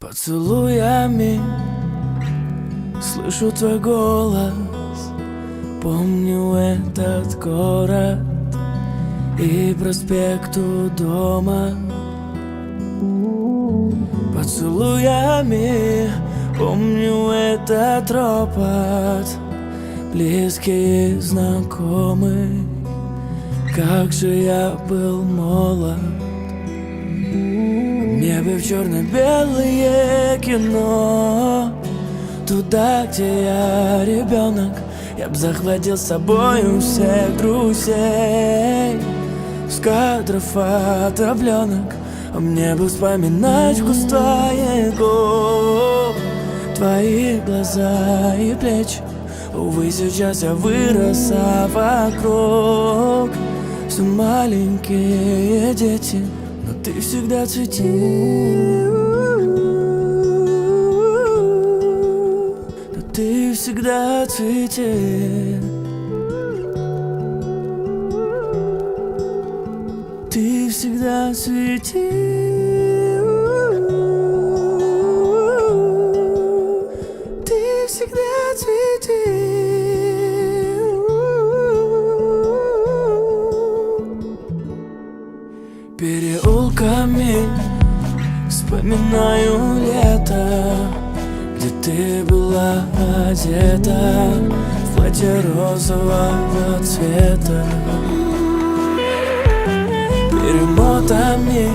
Поцелуями слышу твой голос. Помню этот город и проспект у дома. Поцелуями помню этот ропот, близкий и знакомый. Как же я был молод. В небе в черно-белое кино, туда, где я ребенок. Я б захватил с собой всех друзей с кадров фото пленок. А мне бы вспоминать вкус твоих губ, твои глаза и плечи. Увы, сейчас я вырос, а вокруг все маленькие дети. Но ты всегда цвети, но ты всегда цвети. Ты всегда цвети. Ты всегда цвети. Переулками вспоминаю лето, где ты была одета в платье розового цвета. Перемотами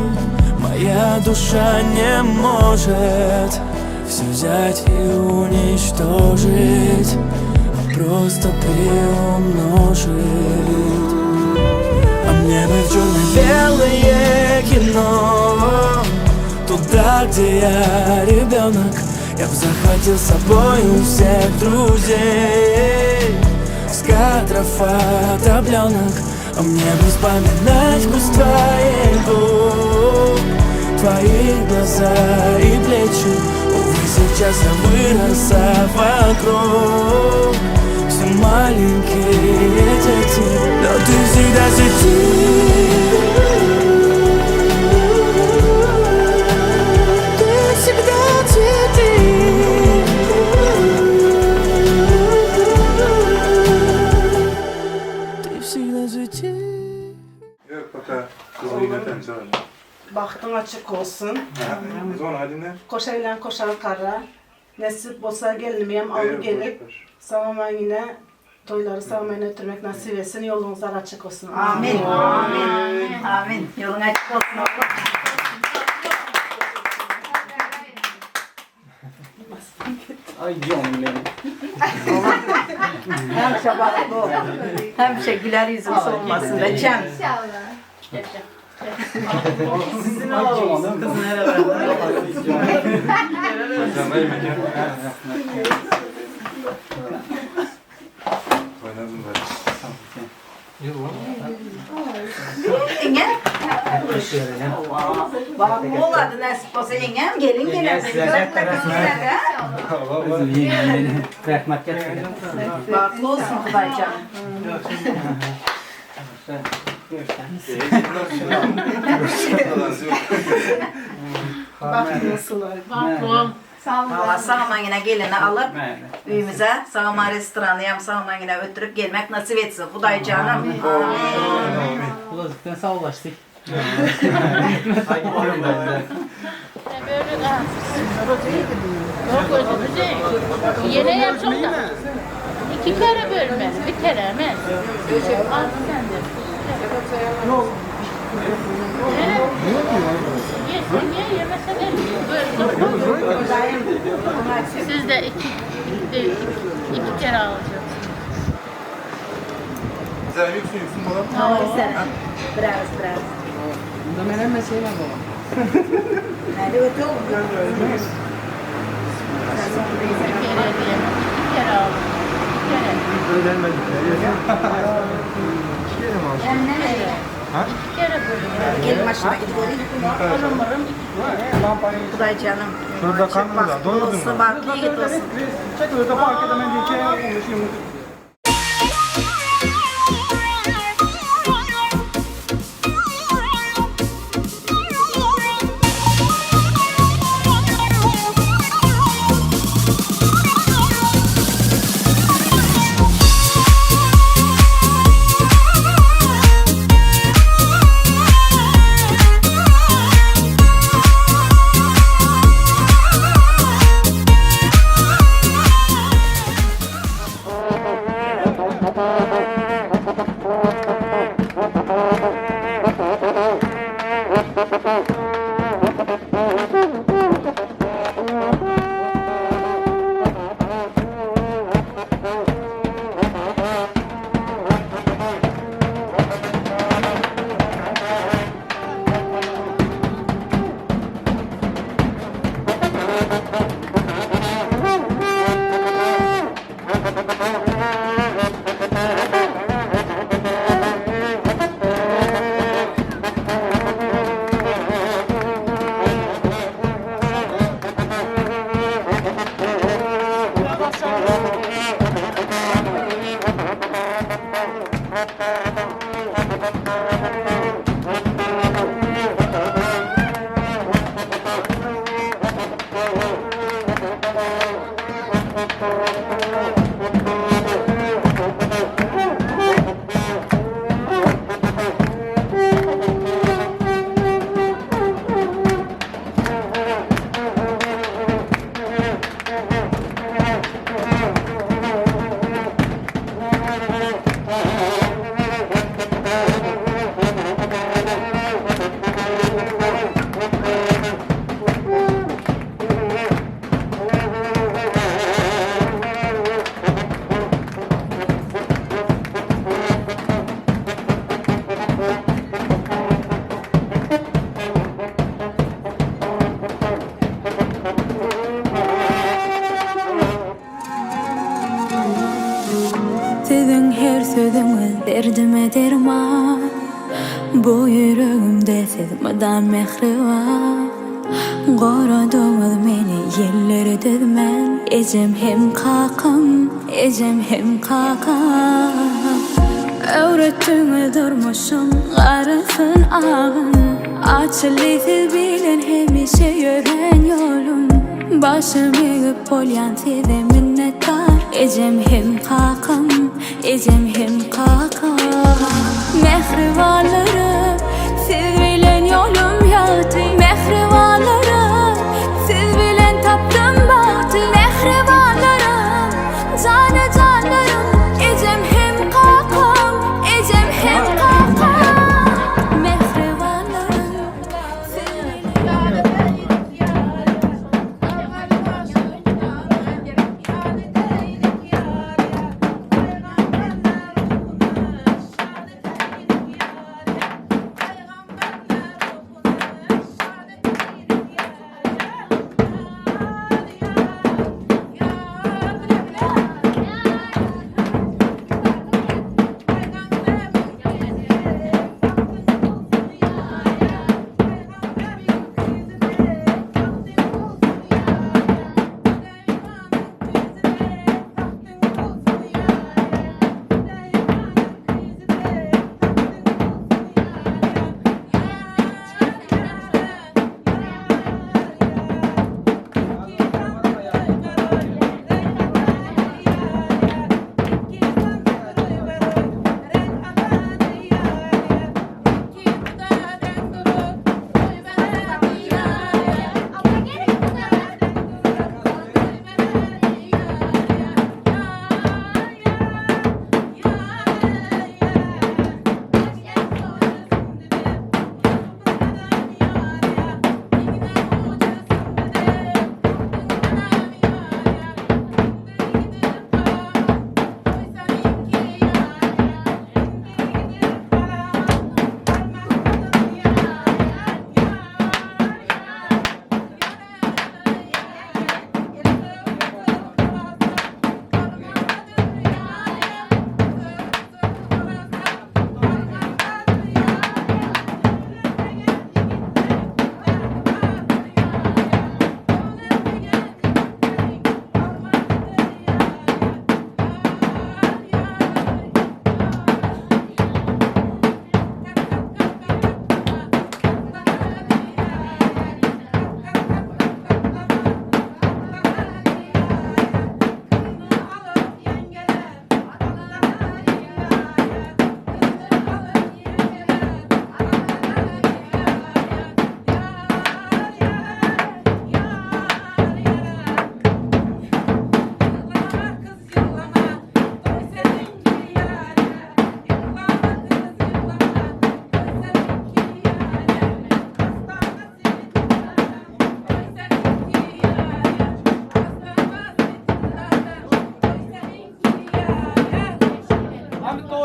моя душа не может все взять и уничтожить, а просто приумножить. А мне бы в черно-белое кино, туда, где я ребенок. Я б захватил с собой всех друзей с кадров фото пленок. А мне бы вспоминать вкус твоих губ, твои глаза и плечи. Увы, сейчас я вырос, а вокруг все маленькие дети. Но ты всегда цвети. Ты всегда цвети. Ты всегда цвети. Yok baka kızı yöneten söyle. Bahtın açık olsun. Zon hadi ne? Koşayla koşan kara. Nasip olsa gelinmeyem alı gelip sağıma yine toyları sağımayla ötürmek nasip etsin. Yolunuzlar açık olsun. Amin. Amin. Amin. Yolun açık olsun oğlum. Ay canım benim. Hem şabaklı ol. Hem güler yüzümüz olmasın be Cem. Sizin oğlunuz. Kız nerede? Sen de yemek yap. Oynadın böyle. Yenge? Bak bu oladı nasip olsa yengem gelin gelin. Kızım yengem beni bırakmak getirdi. Baklı olsun Kudaycan. Bak nasıllar. Valla sağıma yine gelini alıp evimize sağıma restoranı yam sağıma yine ötürüp gelmek nasip etsin Kudaycan'ım. Kulazlıktan sağ ulaştık. Yok özümüzü. Yine yapacağım da. 2 kere bölme. Bir kere mi? Al sen de. Ye, yemese de. Siz de iki kere alacaksınız. Sen yüksün bana. Biraz. Bunda menem mesele var baba. Hadi bakalım. Bir kere alın. İki kere bölün. Gelin başına gidelim. Umarım Kudaycan'ım. Şurada karnım da doyurdun mu? Bak iyi git olsun. Çek orada fark edemem diye Sizin her sözünüz derdime derman. Bu yüreğimde sezmeden mehri var. Qoradınız meni yerlere dözmen. Ecem hem kakam, ecem hem kakam. Öğrettiniz durmuşum qarısın ağın. Açılıysiz bilen hemişe yören yolum. Başım eğip bolyan size minnettar. Ecem hem kakam, ecem hem kakam. Mehrivanlarım, siz bilen yolum yaktı. Mehrivanlarım, siz bilen taptım baktı. Mehrivanlarım, canı canlarım. Ecem hem kakam, ecem hem kakam. Mehrivanlarım, siz bilen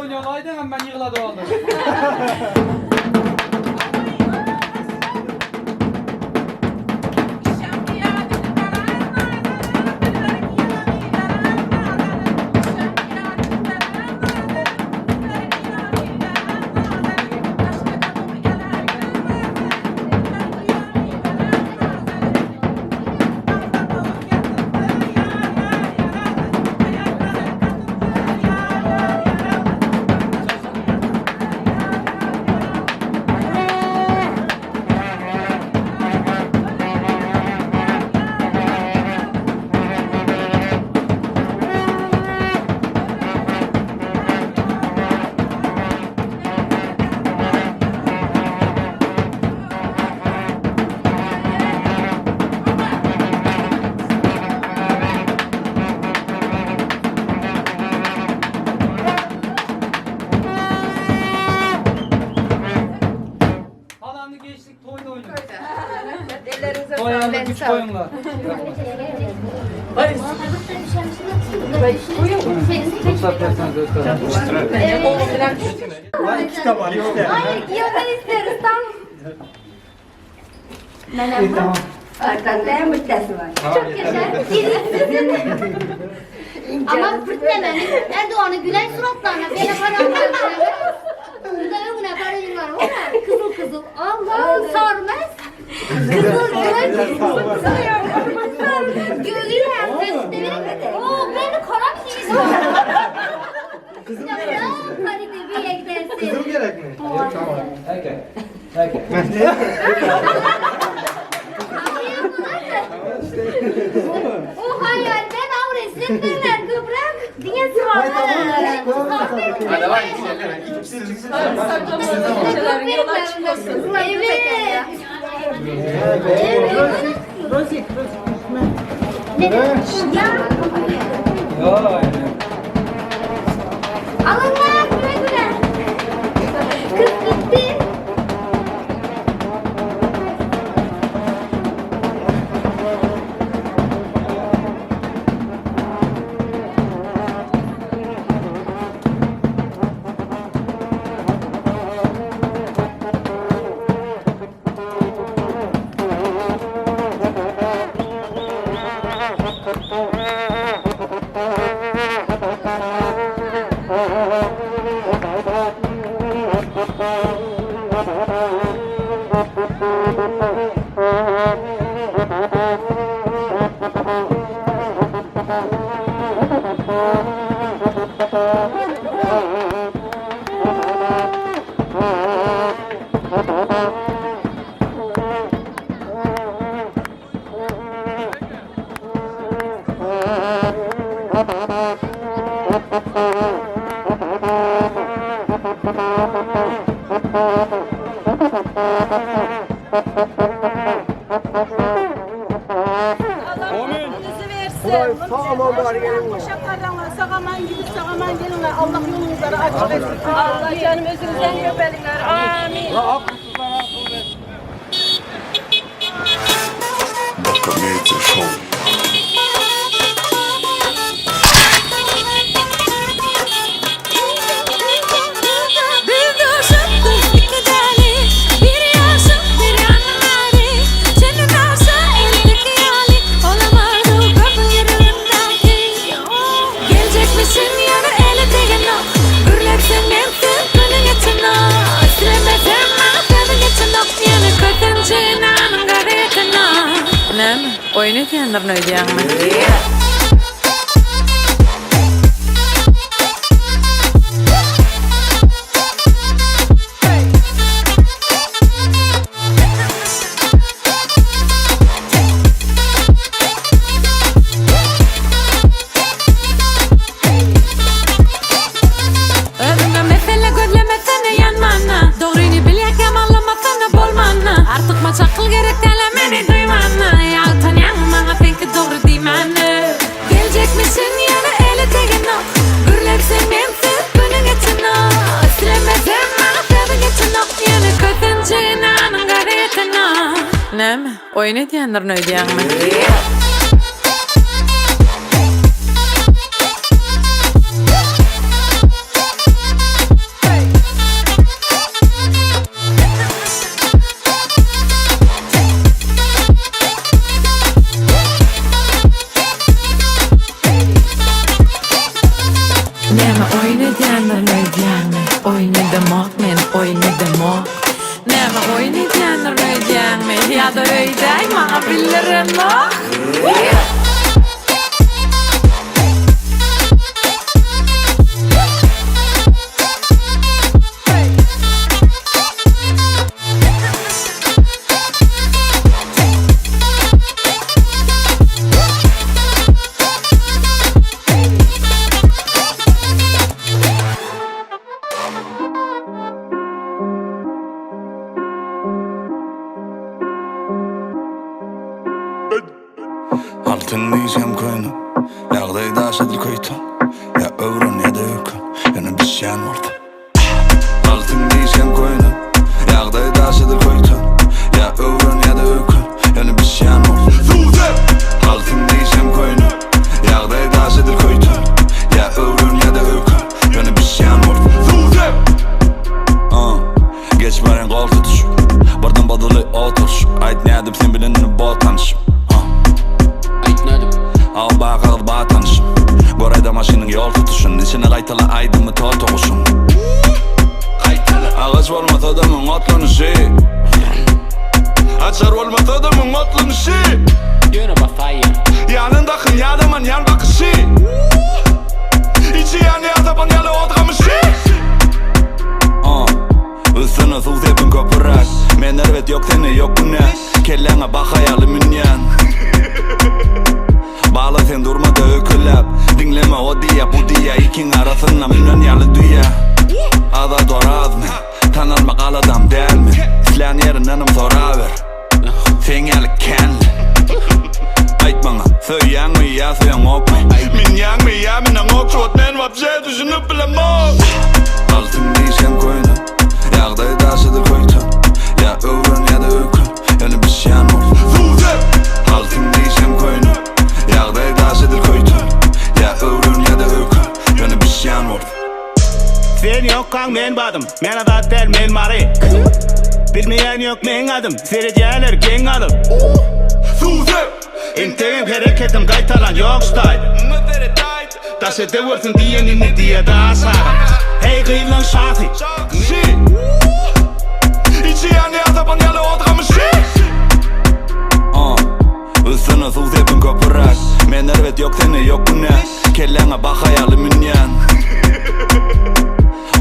oynuyorlardı hemen yığıladı oldu. Kitap var işte. Hayır, yiyordan isteriz tam. Arkanda müddesi var. Çok yaşa. Ama pırtlemenin Erdoğan'ı gülen suratlarına böyle param var. Burada önüne parayım var. Ona kızıl kızıl. Allah sarmaz. Kızıl gözü hem sesleri. Oo beni karam şeysi var. Kızıl gerek mi? Hadi bebeğe gidersin. Kızıl gerek mi? Tamam. O hayalden avresin derler kıbrak diye sıvarlar. Hadi var ikisi çıksın. Alınlar güle güle. Kız gitti. Allah canım özünüzden öpelinler. Amin. Bir gözüm iki deli, bir yaşım bir yanari. Senin olsa eldeki yali, olamadı kapı yerindeki. Gelecek misin yarı ele değin o, gürlersen mensin günün etino. Süremezem mahtabın etino, yani kötüncü nanın garetino. Ne mi? Oyunu diyenlerin ödeyen mi? Ömrümde mesele gözlemesene yanmana. Doğruyunu bilyek anlamasana bolmana. Artık maçakıl gerek telemeni duymana. Yaltan yanmana senki doğru deymana. Gelecek misin yana ele değin o, gürlersen mensiz günün etino. Silemezem mahtabın etino, yani kötüncü nanın garetino. Ne mi? Oyunu diyenlerin ödeyen mi? Neme oyunu diyenlerin ödeyen mi? Oyunu demek men oyunu demek. Neme oyunu diyenlerin ödeyen mi? Ya da öydey bana bilirim o. Altın diyeceğim koyunu, yağdayı aşadır koytan. Ya övrün ya da ökün, yana bir şeyin orada. Altın diyeceğim koyunu, yağdayı aşadır koytan. Ya övrün ya da ökün, yana bir şeyin orada. Qaytala aydımı to toğuşum Ağaç olmasa da mın otlanışı Açar olmasa da mın otlanışı Yanındakın yadaman yan bakışı İçi yani ataban yalı odgamışı Üstüne su sepin köpürak Men ervet yok seni yok bu ne Kellene bak hayalimin yan Bağla sen durma da ökülep Dinleme o diye bu diye İkin arasında minön yalı dünya Ada doraz mı? Tanınmak al adam değil mi? İslen yerinden soraver Sen yalı kenli Ayt bana söyleyen mi ya söyleyen ok mu? Min yan mi ya minen ok Şuat men vapşe düşünüp bilemok Altın diysen koyna Yağday taşıdır koytan Ya övrün ya da ökün Yani bir şeyan ol Altın diysen koyna Yağday taşıdır koytan Ya övrün ya da ökün Yani bir şeyan ol Sen yok kan men badım Men adat del men mari Bilmeyen yok men adım Sereceğler gen alıp İntegim hareketim kaytalan yok style Taşıdı vursun diyenini diye daha sağlam Hey kıyılan şahsi İçi yani ataban yalı odgamışı Üstüne su sepin köpürak Men ervet yok seni yok bu ne Kellene bak hayalimin yan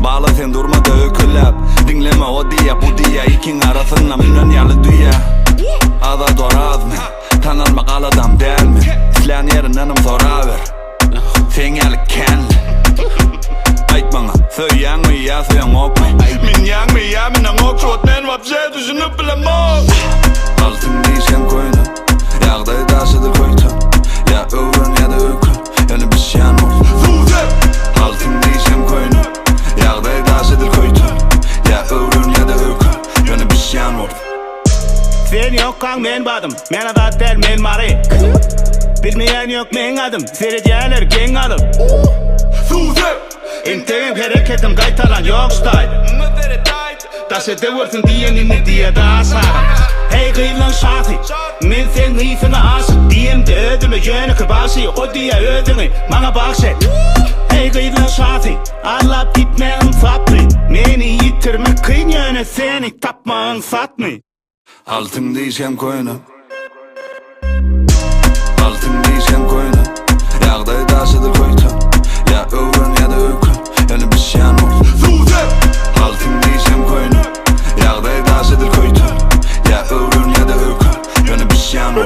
Bağla sen durma da ökülep Dinleme o diye bu diye İkin arasında minön yalı dünya Ada doraz mı? Tanınmak al adam değil mi? İslen yerinden soraver Sen yalı kenli Ayt bana söyleyen mi ya söyleyen ok mu? Min yan mi ya minen ok Şuat men vapşe düşünüp bilemok Altın diysen koyna Yağday taşıdır koytan Ya övrün ya da ökün Yani bir şeyan ol Altın diysen koyna Yağday taşıdır koytan Ya övrün ya da ökün Yani bir şeyan ol Sen yok kan men badım Men adat del men mari Bilmeyen yok men adım Sereceğler gen alıp İntegim hareketim kaytalan yok style Taşıdı vursun diyenini diye daha sağlam Hey kıyılan şahsi Men sen iyisine aşık Diyem de ödümü yönü kıbaşı O diye ödümü bana bahşet Hey kıyılan şahsi Arlap gitmeyin fatlı Meni yitirmek kıyın yönü Seni tapmağın satmı Altın diysen koyna Altın diysen koyna Yağday taşıdır koytan Ya övrün ya da ökün Yani bir şeyan ol Altın diysen koyna Yağday taşıdır koytan Ya övrün ya da ökün Yani bir şeyan ol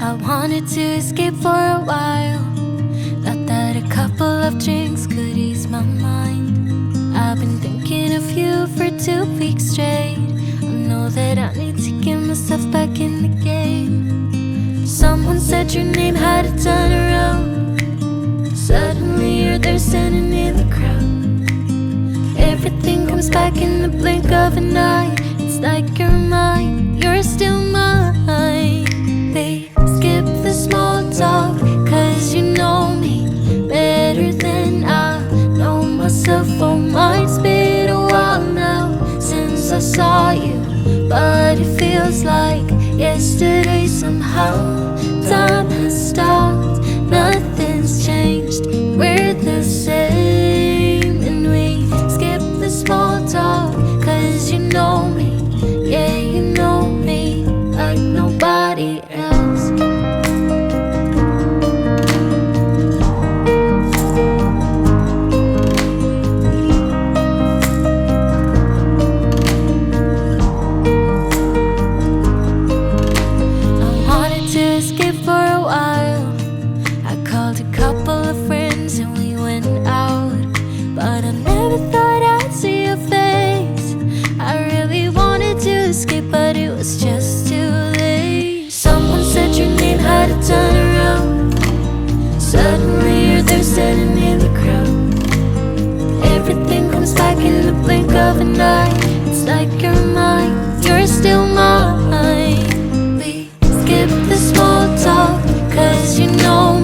I wanted to escape for a while. Thought that a couple of drinks could ease my mind. I've been thinking of you for 2 weeks straight. I know that I need to get myself back in the game. Someone said your name had to turn around. Suddenly you're there standing in the crowd. Everything comes back in the blink of an eye. It's like you're mine, you're still mine. They skip the small talk, cause you know me better than I know myself. Oh, mine's been a while now since I saw you, but it feels like yesterday somehow. Time has stopped, nothing's changed, we're the same. And we skip the small talk, cause you know me, yeah, you know me like nobody else. Turn around. Suddenly you're there standing in the crowd. Everything comes back in the blink of an eye. It's like you're mine, you're still mine. We skip the small talk, cause you know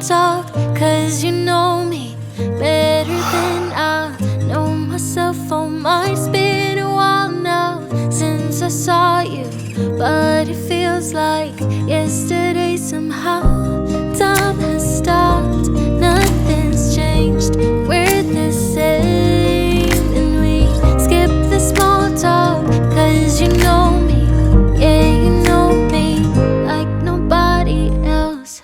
talk, 'cause you know me better than I know myself. Oh my, it's been a while now since I saw you, but it feels like yesterday somehow. Time has stopped, nothing's changed, we're the same. And we skip the small talk, 'cause you know me, yeah, you know me like nobody else.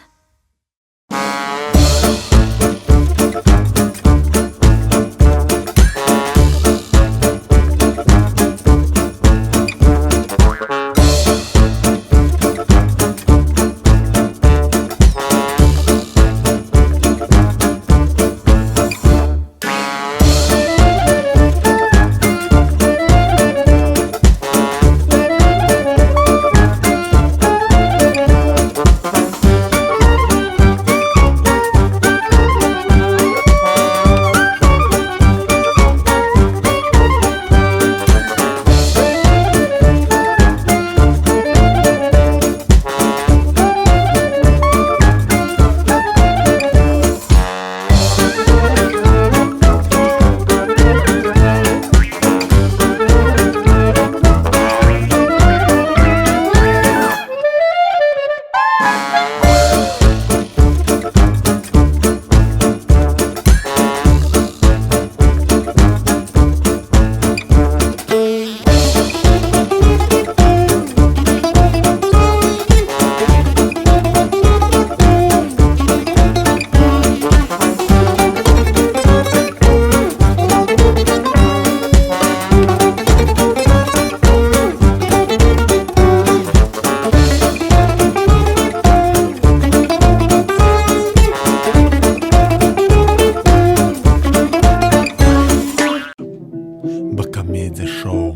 Bakamedi Show.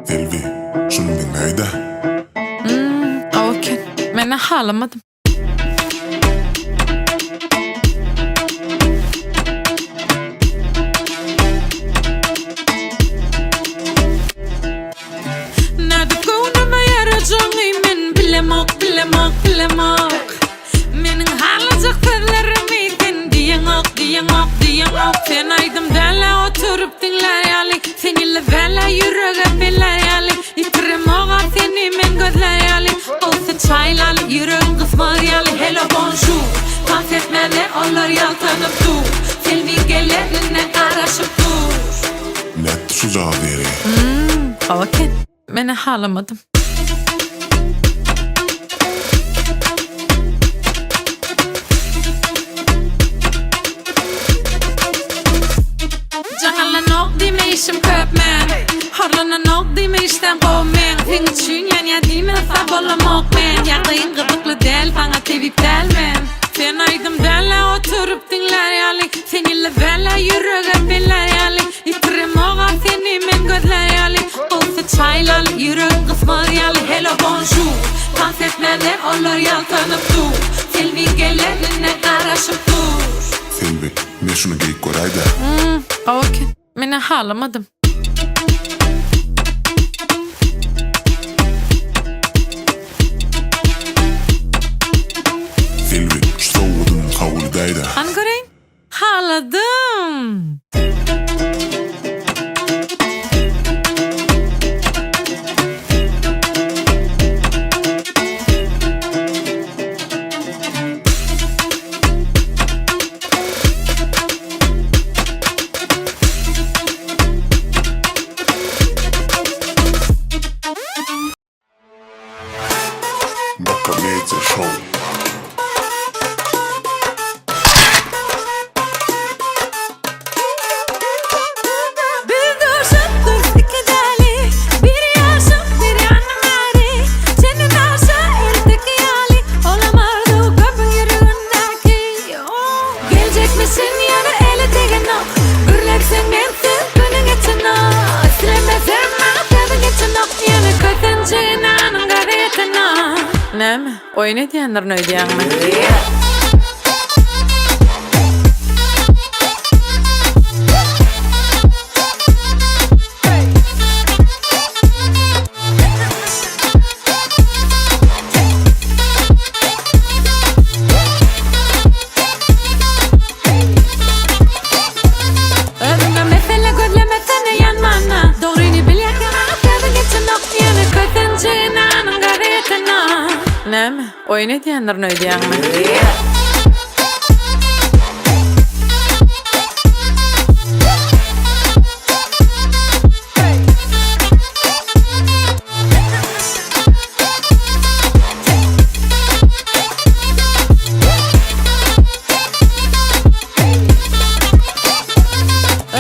Selvi, şunu dinleydi. Okey. Ben halamadım. Nerede koynuma yaracağım men bilemek, bilemek, bilemek. Menin halacak sözlerimi sen diyemek, diyemek, diyemek. Sen aydım dala oturup dinler yali, seninle vela yüreğe beler yali. İtiremoğa seni men gözler yali, olsa çaylalı yüreğin kısmar yali. Hello bonjour, dans etmeli olur yaltanıp dur. Selvi gelerine araşıp dur. Net şu cevap veri. Okey. Ben halamadım. Jangalan nok di me işim köpmen, harlanan nok di me işten kovmen. Sen için yan ya di me sabolamak men. Yağdayın gıdıklı del, bana tevip del men. Sen aydım dela oturup dinler yali, seninle vela yüreğe beler yali. İtiremoğa seni men gözler yali, olsa çaylalı yüreğin kısmar yali. Hello bonjour, dans etmeli olur yaltanıp dur. Selvi gelerine araşıp dur. Selvi, ne şunu geyik koraydı. Okey. Ben halamadım. Selvi, şu soğudun kavulidaydı. An göreyim. Haladım. Bakamedi Show. Ne mi? Oyun ediyenlerin ödeyen mi? Näme? Oyun edýänler öýdýäňmi?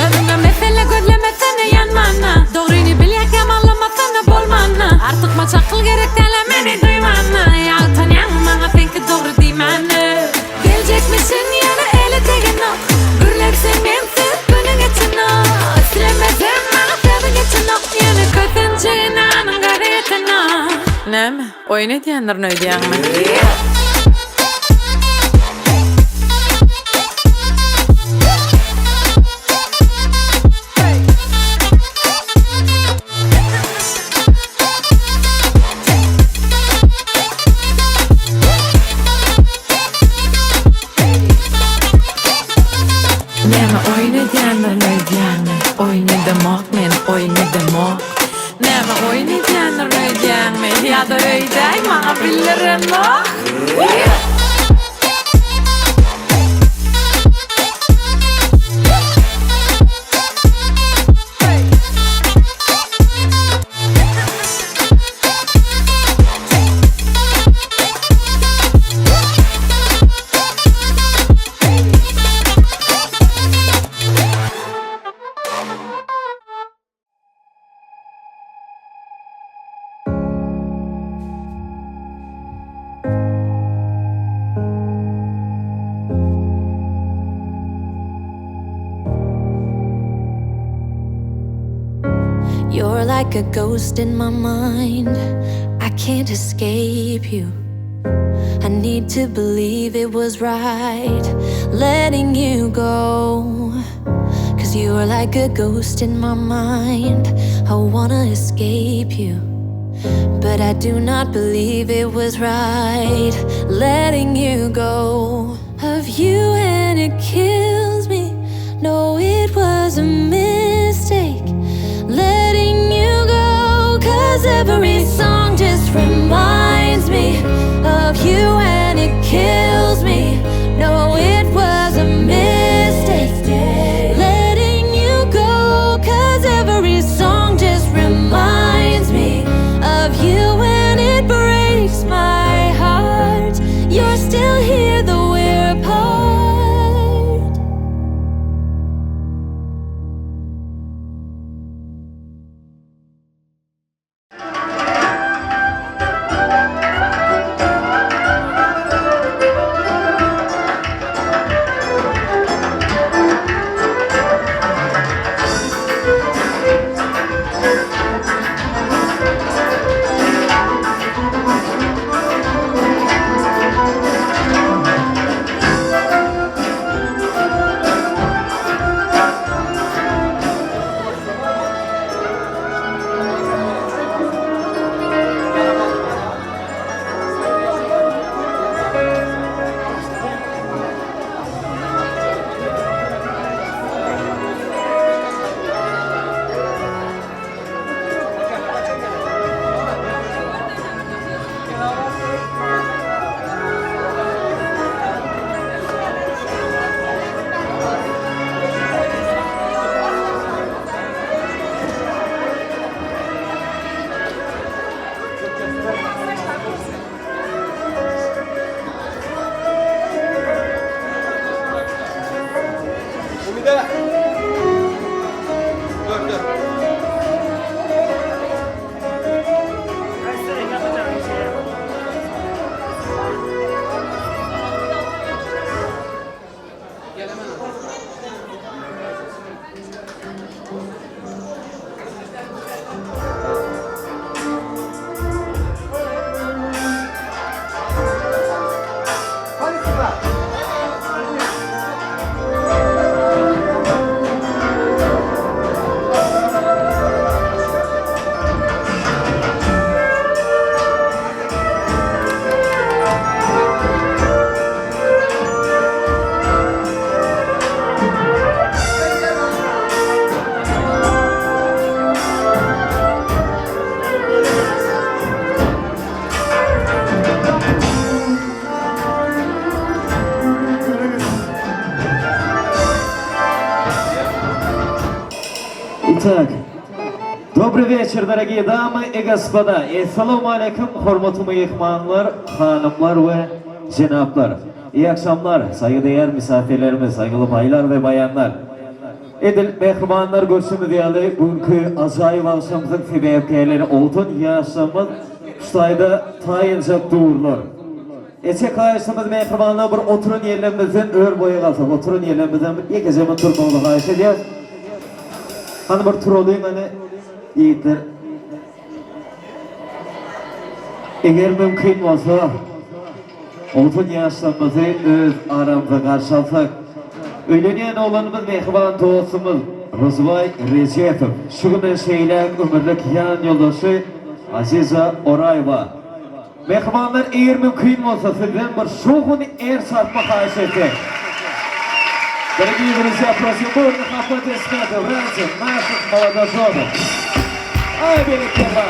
Ömrümde mesele gözlemesene yanmana. Doğruyunu bil ya kemallamasana bolmana. Artık maç akıl gerek delemeni duymana. Yaltan yanmana senki doğru diymana. Gelecek misin yana ele tegin ok. Gürlersen mensiz günün için ok. Silemezem bana sevin için ok. Yana kötüncüğün anın garetin ok. Näme? Oyun edýänler öýdýäňmi? Näme oyun edýänler öýdýäňmi? Oyun edemek men oyun edemek. Näme oyun edýänler öýdýäňmi? Ýa-da öýdäý maňa bildirenmi? You're like a ghost in my mind. I can't escape you. I need to believe it was right letting you go. 'Cause you are like a ghost in my mind. I wanna escape you, but I do not believe it was right letting you go. Of you and it kills me. No, it was a mistake letting you go. 'Cause every song just reminds me of you and it kills me. No, it was a mistake letting you go. 'Cause every song just reminds me of you and it breaks my heart. You're still here though we're apart. вечердagi дамы и господа. Assalomu alaykum, hurmatli mehmonlar, xonimlar va janoblar. İyi akşamlar, saygıdeğer misafirlerimiz, saygılı baylar ve bayanlar. Edil mehribanlar görsümü diyali, bugünkü acayip akşamızın sebepkeyleri oltun yaşamın Xitayda tayinca doğurlar. Eçe karşımız mehribanlar bir oturun yerlerimizden ör boyu kalsak, oturun yerlerimizden bir iki zaman turmalı karşı ediyoruz. Hani bir tur olayım hani yiğitler. Eğer mümkün olsa oltun yaşlarımızı öz aramıza karşı alsak, öyleniyen oğlanımız mehriban dostumuz Rızvay Recepov, şu günün şeyler ömürlük yan yoldaşı Aziza Orayeva. Mehribanlar eğer mümkün olsa sizden bir şoğunu er satma karşı etsek. Дорогие друзья, просим бурных аплодисментов раньше наших молодоженов. Ай, Беликова!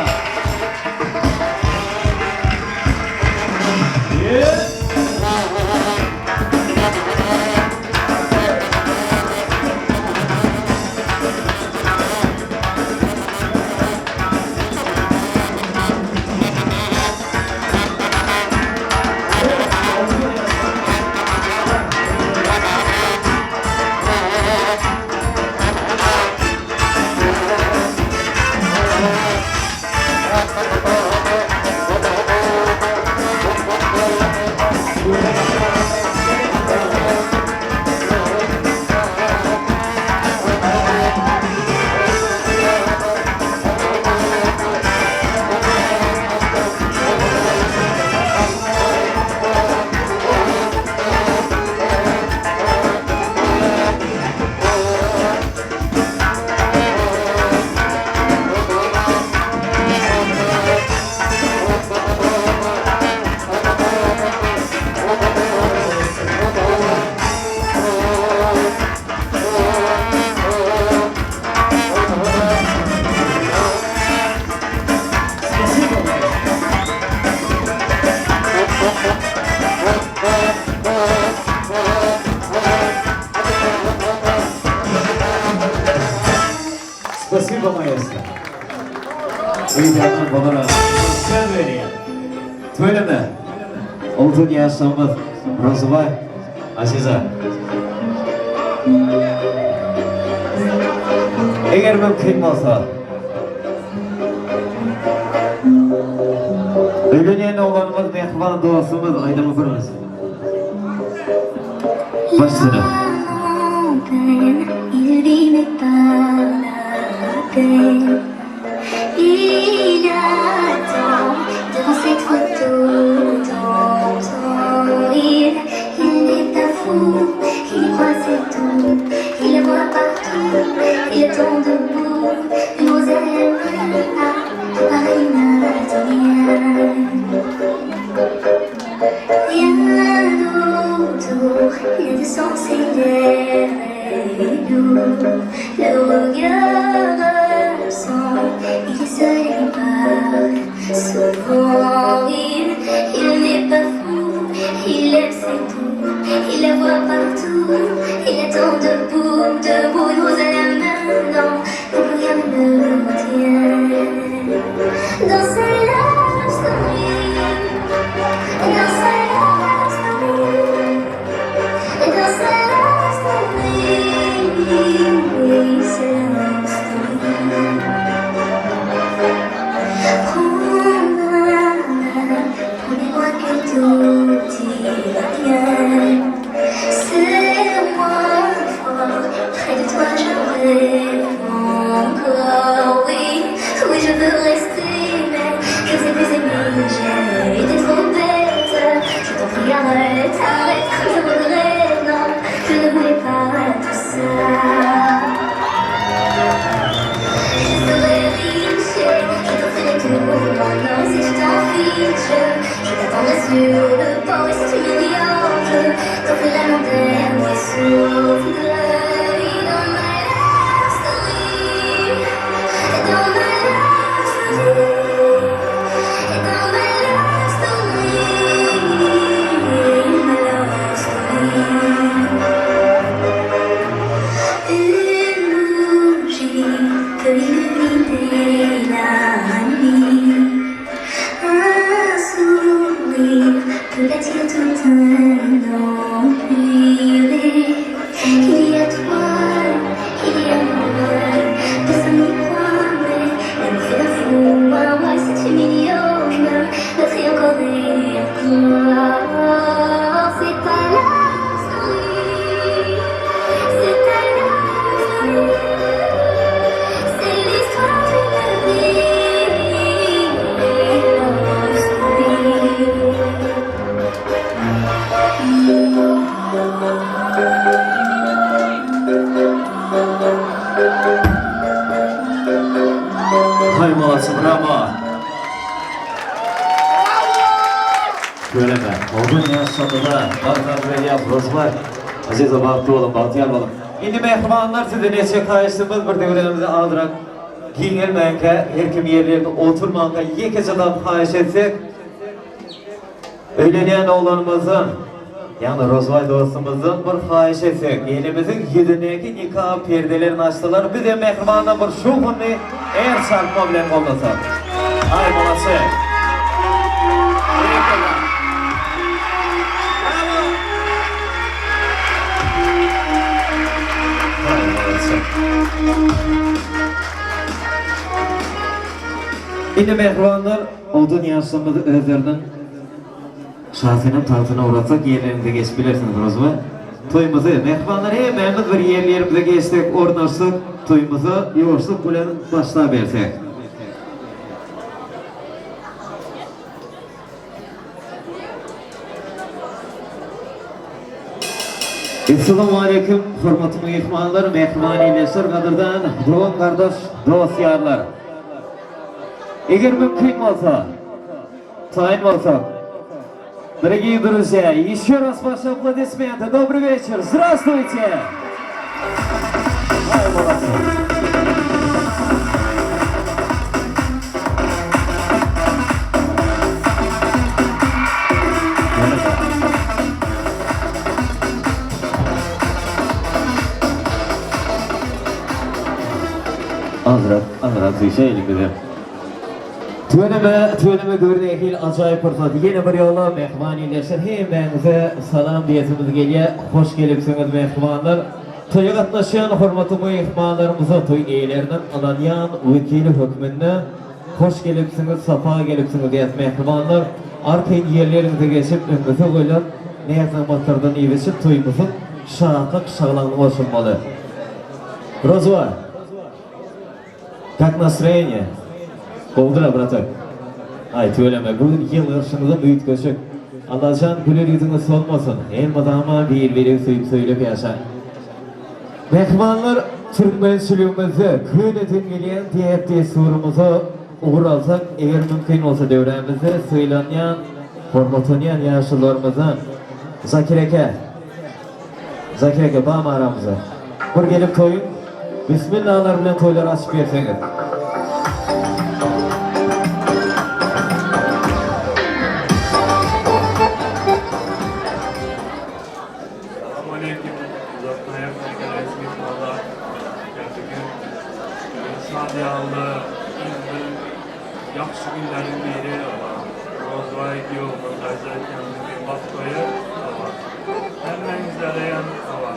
Спасибо, маэстро. Ребята, благодарю. Следование. Твоя Oltun yaşamız Rızvay Aziza. Eğer mümkün olsa öyleniyen oğlanımız mehriban dostumuz Aydın Öpürümüz. Başsına. Il attend devant cette photo dans ton rire. Il n'est pas fou, il croit c'est tout. Il la voit partout, il attend debout. Une roselle par une anatomie. Rien d'autour, il y a de sens et l'air est lourd. Le regard il est seul et il parle souvent. Il n'est pas fou, il aime c'est tout. Il la voit partout, il attend debout, debout. Une rose à la main, non, donc rien ne le retient. Dans sa love story, dans sa love story, dans sa love story, oui, c'est la love story. Promets-moi que tout ira bien. Serre-moi fort, près de toi je rêve encore. Oui, oui je veux rester, mais je sais plus aimer. J'ai été trop bête. Je t'en prie arrête, arrête, je regrette. Non, je ne voulais pas tout ça. Je serais riche, je t'offrirai tout. Maintenant si je t'affiche, je t'attendrai sur le pont. Et si tu m'ignores, je t'offrirai mon dernier souffle. Et dans ma love story, et dans ma love story, et dans ma love story, ma love story. Une bougie peut illuminer la C'est ta love story. C'est ta love story. C'est l'histoire d'une vie. Love story. Hay molasın, bravo. Söyleme. Oğlum ya sonunda. Bakar böyle yapıyoruz var. Aziz abartı olun, bahtiyar olun. Şimdi mehmanlar size neçe kayıştığımız bir devrelerimizi aldırak. Giyinilmeyenke, her kim yerlerinde oturmanka, yekece'den kayış etsek. Öyleleyen oğlanımızın, yani Rozvay dostumuzun bir kayış etsek. Elimizin yüzündeki nikah perdelerini açtılar. Bir de mehmandan bir şu günü eğer sarkma bilen olmasa. Ay molası. Şimdi mehmanlar odun yaşamını özlerinin şahsının tahtına uğratsak yerlerinde geçip bilirsiniz Rozva. Toyumuzu mehmanlar hemen bir yerlerimize geçtik, ornaştık, toyumuzu yoğuşluk bilen başlayıversek. Assalamu alaikum, hurmatli mehmanlar, mehmanileşir qadrdan, do'st qardosh, do'st yarlar. Eğer mümkün olsa, tayin olsa, дорогие друзья, еще раз ваши аплодисменты. Добрый вечер, здравствуйте! Ай, молодцы! Azrat düşelim bize. Töneme görünen hil acayip fırsat. Yine bir yolla mehmanileşir. Hemenize salam diyetimiz geliyor. Hoş gelipsiniz mehmanlar. Toya katlaşan hurmatlı mehmanlarımıza toy eğilerinin alanyan vekili hükmünde hoş gelipsiniz, safa gelipsiniz diyet mehmanlar. Arkayın yerlerinize geçip önümüze koyulan ne yakınmatlardan iyileşip toyumuzun şahlık şahlanlığı oluşmalı. Rozva. Как настроение? Koldur bratım. Ay söyleme, bugün yıl ırşınızın büyük köşük. Allah'can güler yüzünüz solmasın. Hem adama bir verip söyleyip yaşa. Mehmanlar Türkmen sülüğümüzü, köyletin gelen diyette surumuzu uğur alsak, eğer mümkün olsa devremizde sıylanyan, hormatlayan yaşlılarımızdan Zakireke bağım aramıza. Bir gelip toyun, Bismillahlar bilen toyları açıp yerseniz. Yaxşı günlərin biri Rozvay yolunda izləyirkən bir Baskaya həmmənizlərə var.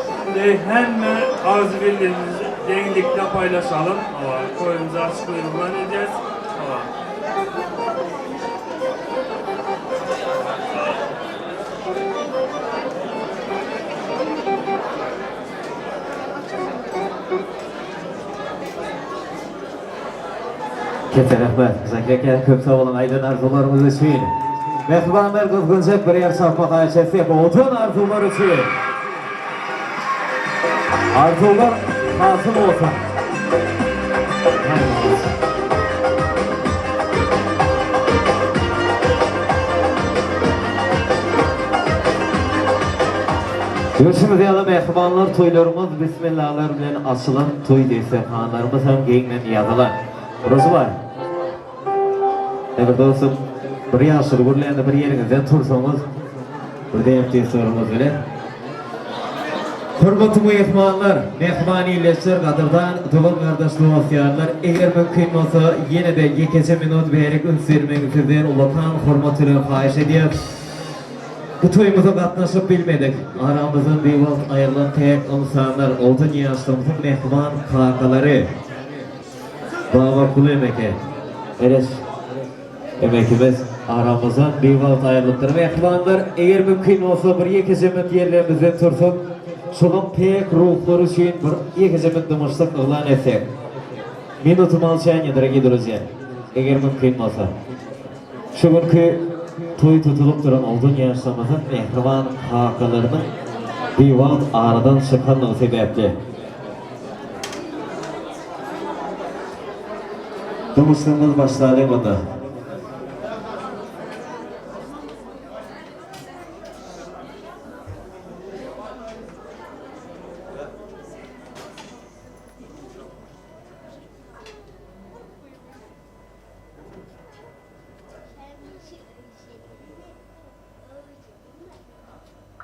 Şimdi həmmə arzu bildiğimizi yeniliklə paylaşalım. Koyumuzu açıq buyurundan edeceğiz. Kesin rahmet. Zakireke köp sağ olun aydın arzularımız için. Mehmanlar kızgınacak bir yer sapmak ayçesi bütün arzular için. Arzular hasıl olsun. Görüşümüz yalı mehmanlar toylarımız Bismillahlar bilen açılan toy deyse hanlarımız hem geyinlen yazılan. Burası var. Evet dostum, bir yaşlı gurlayanda bir yerinizden tursanız, bir de yaptığı sorumuz bile. Hürmetli mehmanlar, mehmanileştir kadırdan, dolan kardeş dosyarlar, eğer mümkün olsa yine de yekece minut vererek ünsürmenizden ulakan hürmetine fahiş ediyor. Bu toyumuza katlaşıp bilmedik. Aramızın divalt ayrılan tek insanlar, odun yaşlımızın mehman kakaları. Baba kulu emeke. Eres emekimiz aramızdan bir vaat ayrılıptır. Mehmanlar, eğer mümkün olsa bir iki zemet yerlerimizden tursun, şunun pek ruhları için bir iki zemet dımışlık ilan etsek. Minutum alçayın, dörgi друзья. Eğer mümkün olsa. Şu günkü toy tutulup duran olduğun yaşamızın mehriban hakalarının bir vaat aradan çıkanlığı sebeple. Dımışlığımız başladı bunda.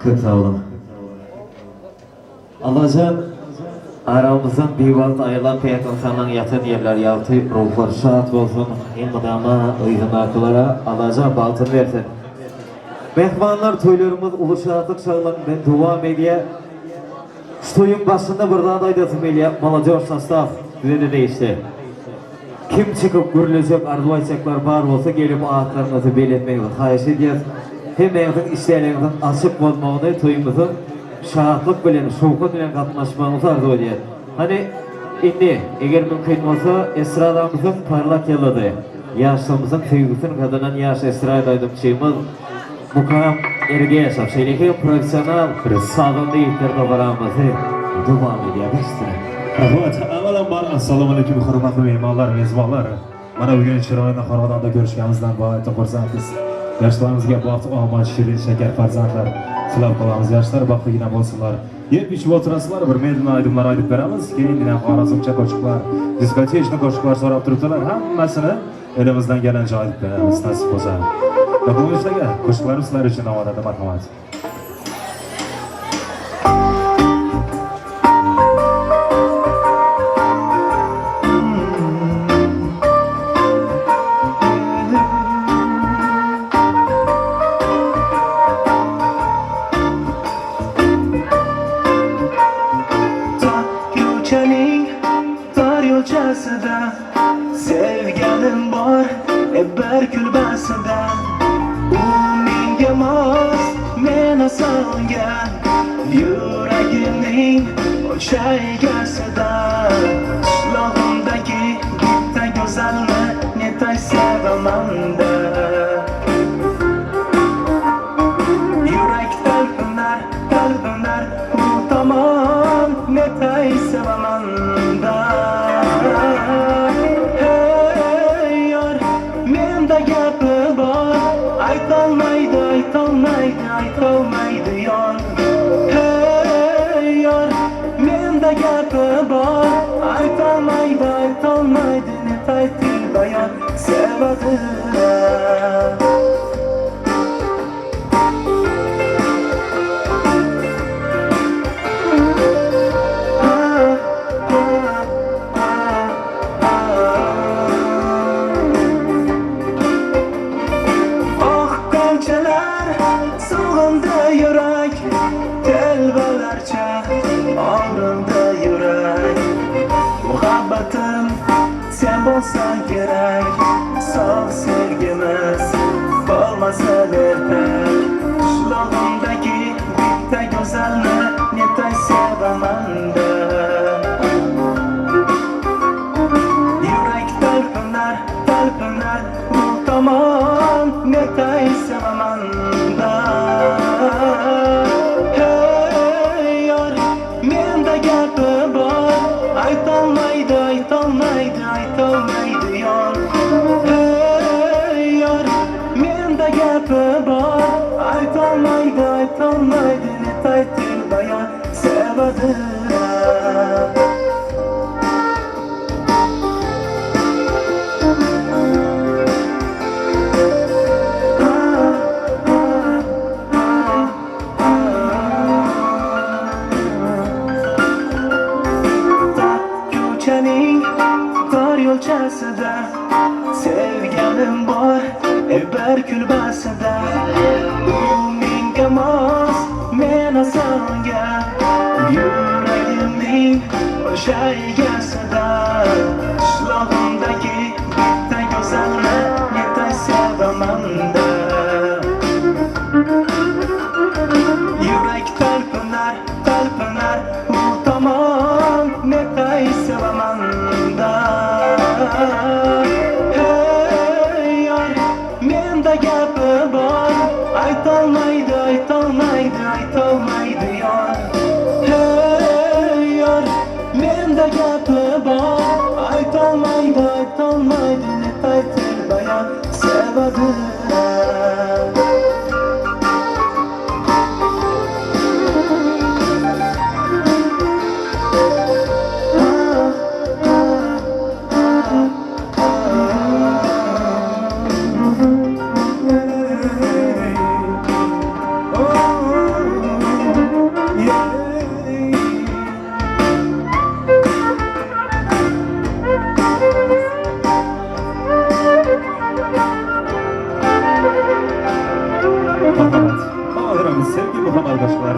Çok sağ olun. Allah'can aramızdan bir vaat ayrılan pek insanların yatın yerler yaptı, ruhlar şahat olsun, ilmadama, ıydınaklara Allah'can baltını versin. Mehmanlar toylarımız ulu şahatlık çağılan ben dua mediye, şu toyun başında buradan aydatım eliye, Молодежь sastaf düzeni değişti. Kim çıkıp görülecek, arzulayacaklar var olsa gelip ağıtlarınızı belirtmeyi xahiş ediyoruz. Hemenizin işlerinizin açık olmağını toyumuzun şahatlık bilen, şovkun bilen katlaşmağınızı arzu ediyor. Hani indi, eğer mümkün olsa esradamızın parlak yılıdı. Yaşlımızın sevgisini kazanan yaş esradaydım şeyimiz Mukam erge yaşap. Şeyleki profesyonel sağlığında yitirdi varamızı devam ediyor. Evet, avvalambor assalomu alaykum hurmatli mehmonlar, mezbonlar. Mana bugun chiroyli xonadonda ko'rishganimizdan g'oyatda xursandmiz. Yoshlarimizga baxt, omad, shirin shakar farzandlar tilab qolamiz. Yoshlar baxtligina bo'lsinlar. Yeb ichib o'tirasizlar, bir medni aydimlar aytib beramiz. Keyingina xorazmcha qo'shiqlar, diskotechni qo'shiqlar so'rab turibdilar. Hammasini elimizdan kelancha aytib beramiz, nasib bo'lsa. Bu ishlarga qo'shiqlarimiz sizlar uchun omadada, marhamat. Sevganim bor, bir kulbasida. U menga mos, meni solgan yuragimning o'sha egasida. Qishlog'imdagi bitta go'zalni netay sevaman-da. Yurak talpinar, talpinar u tomon netay sevaman-da. Aytolmaydi yon. Hey yor, menda gapi bor. Aytolmaydi netay til bayon sevadi. Sen bo'lsan kerak, sog' sevgimiz bo'lmasa ertak. Qishlog'imdagi bitta go'zalni netay sevaman-da. Yurak talpinar, talpinar bu tomon netay sevaman-da. Hey yor, menda gapi bor. Aytolmaydi yor. Hey yor, menda gapi bor. Aytolmaydi netay til bayon sevadi. Sevganim bor, bir kulbasida. U menga mos, meni solgan yuragimning o'sha egasida. Qishlog'imdagi bitta go'zalni netay sevaman-da.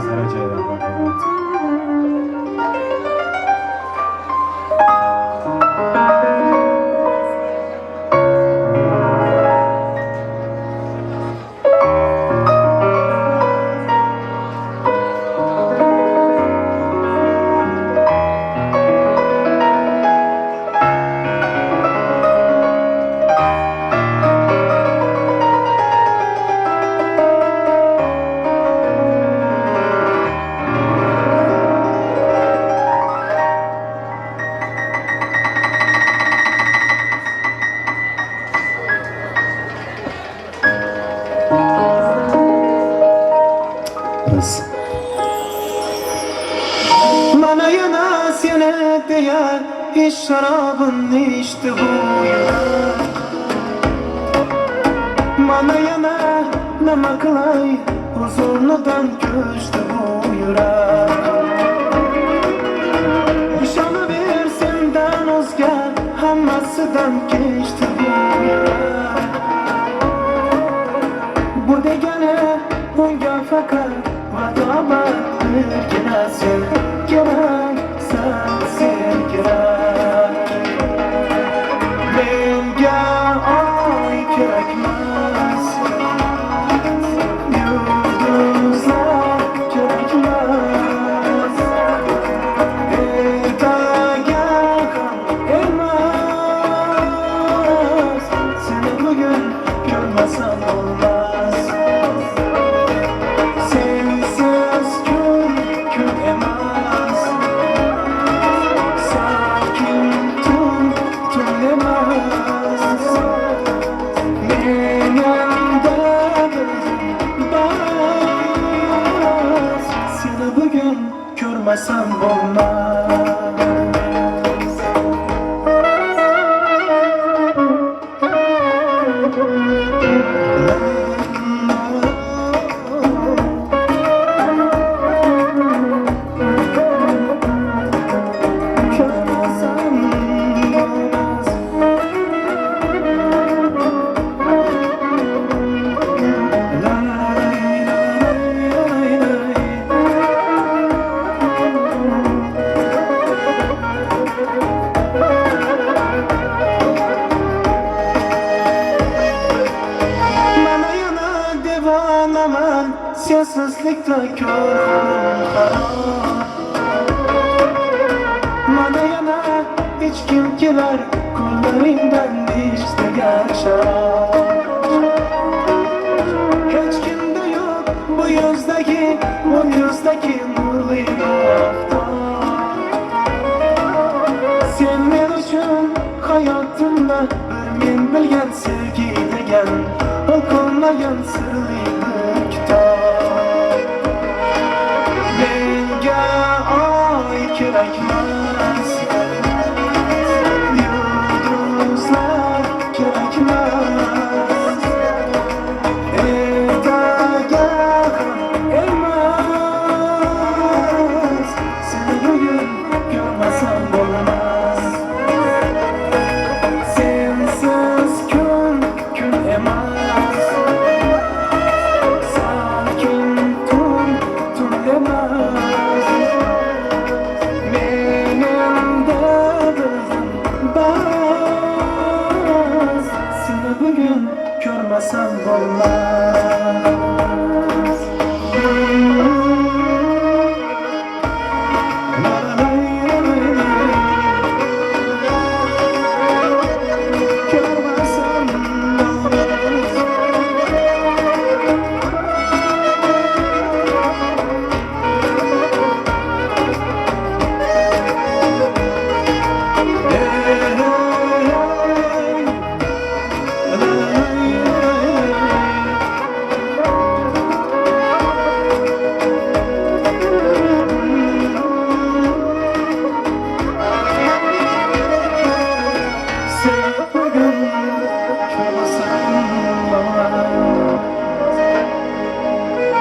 Özlere Ceylan. Bana yana sene değer hiç şarabın içti bu yürek. Bana yana ne kılay huzurludan köştü bu yürek. Nişanı bir senden özgür hammasıdan geçti bu yürek. Bu degene unga fakat vadama bir giresin gerek sensin gerek. Menga ay gerekmez, yıldızlar gerekmez. Ertaya elmez, seni bugün görmesen olmaz. Sensiz gün emez, sakin tun emez. Benim derdim baz, seni bugün görmesem olmaz. Sensizlikte kör harap. Bana yana hiç kim kiler kullarımdan isteyen şarap. Hiç kimde yok bu yüzdeki nurlu yokta. Sen men üçün hayatımda bir men bilgen sevgi degen okunmayan sırlılıkta. Gerekmez, yıldızlar gerekmez. Ertaya elmez, seni bugün görmesem olmaz. Sensiz gün emez, sakin tun emez. Benim derdim baz, seni bugün görmesem olmaz. Görmesem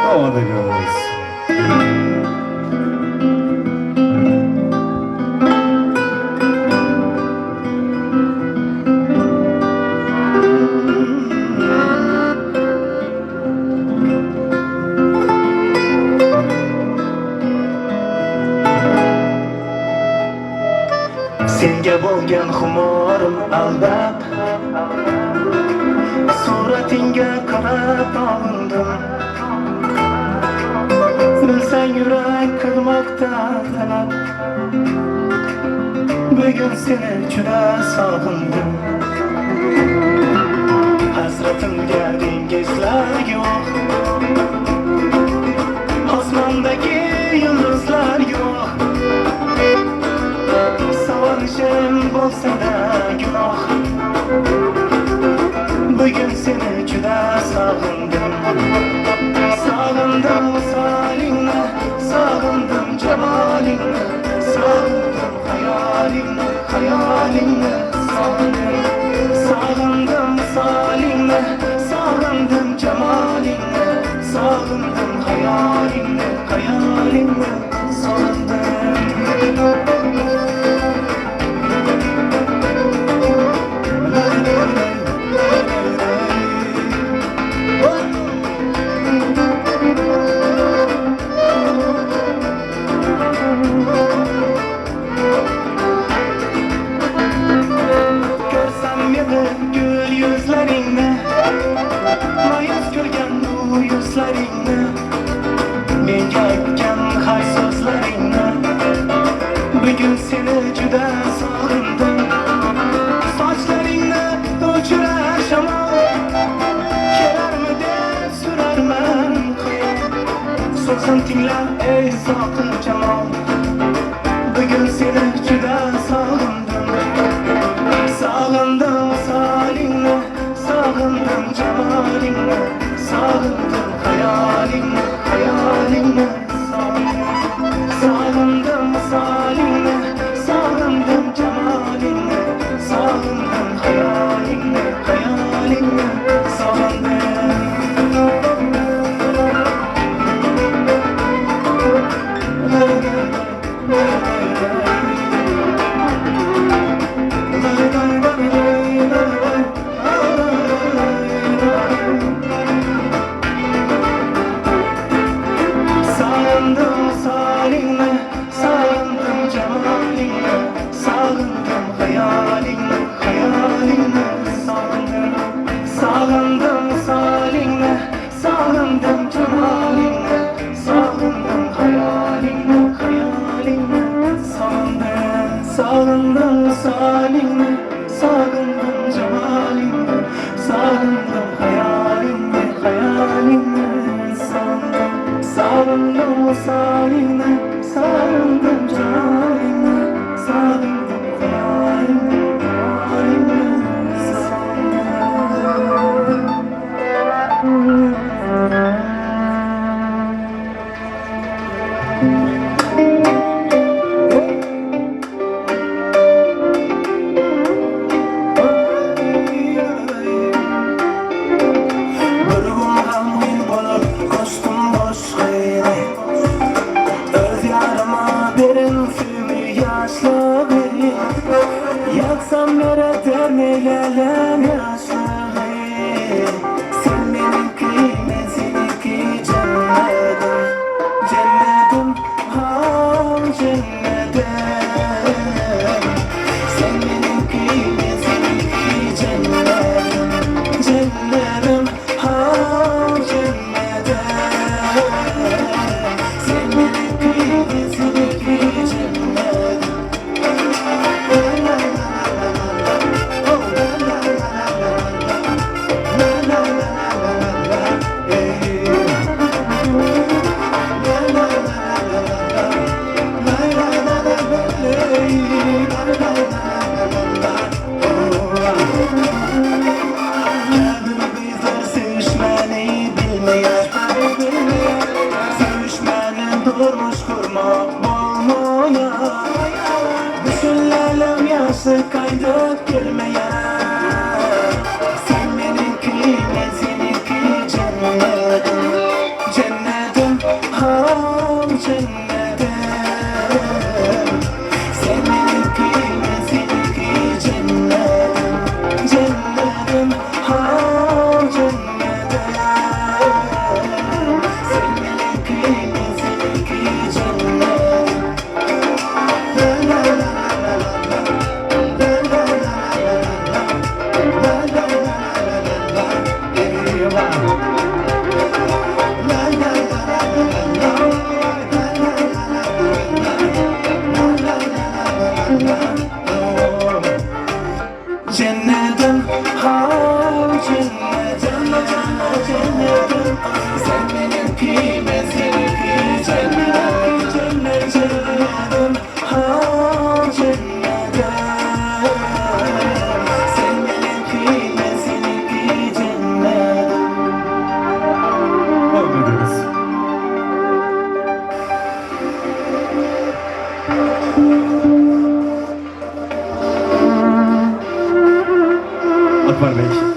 Havada görürüz. bo'lgan xumorim aldab suratingga qarab olindim bilsang yurak qilmoqda talab bugun seni juda sog'indim hasratimga dengizlar yo'q osmondagi yulduzlar yo'q sog'inishim bo'lsa-da gunoh bugun seni juda sog'indim sog'indim visolingni sog'indim jamolingni sog'indim xayolingni sog'indim visolingni sog'indim jamolingni sog'indim xayolingni Görsem meni gül yüzleringni mayus ko'rgan bu yuzlaringni menga aytgan hay so'zlaringni bugun seni juda sog'indim sochlaringni o'chirar shamol kelarmi deb so'rarman so'zim tingla ey soqil jamol bugun seni juda sog'indim sog'indim visolingni sog'indim jamolingni sog'indim xayolingni sog'indim visolingni sog'indim jamolingni sog'indim xayolingni sog'indim visolingni sog'indim jamolingni sog'indim xayolingni sog'indim visolingni sog'indim jamolingni sog'indim xayolingni sog'indim visolingni sog'indim jamolingni sog'indim xayolingni sog'indim visolingni sog'indim jamolingni sog'indim xayolingni Sen benimki ben seninki cennet cennet cennet ha cennet Sen benimki ben seninki cennet Devam ediyoruz. Akbar Bey.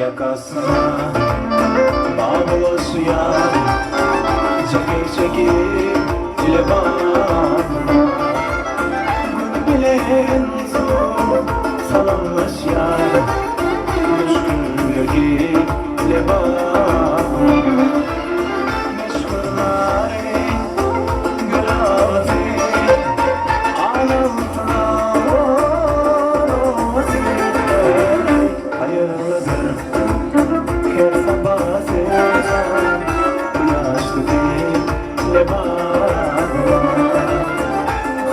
Yakasına bağlı suya çekip çekip dile bağlı bilen zor salınmış yar müşküldeki dile bağlı meşgulları gülati ağlamına orası hayırlıdır her sabah sezen yaşlı değil leman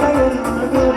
hayırlıdır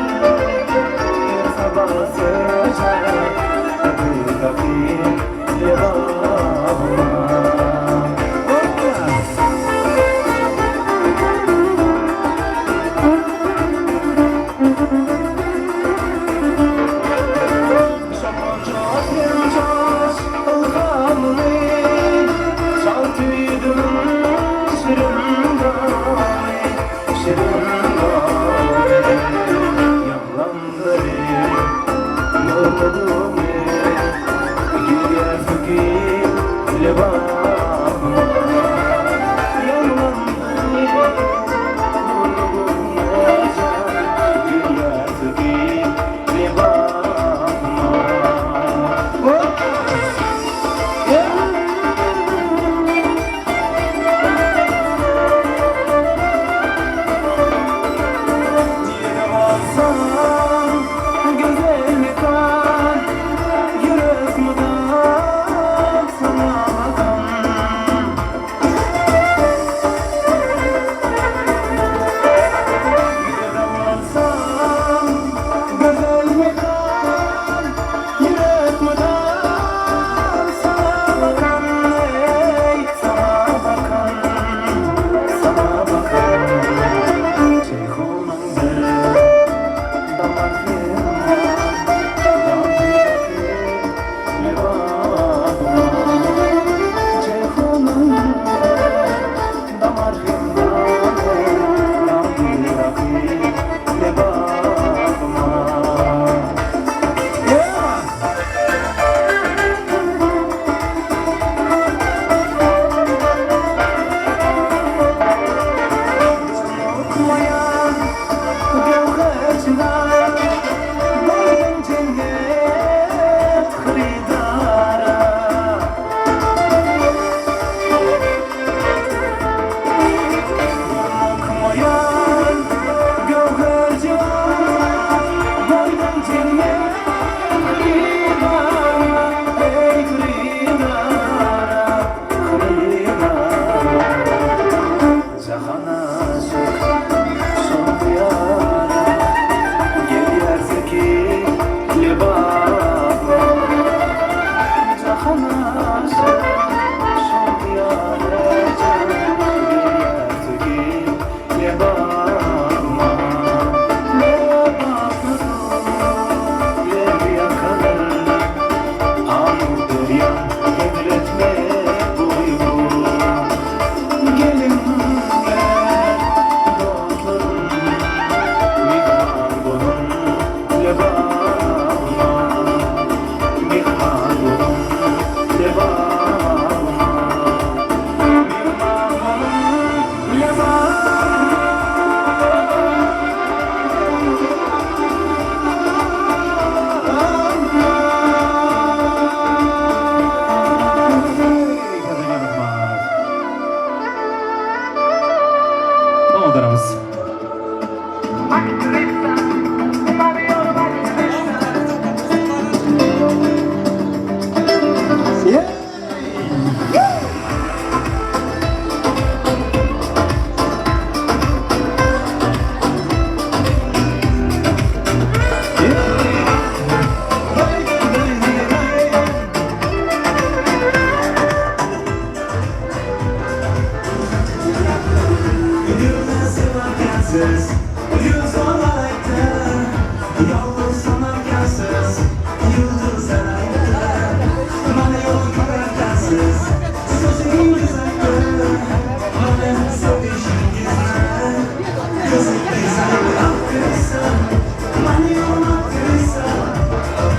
Mani yormaktıysa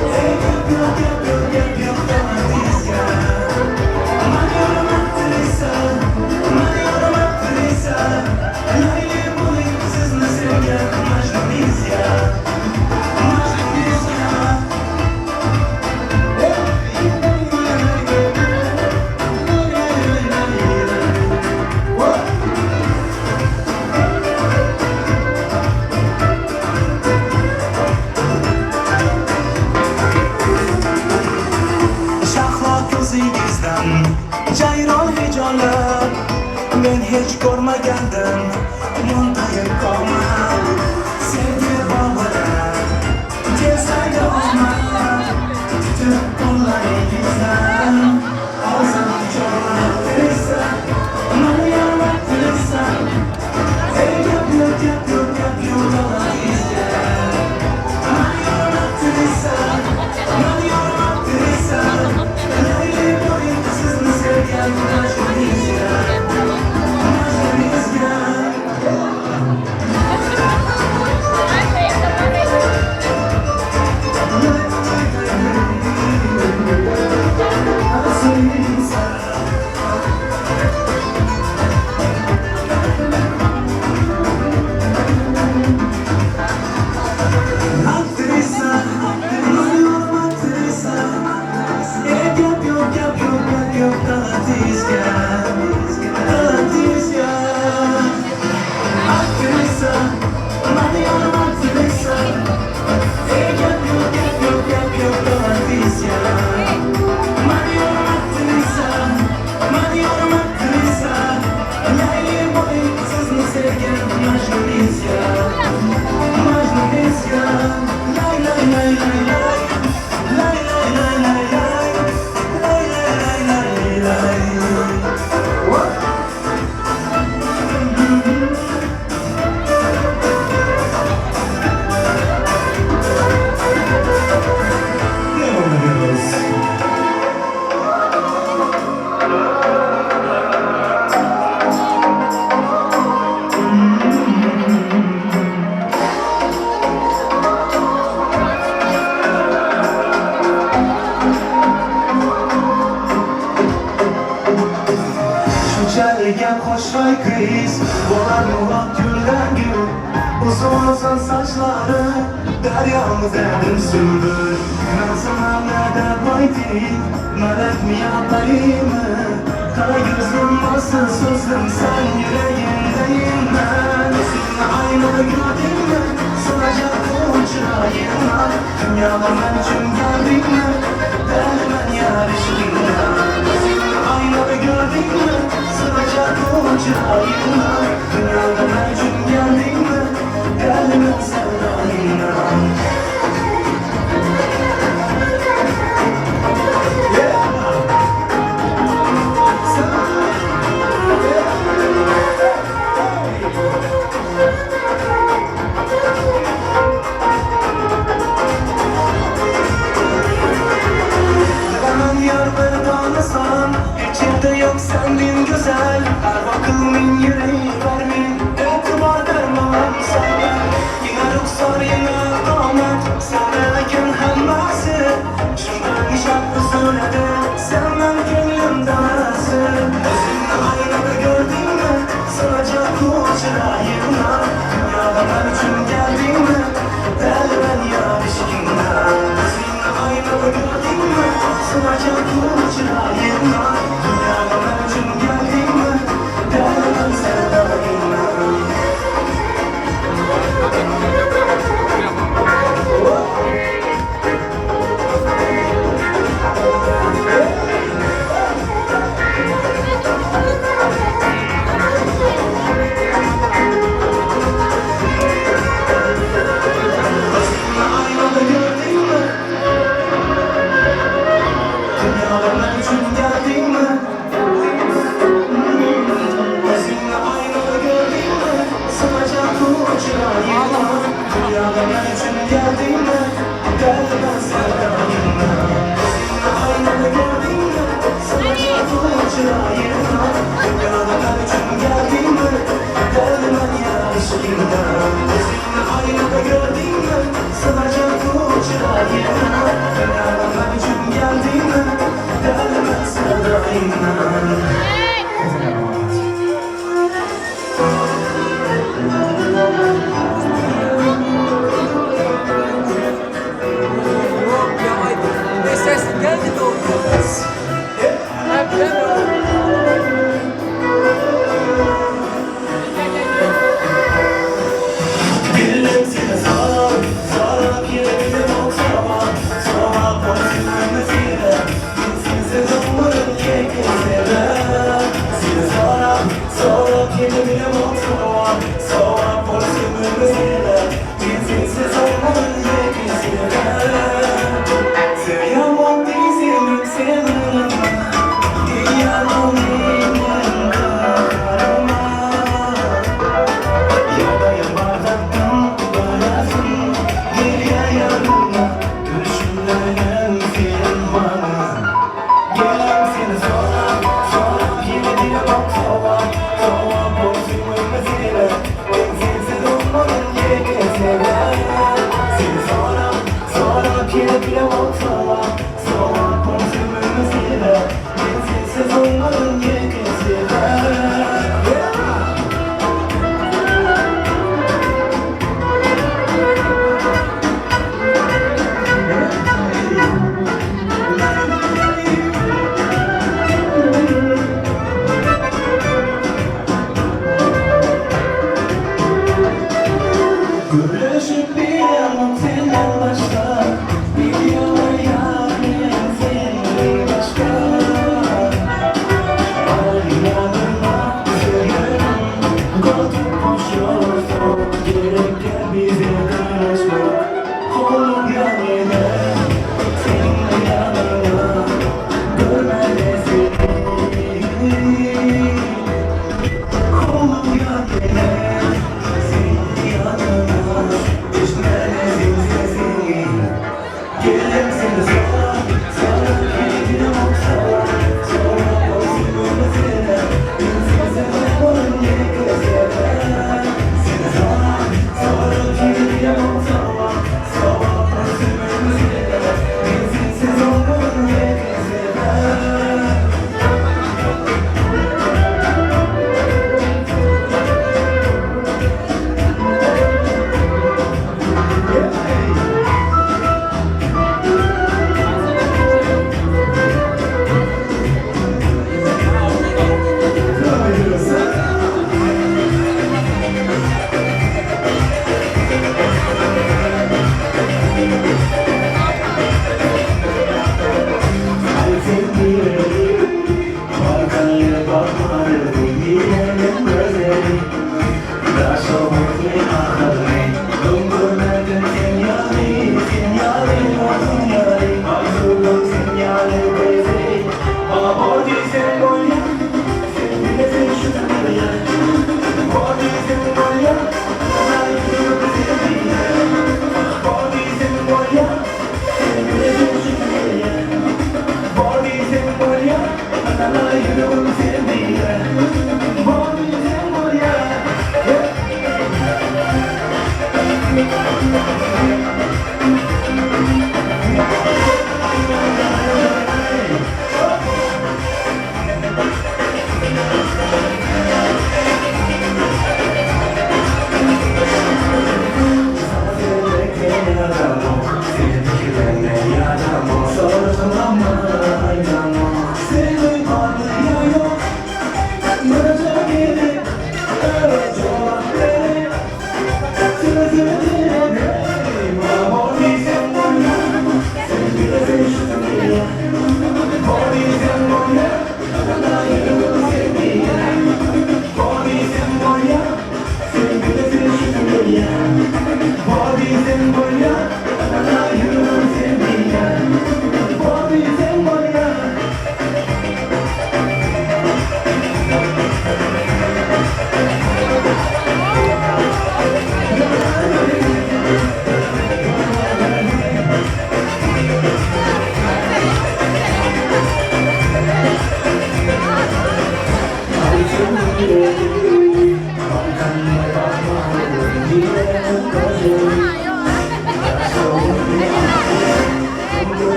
Gap yok gap yok gap yok dalattıysa Mani yormaktıysa Mani yormaktıysa Layli bulayım siz nasıl gel Majnuniz ya Majnuniz ya Bizden cayron heyecanlar Ben hiç görmegendim Muntayım kalma Sevgi bağlara Cezayı olma Tutup kolları bizden Ağzını çoğaltırsa Bana yarmaktırsa Ey yapıyor yapıyor yapıyor Dala bizden Bana yarmaktırsa Bana yarmaktırsa Şuncayken hoşray kız Bolar muhat gülden gül Uzun uzun saçları Deryamız edim sürdür Nasıl neden haydi Melek mi yapayım Kara gözüm nasıl sözüm Sen yüreğimdeyim ben Seninle aynı gördün mü Sılacak uçurayım Dünyada ben için geldim mi Dermen yarışımdan Seninle aynı gördün mü Sılacak uçurayım Dünyada ben için geldim mi Dermen sevdayımdan İçimde yok sendin güzel Her vakılmin yüreği vermin Etibar derman senden Yine ruhsar yine damat Severken hemmesi Şundan şarkı söyledi Senden gönlüm danası Özünle aynada gördün mü Sılacak uçurayımla Dünyada ben için geldin mi Deli ben yarışkından Özünle aynada gördün mü Sılacak uçurayımla Dünyada ben için geldin mi Deli ben sevdayımla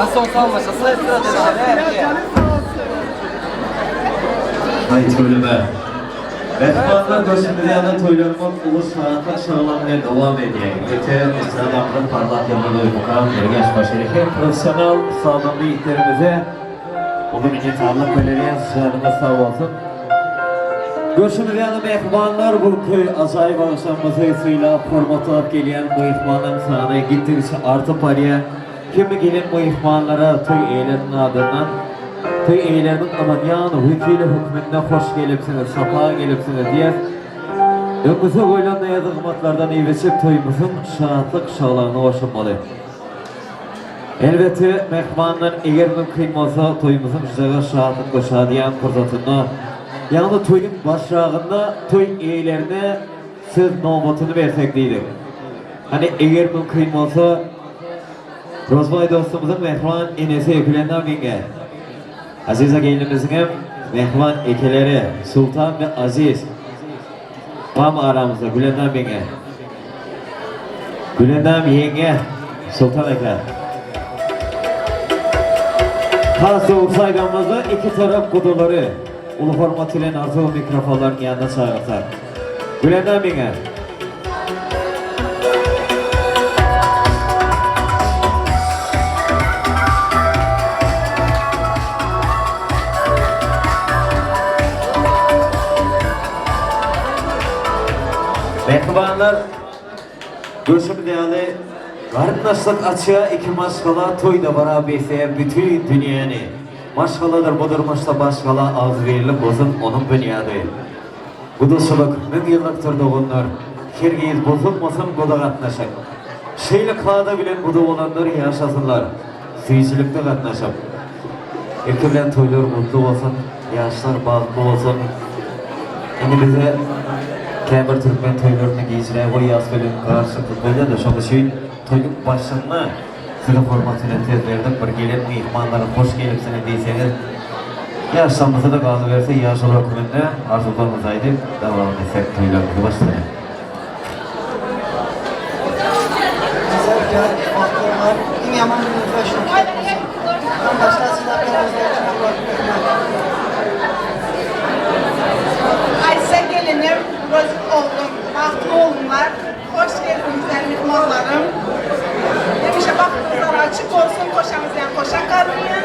Nasıl olmasa sırada dedi. Hayır söyleme. Mehmanlar gösterdiğinde toylarımın ulu sanatlar şahlanmaya devam ediyor. Öte İslam'ın parlak yılları mukaan Ergenç Başarı'yı profesyonel sağlamlı yiğitlerimize bugün itaatlık belediye sıçrarına sağ olsun. Görüşümüzde mehmanlar bu köy acayip akşamımızıyla formatlanıp gelen bu ihmanın sahne gittikçe artıp araya kimi gelin bu ihmanlara toy eylerinin adından toy eylerinin amanyanı hüküyle hükmünde hoş gelipsiniz, safa gelipsiniz diye önümüze koyulan yazıkmatlardan iyileşip toyumuzun şahatlık şağlarına hoşlanmalı. Elbette mehmanlar eğer mümkün olsa toyumuzun güzel şahatlık ve şadiyan fırsatında yani toyun başlığında toy eylerine söz nöbetini versek deydik. Hani eğer mümkün olsa Rozbay dostumuzun mehman enesi öpülenden binge. Aziz gelinimizin hem mehman ekeleri Sultan ve Aziz tam aramızda Gülendam binge. Gülendam yenge Sultan eke. Karşı Ursaydamızda iki taraf kuduları ulu formatıyla arzu mikrofonların yanında çağırtar. Gülendam binge. Mehmanlar görüşüm değerli karınlaşlık açığa iki maşgala toyda beraber bütün dünyanı maşgaladır budur maşta başgala ağız verilip bozun onun bünyadı. Buduşuluk min yıllıktır doğunlar hergeyiz bozulmasın buda katnaşık şeylik kağıda bilen buda olanlar yaşasınlar suyicilikte katnaşıp erkekler toylar mutlu olsun yaşlar bağlı olsun. Şimdi bize Kemer Türkmen toylarını giyicilere o yaz bölüm karşılıklı böyle de şöyle şeyin toyun başına sıra formatıyla tez verdik. Bir gelin mihmanlara hoş gelipsiniz deyseniz yaşlanması da kaldı verse yaş olarak hükümünde arzularımızdaydı. Devam etsek toylarımızı başlayalım. Ayşe gelinim, Rozuk oğlum, Bahtı oğlumlar, hoş geldiniz mihmanlarım. Demişe baktığınızlar açık olsun, koşamız yani koşa karmaya.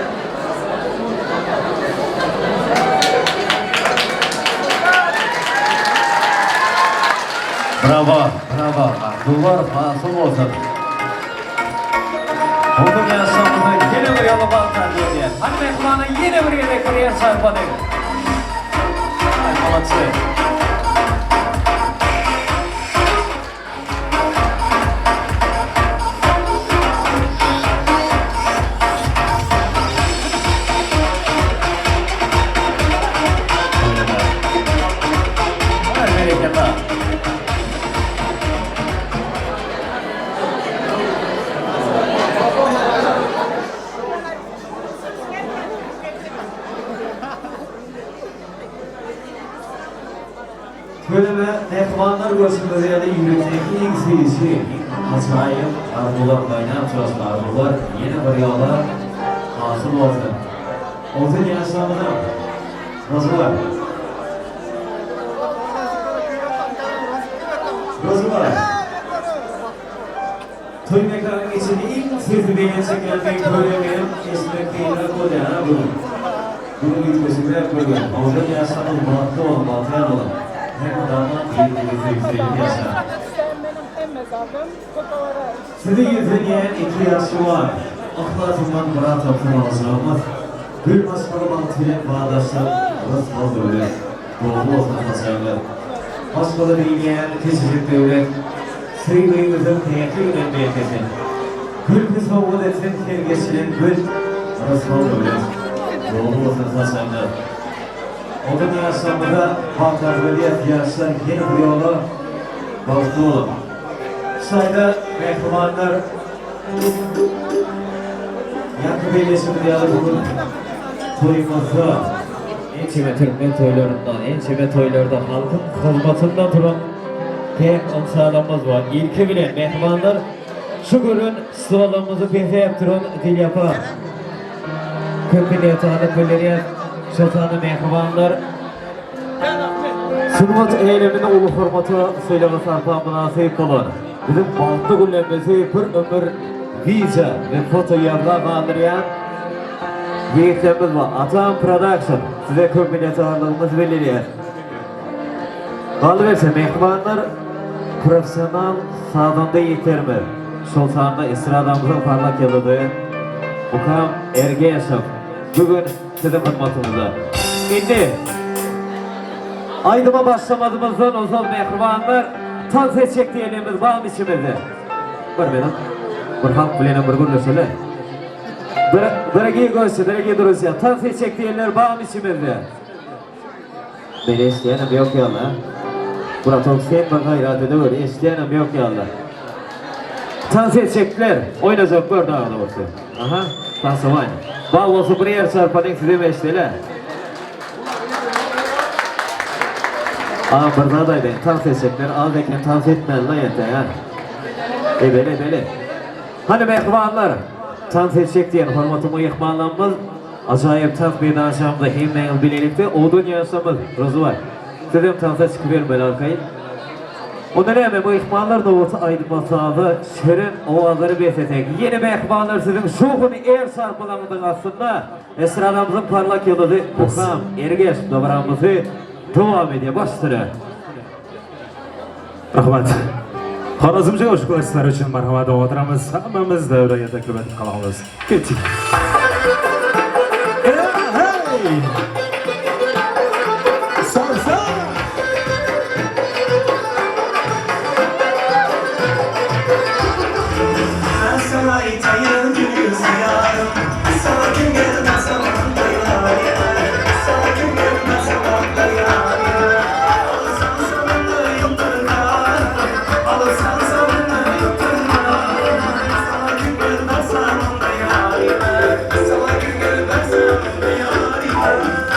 Bravo, bravo. Duvar masum olsun. Bugün yaşamımızda yine bir yalı baltar diye. Hadi mehmanın yine bir yedek buraya çarpadık. Malatçı. Bölüme mehmanlar görsünde ya da yürüteki ilk seyisi Hatay'ın arzular kaynağı çalışma arzular yeni bir yola hasıl oldu. Olsun yaşamına Rozlar. Rozlar. Toy mekanın içinde ilk sözü beğeneceklerden bölümün esmekliğine koyana bulun. Bunun gitmesinden bölüm. Olsun yaşamın batlı olun, batıyan olun. Hem adamdan bir yaşa. Sizi yüzleyen iki yaşı var. Aklatından Murat Akın alacağımız Gül Maskalı Mantıyla bağdaşlar Rıfal Devlet Doğulu olsun tasarlar. Maskalı bilgiyen Kişilik Devlet Sri Bey'imizin kıyaklı memleketi Gül Kısmavud etsin Kergeçilin Gül Rıfal Devlet Doğulu olsun tasarlar. O gün yaşamında halklar belediye yaşlar yeni bir yolu bağlı olun. Sayda mehmanlar Yankı Beylesi'nin diyalı bugün toyumuzda en çime Türkmen toylarından, en çime toylarda halkın hizmetinde duran tek amsalamız var. İlki bile mehmanlar şu günün sıralamızı bize yaptıran dil yapar. köpüne tanıdık böleriye Sultanı mehribanlar. Sunmat eylemine ulu hurmatı söyleme sarpa münasip olun. Bizim baltı güllerimizi bir ömür video ve foto yavla bağlayan yiğitlerimiz var. Atam Production size köp minnettarlığımız belirliyor. Kalıverse mehribanlar profesyonel sağlamda yiğitlerimiz. Sultan'da estradamızın parlak yılıdır. Mukam Ergeyeşov bugün sizin hizmetinizde. Şimdi aydıma başlamadığımızdan uzun mehribanlar dans edecek diyelimimiz var mı içimizde? Var benim. Bir halk bilenim bir gülü söyle. Dıragi göğsü, dıragi durusya, dans edecek diyenler var mı içimizde? Beni isteyenim yok ya Allah. Bura toksen bir gayrat ediyor, isteyenim yok ya Allah. Dans edecekler, oynayacaklar daha doğrusu. Aha, tansamayın. Bağ olsun bir yer çarpanın size meşteler. Bir daha da edin, dans edecekler, az eken dans etmeyin lan yeter ha. Beli. Hani mehribanlar, dans edecek diyen hürmetimi ihmanlanmaz. Acayip dans meydanşamda hemmeyiz bilelikte, o dünyasımız, Rızuvar. Sizin dansa çıkıp vermeli arkayı. Ondan hemen bu ihmallar da orta aydınlatağında şirin ovazları besetek. Yeni mehribanlar sizin şuhunu er sarpılanıdın aslında. Esradamızın parlak yıldızı Mukam Ergeş davranımızı devam ediyor. Başları. Rahmat. Xorazmcha oshko'zlar uchun marhamat o'tiramiz. Hammamiz davraga taklif etib qolamiz. Keting. Hey! Salsa! Sana itayım gülüz yarım. Sana kim gelmez zamanla yarım. Sana kim gelmez zamanla yarım. Alırsan zamanla yukarıdan. Alırsan zamanla yukarıdan. Sana kim gelmez zamanla yarım. Sana kim gelmez zamanla yarım.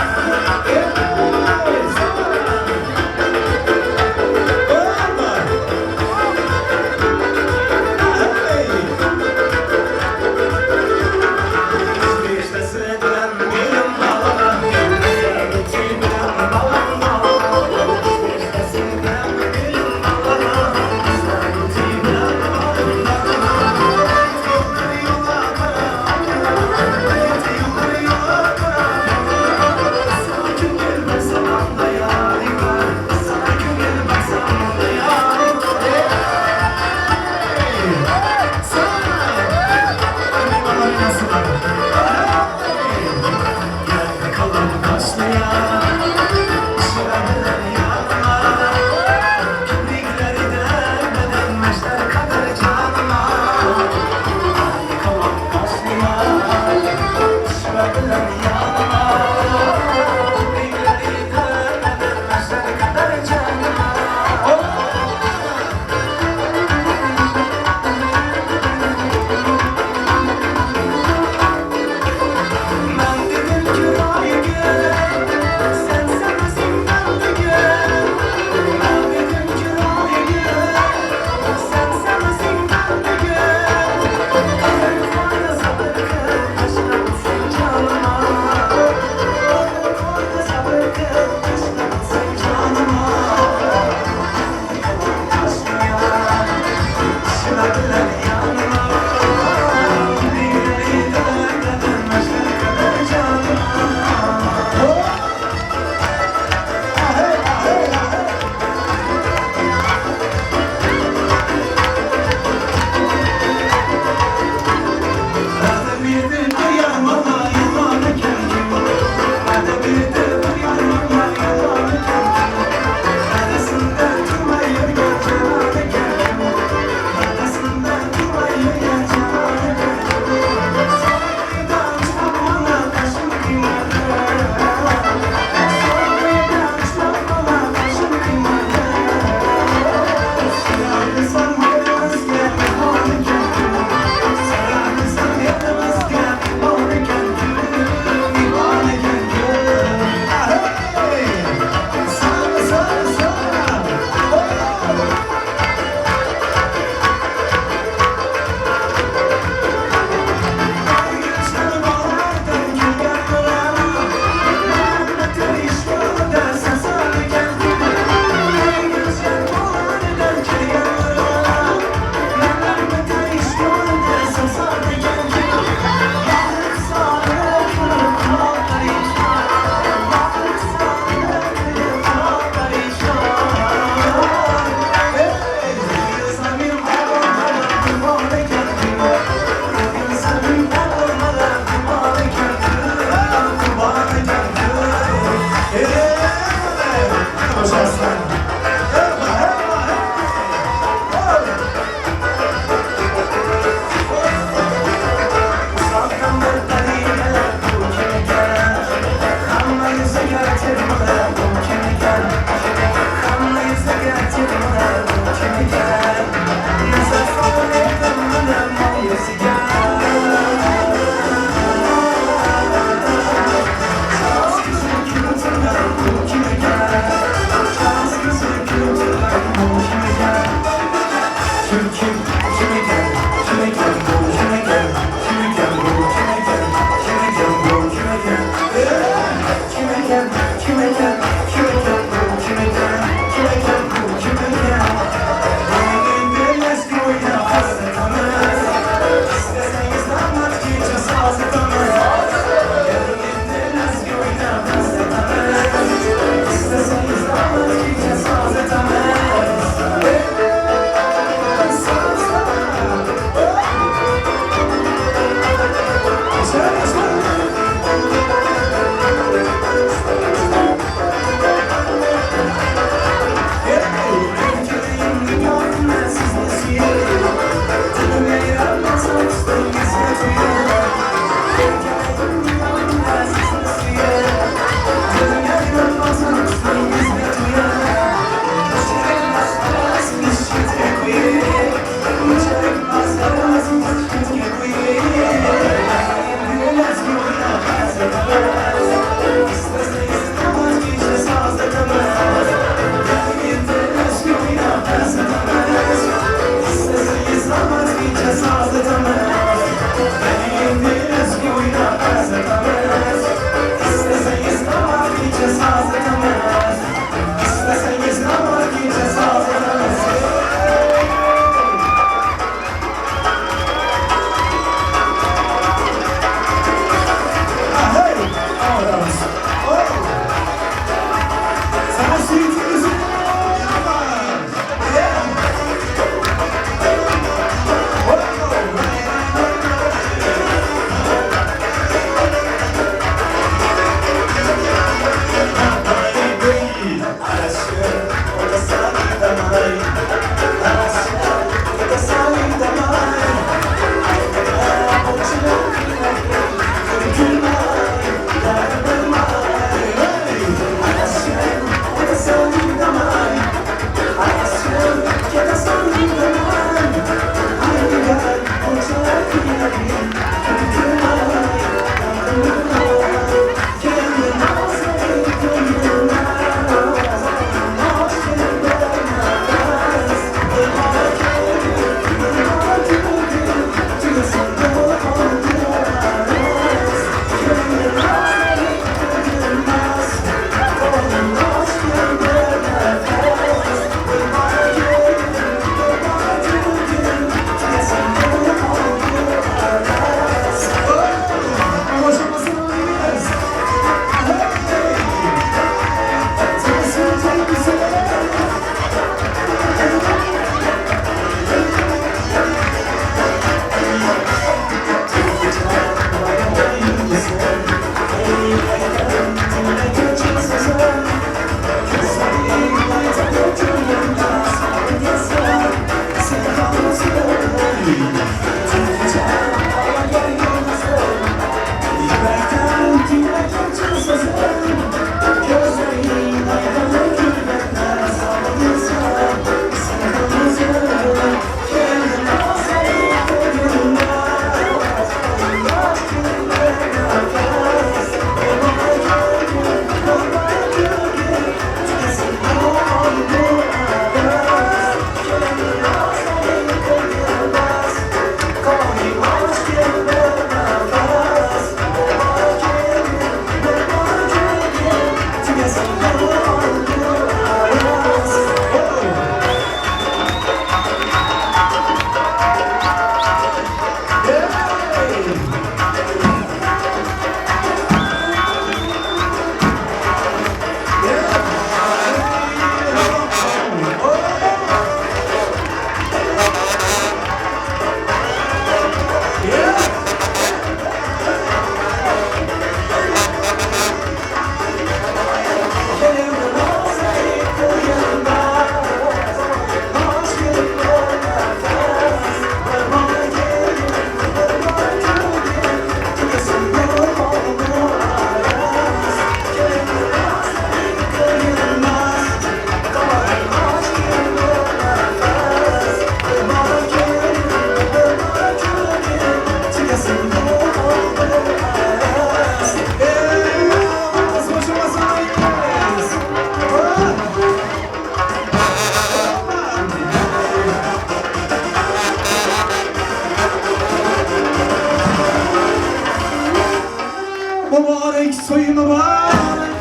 soy mübarek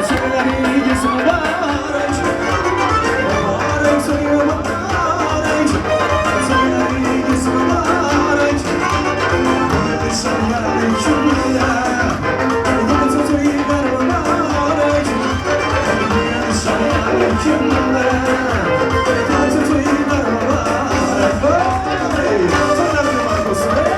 Söyleriniz mübarek Mübarek soy mübarek Söyleriniz mübarek Selam cümle Yıldız toylar mübarek Selam cümle Yıldız toylar mübarek Toylar mübarek olsun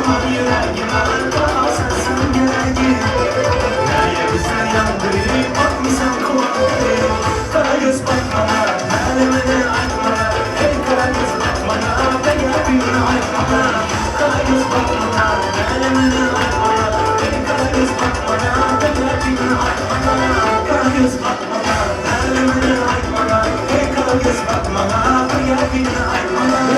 var yüreğime kalsan sen gereği Nereye bize yandırı bakmışsan kulağını Kara göz bakma elimini açma Hey kara göz bakma ben yapayım açma Kara göz bakma elimini açma Hey kara göz bakma ben yapayım açma Kara göz bakma elimini açma Hey kara göz bakma ben yapayım açma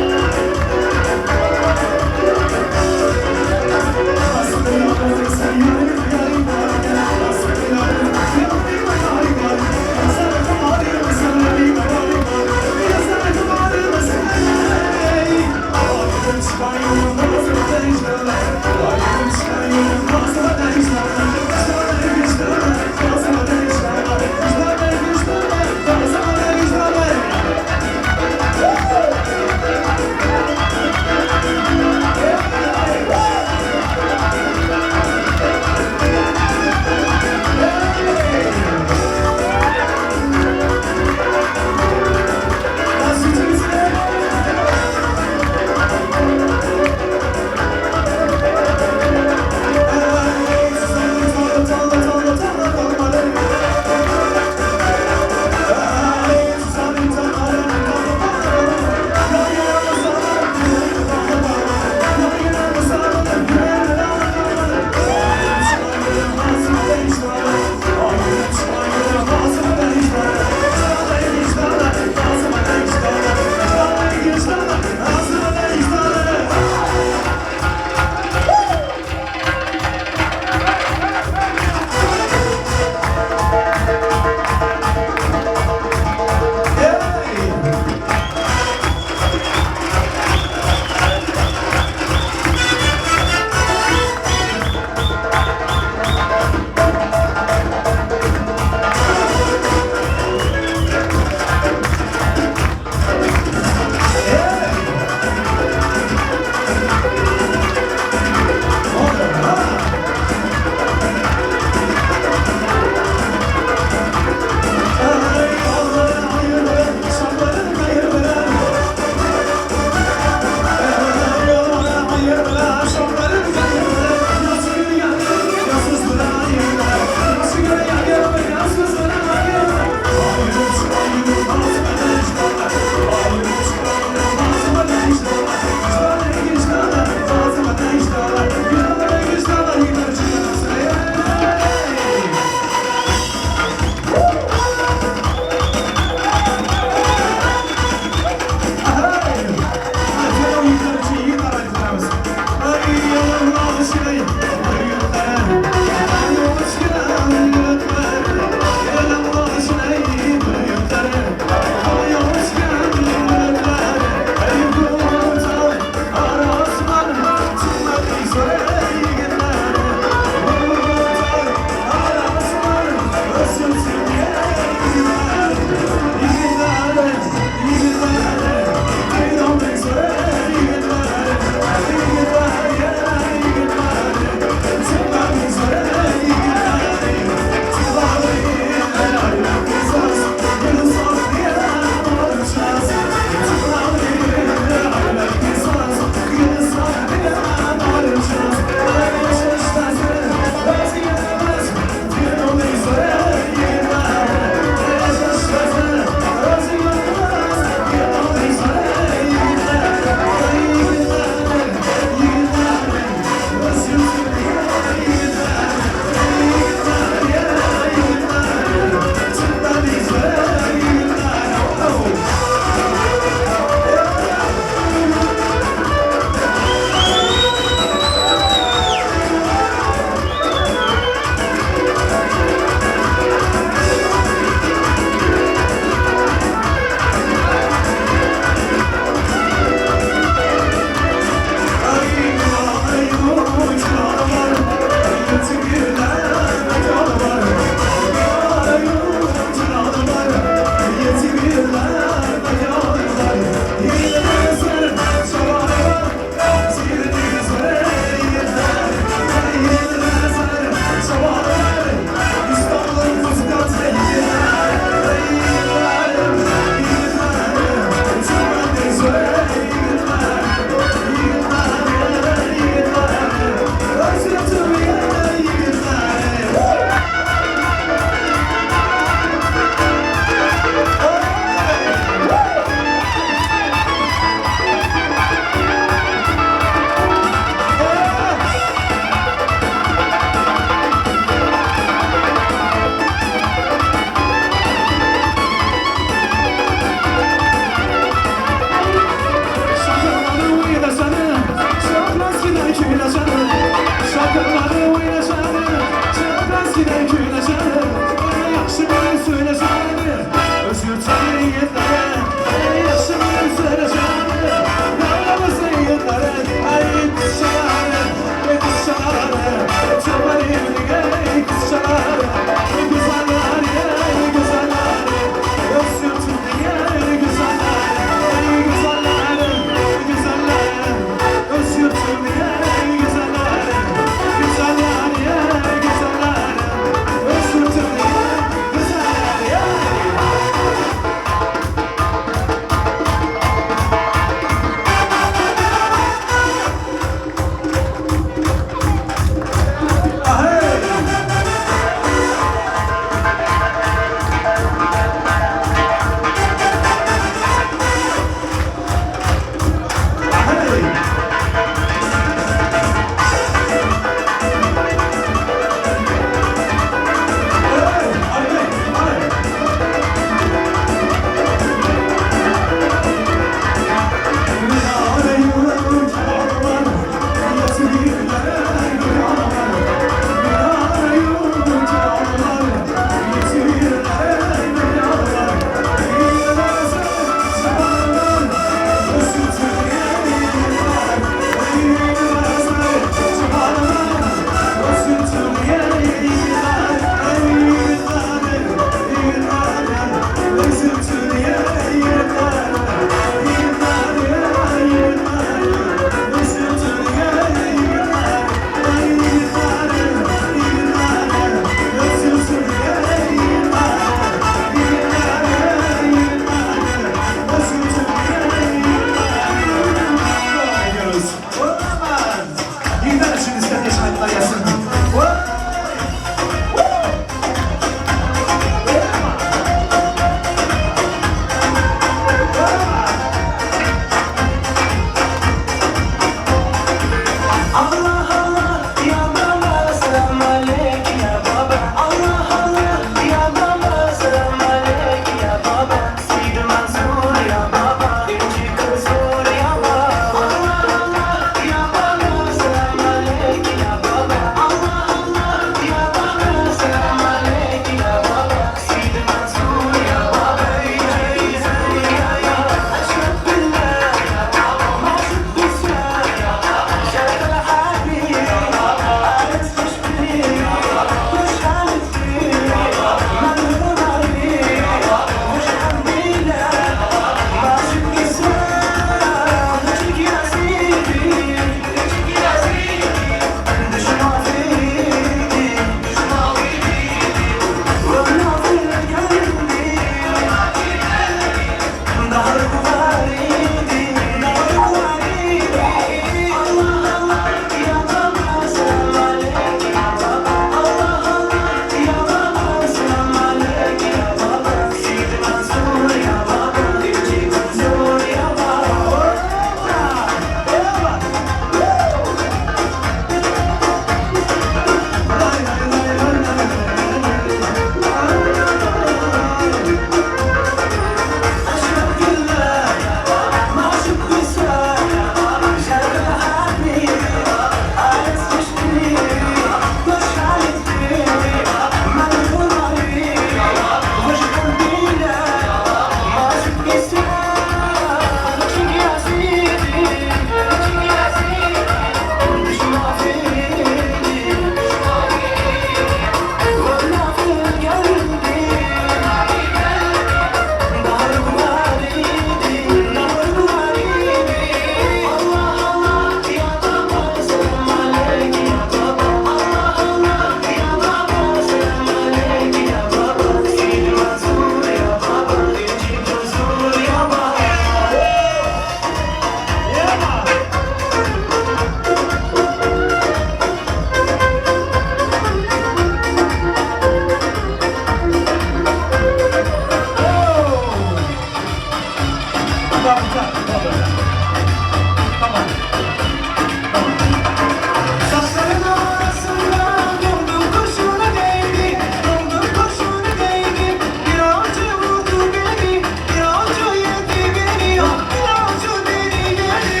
Saçların arasında dondum kurşuna değdi, dondum kurşuna değdi. Bir avcı vurdu beni, bir avcı yedi beni, bir avcı beni yedi.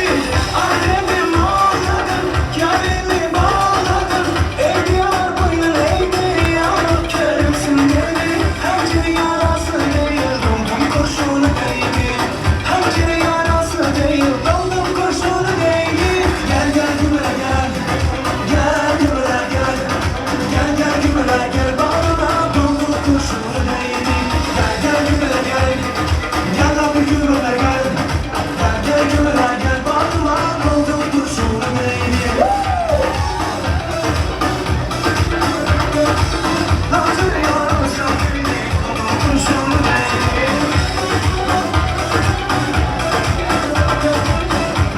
Annemi ağladım, kendimi bağladım. Ey yar boyun eğdi, yavrum körümsün dedi. Hancı yarası değil, dondum kurşuna değdi. Hancı yarası değil, dondum kurşuna değdi. Gel gel gümüle gel. Gel gümüle gel, gel gel gümüle gel bana dondum kurşunu değdi. Gel gel gümüle gel, gel abi gümüle gel. Gel gel gümüle gel bana dondum kurşunu değdi. Nasıl yarasa dondum kurşunu değdi.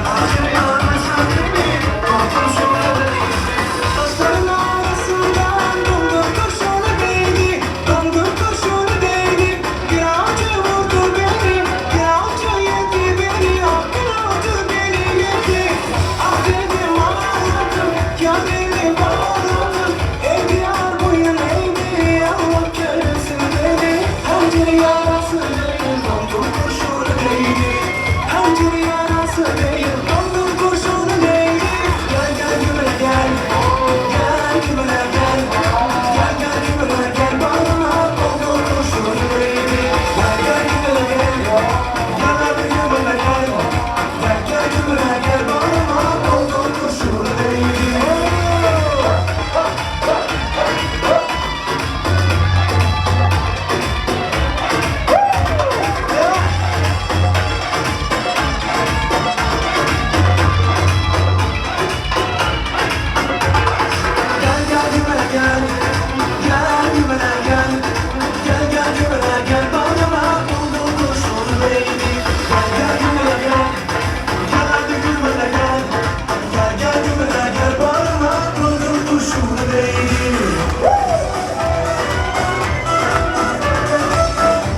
Nasıl yarasa dondum kurşunu değdi. Saçların arasından dondum kurşunu değdi, dondum kurşunu değdi. Bir avcı vurdu beni, bir avcı yedi beni, bir avcı beni yedi. Ah dedim ağladım, kendimi bağladım. Ey yar boyun eğdi, Allah körüsün dedi. Hancı yarası değil, dondum kurşunu değdi. Hancı yarası değil, dondum kurşunu değdi. Gel gel gümüle gel. Gel gümüle gel, gel gel gümüle gel bana dondum kurşunu değdi. Gel gel gümüle gel, gel hadi gümüle gel. Gel gel gümüle gel bana dondum kurşunu değdi. Gel gel gümüle gel, gel gümüle gel. Gel gel gümüle gel bana dondum kurşunu değdi. Gel gel gümüle gel, gel hadi gümüle gel. Gel gel gümüle gel bana dondum kurşunu değdi.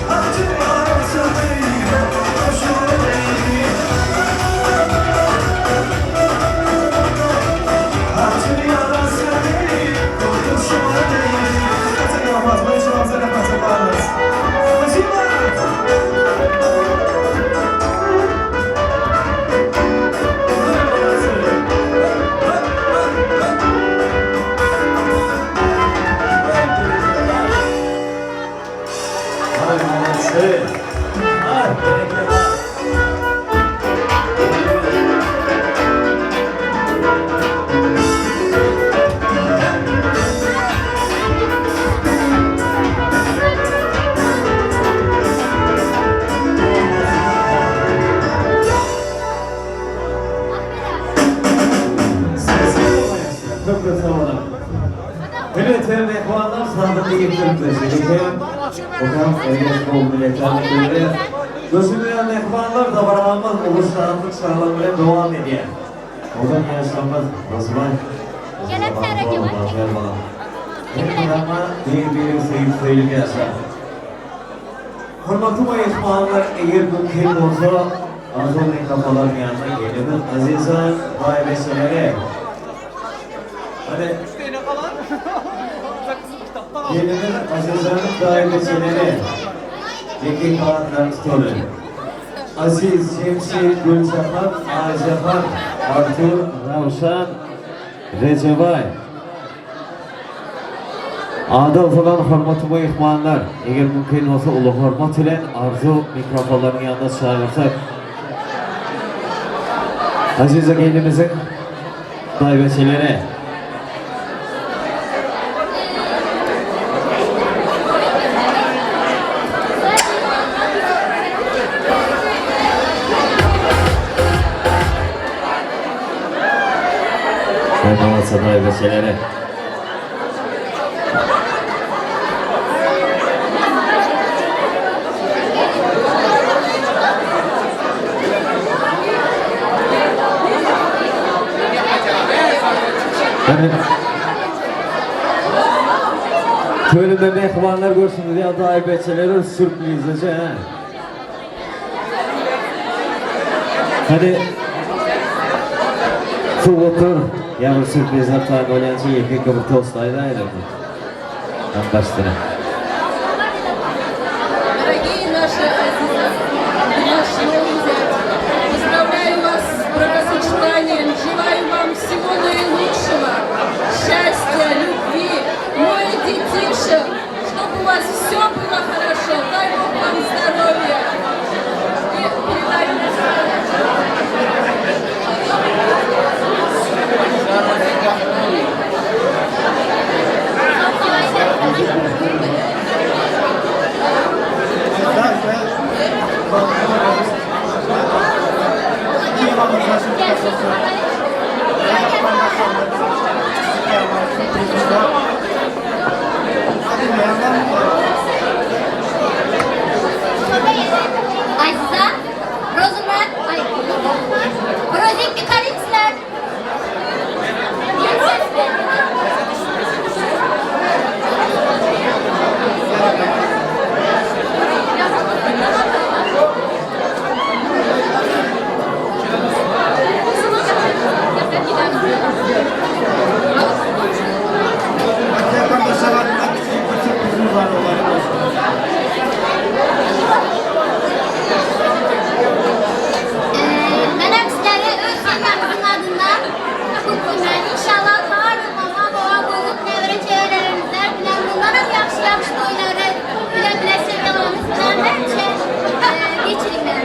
Acı yarası değil, kurşunu değdi. Acı yarası değil, kurşunu değdi. Hadi yapmaz, ben şu an sana katılmaz. Çok da sağ olun. Evet sevgili ekvanlar sandıkta getirmişler. Bakalım Ergeç Bol Milletler'de gözümüyen ekvanlar da varamaz uluslararası çağrılarıyla devam ediyor. Oradan yaşlanmaz Nazımay. Gelen tercih var. Ama bir sevgi söyleyip yaşlar. Hürmetli ekvanlar eğer bu kim olsa Azor'un kafaların yanına gelelim. Azizan vaibeselere. Hani gelimin Azizan'ın vaibeselere. Zeki Kağıtlar tutarı. Aziz, Cemşir, Gülşahan, Arjahan, Artur, Ravşan, Recevay. Adil falan hürmetli mehmanlar, eğer mümkün olsa ulu hürmet ile arzu mikrofonların yanında çağırırsak Azize gelinimizin daiveçilere ve daiveçilere Köyünde mehmanlar görsün diye daiveçilere sürprizece. Hadi şu otur. Ya bu sürprizler tabi olan için yepyeni bir tostaydı ayrıldı. Ben başlarım. Дорогие наши азизы, наши друзья, поздравляю вас с бракосочетанием, желаю вам всего наилучшего, счастья, любви, моих детишек, чтобы у вас все было хорошо, дай Бог вам здоровья. И передаю Aysa, Rosenberg, Rozikli Kalitzler. Ben sizlere öz sevmemizin adından kutlayayım. İnşallah vardır mama, baba, bozuk, nevre, çevrelerimizler bilen bunlara yaxşı toyları bile sevgilerimiz bilen bence geçirinler.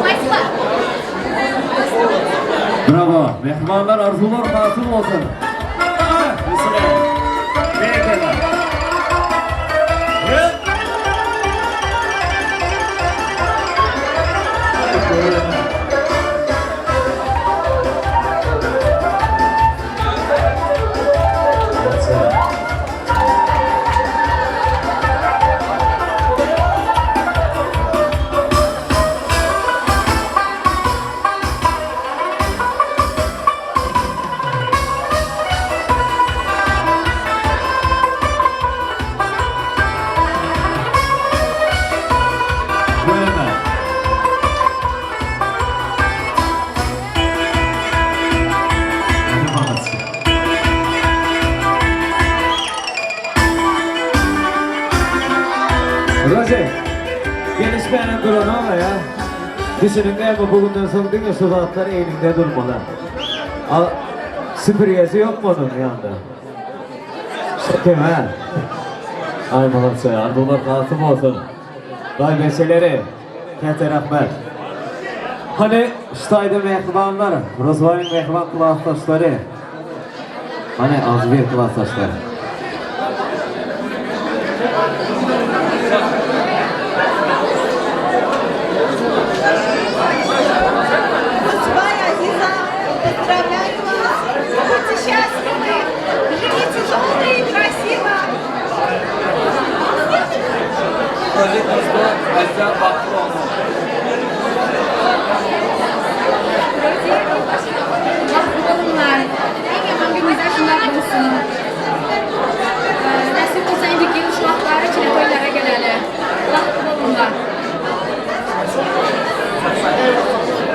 Спасибо. Bravo. Mehmanlar arzular hasıl olsun. Mesela. Berekeler. Roger, gelişmeyen duran ama ya. Düşünün de ama bugünden sonra dünya sokaklar elinde durmalı. Süpürgesi yok mu onun yanında? Şekim ha? Ay malatça, ardular kasım olsun. Vay meseleri, kete rahmet. Hani ştayda mehribanlar, Rozvay'ın mehriban klastaşları. Hani az bir klastaşları. Своя Азиза, поздравляю вас. Будьте счастливы, живите долго и красиво. Bunlar, hangimizden şunlar bulsun. Nasip olsa indiki uşaqlar için toylara geleli. Bunlar.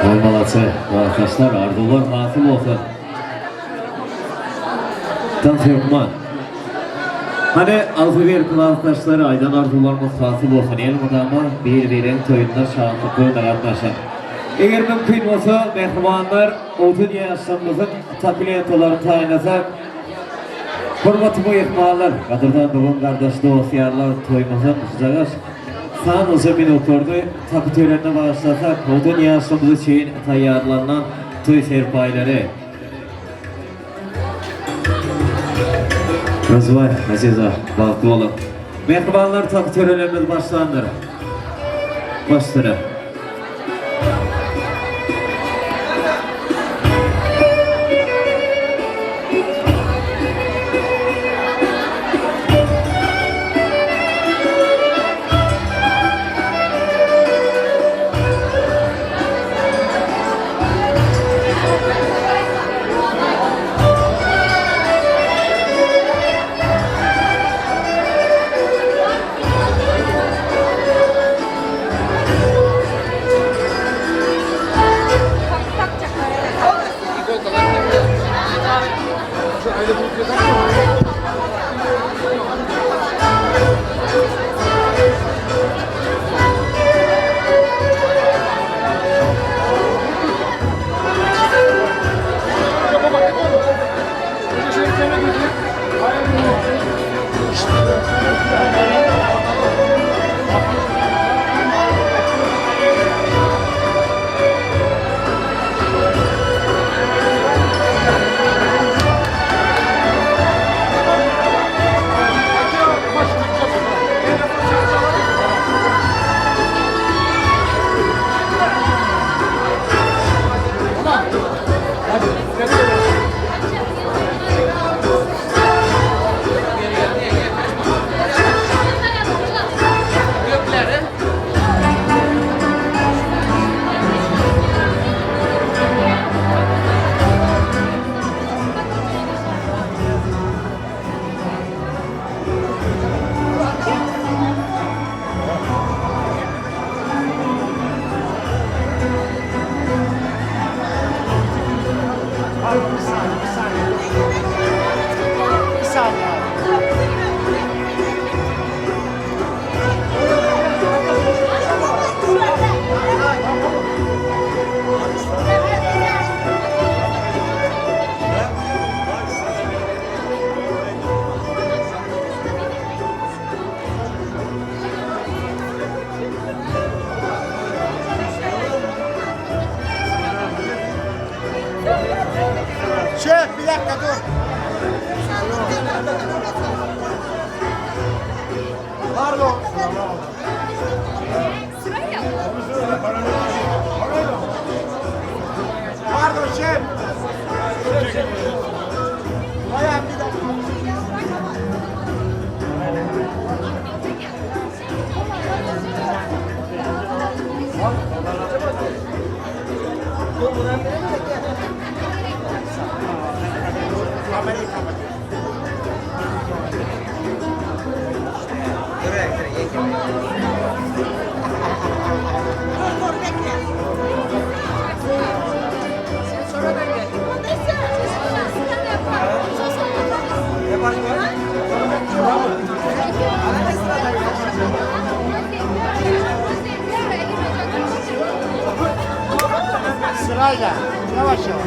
Olmalatı, arkadaşlar ardular hasıl olsun. Tanışırman. Hani azı bir klastaşları aydan ardularımız hasıl olsun. El mudamı bir toyunda şahitlikle dayatlaşın. Eğer mümkün olsa mehribanlar 30 yaşlarımızın takliyatlarını tayinlasak, hürmetli mehmanlar, kadırdan doğum kardeş dostlarlar toyumuzun sıcağız. San uzun minutlarda takı törenine başlasak, 30 yaşlarımız için tayarlanan toy serpayları. Rozvay, Aziza, bağlı olun. Mehribanlar takı törenlerimiz başlandır. Başlanır. Pardon. Pardon şef. Bayağı bir dakika. Sırayla, yavaş yavaş.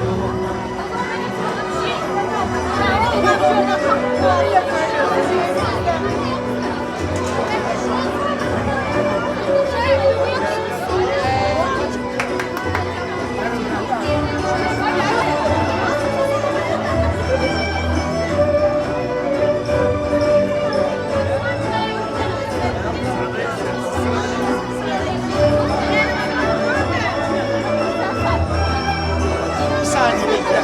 Bir saniye bekle.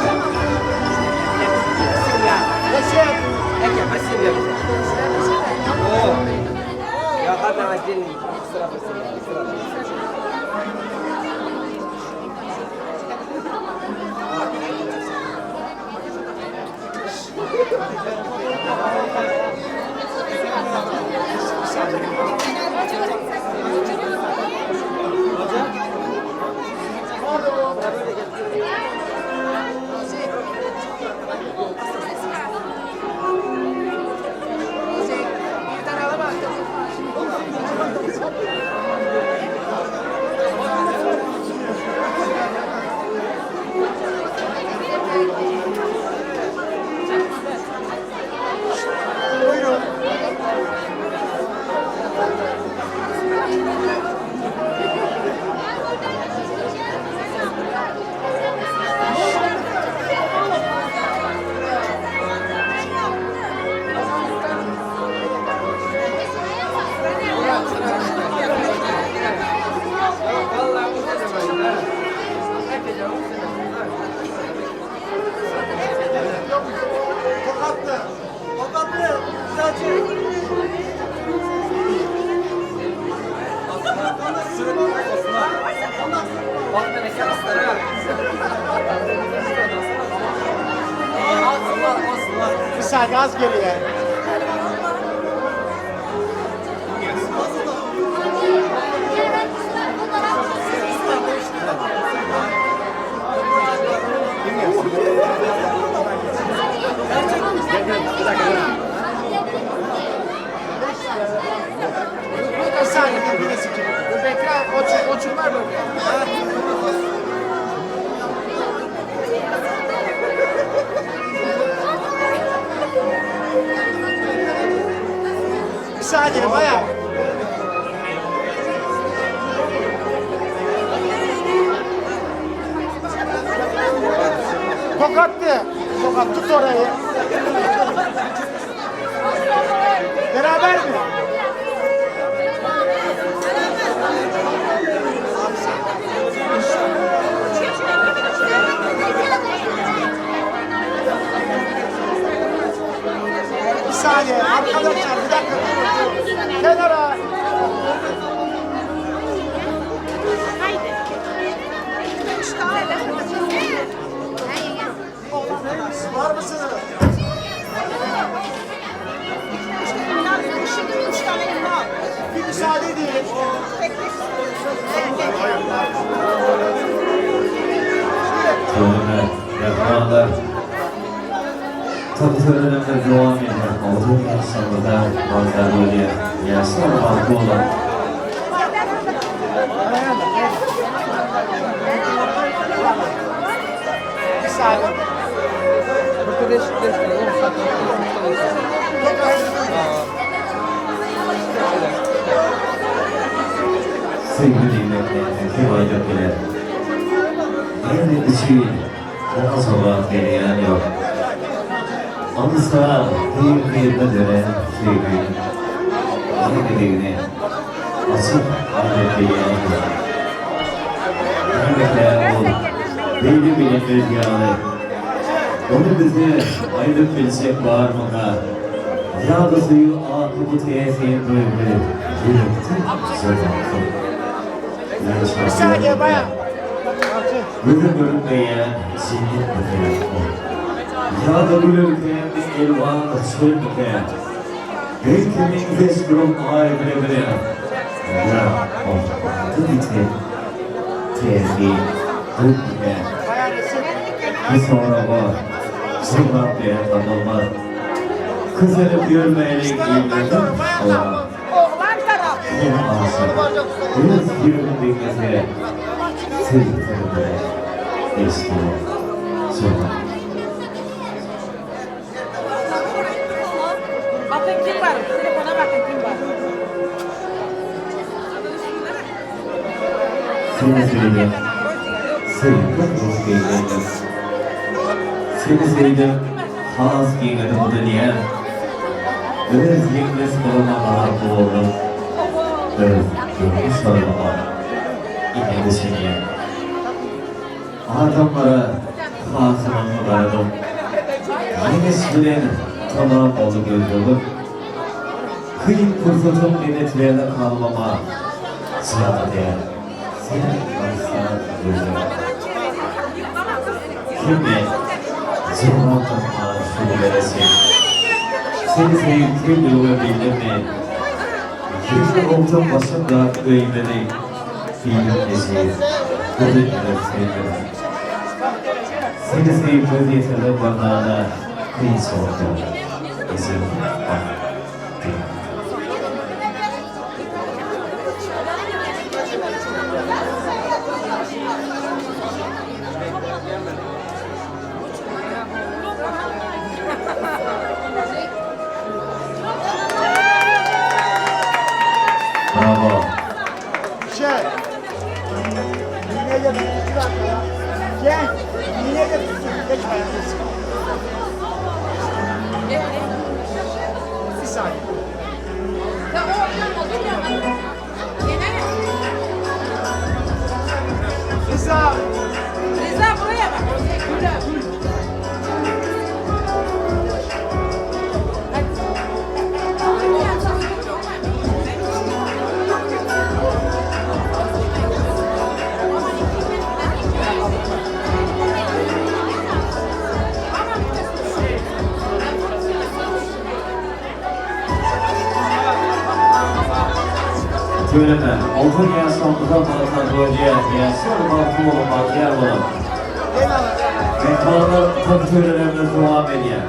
Bir saniye az geriye. Bir saniye bir sikeyim. Bu bekle oturma böyle. Bir saniye bayağı. Tokattı. Tokat tut orayı. Beraber mi? Bir saniye arkadaşlar bir dakika. Kenara. Var mısınız? Bir müsaade edin. Törenler, yapmalar. Tabi törenler devam ediyor. Olduğum insanlarda bazen böyle yaşlı halkı olan Bir saniye. sevgili dinleyenler, kıymetliler. Yeni için ona sabah geleyen yok. Anısına bir yerine dönen sevgili. ne dediğini açık anlatmayı Beyli bilinmez yani. Onu bize aylık bilsek var mı? Ya da suyu akıbı teyzeyin böyle yürüttü. Bir saniye bayan. Bugün görünmeyen sinir büküyor. Ya da bu ülkeyen bir elvan açıl büküyor. Belki mingeç durum ay bile bile. Ya o tabii teyzeyi büküyor. Bir sonra var. Sonra bir tanılmaz. Kızını görmeyelim bilmedim. Oğlan taraf. Yüz yirmi gece sevgilimle eski sonra. Bakın kim var? Telefona bakın kim var? Seni sevdim. Seni çok sevdim. Seni sevdim. Has giymedim bu dünya. Öz yengles koluna bağlı oldum. Öz yengles sorulama. İnedi seni. Adamlara hasımını vardım. Yenges bilen tamam oldu gözlülük. Kıyım fırsatım denetlerine kalmama. Sırada değer. Senin karşısına gözlülük. Kimi zırhlatın şunu veresin. Seni sevip kim yolu bildim mi? Yüzü oldum başımda öğmeni. Fiilim eziyim. Bu dünyadır sevdim. Seni sevip öz yetirdim bardağına. Kıyı soğuktu. Ezim bak. Bravo. Rıza buraya bak. Söyleme, altın yer sandıdan balıklar bölgeye, sonra baktım olmaz yer bulun. Mekmanlar tabi söylelerine devam ediyor.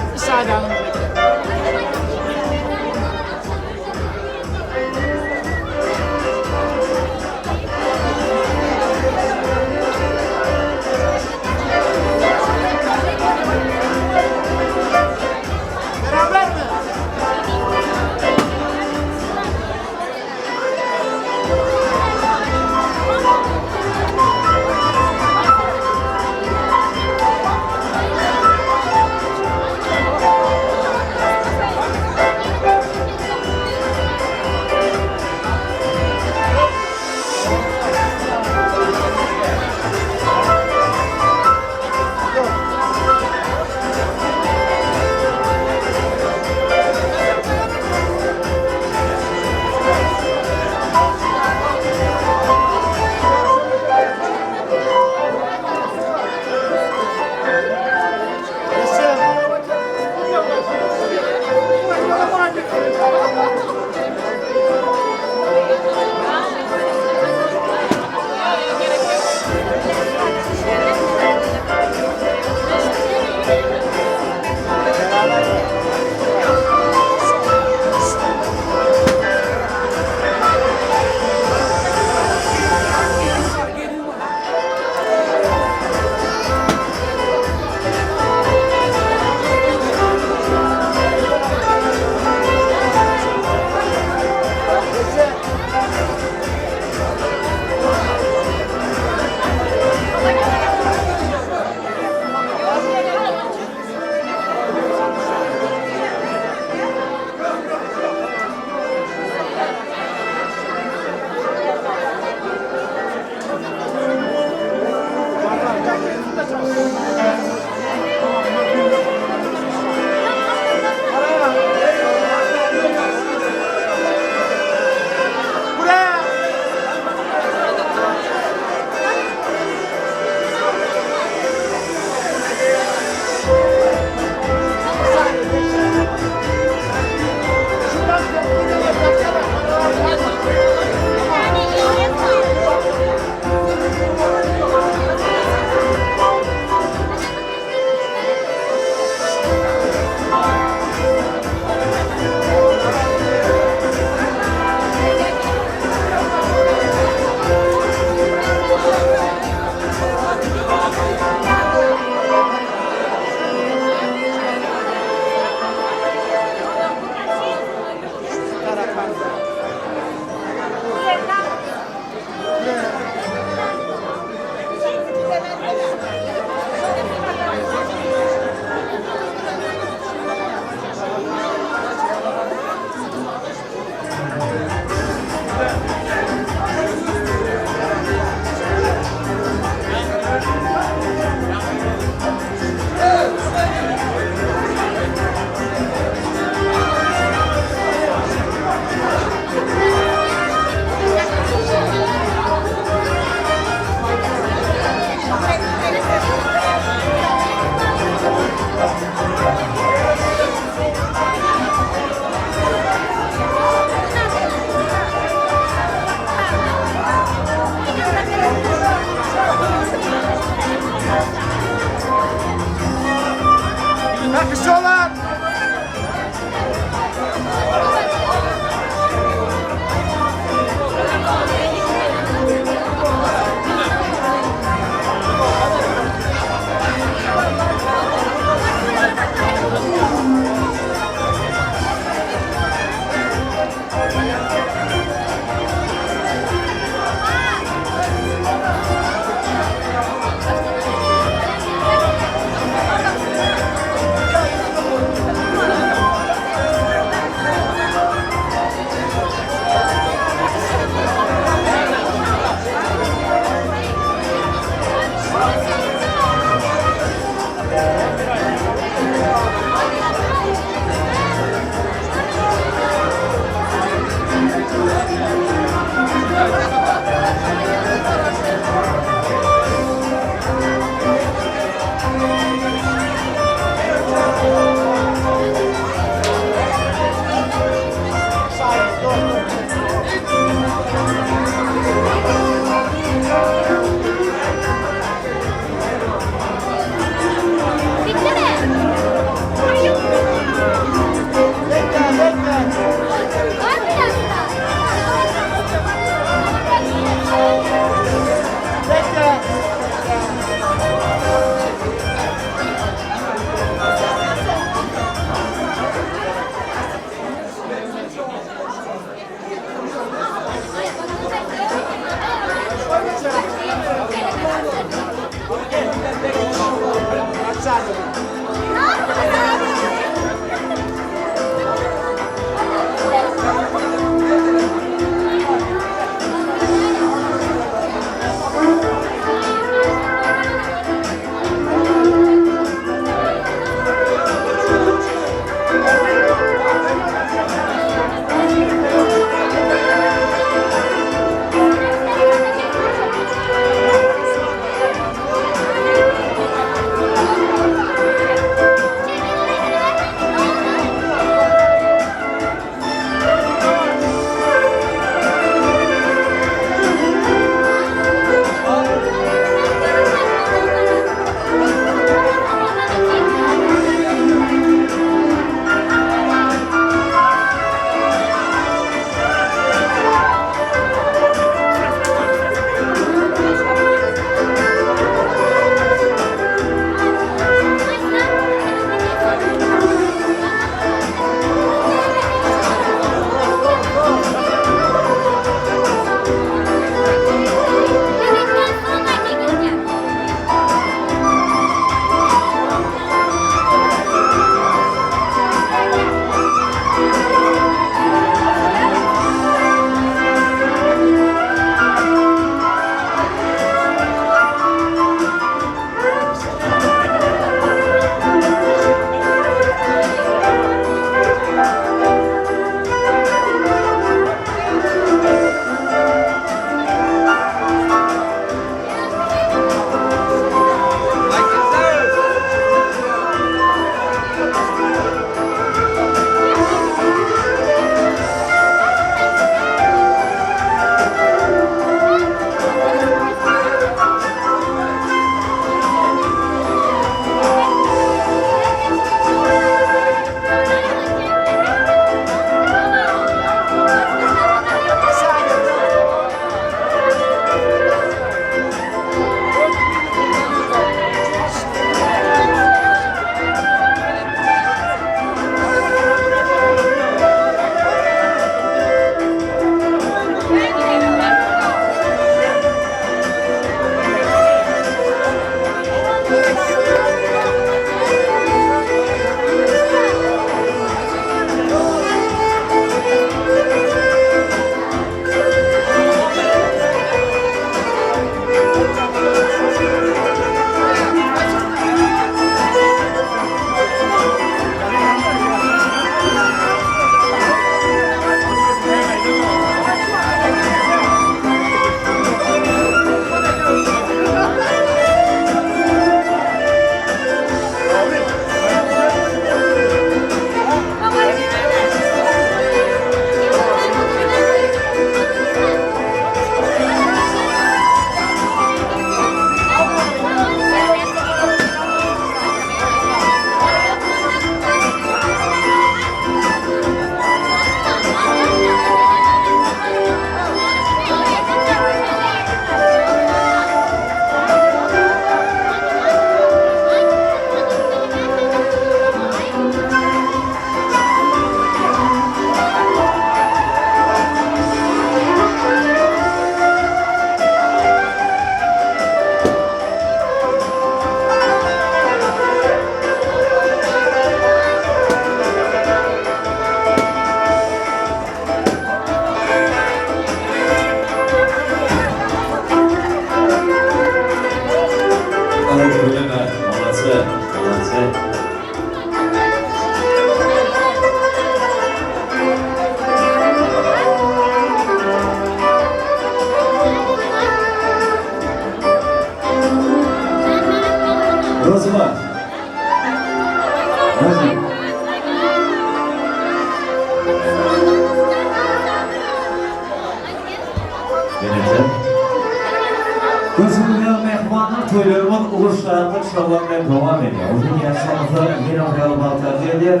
Gözümden mehmanlar toylarımın uluslararası şovlarına devam ediyor. Uzun yaşamızda yine oraya baltacı ediyor.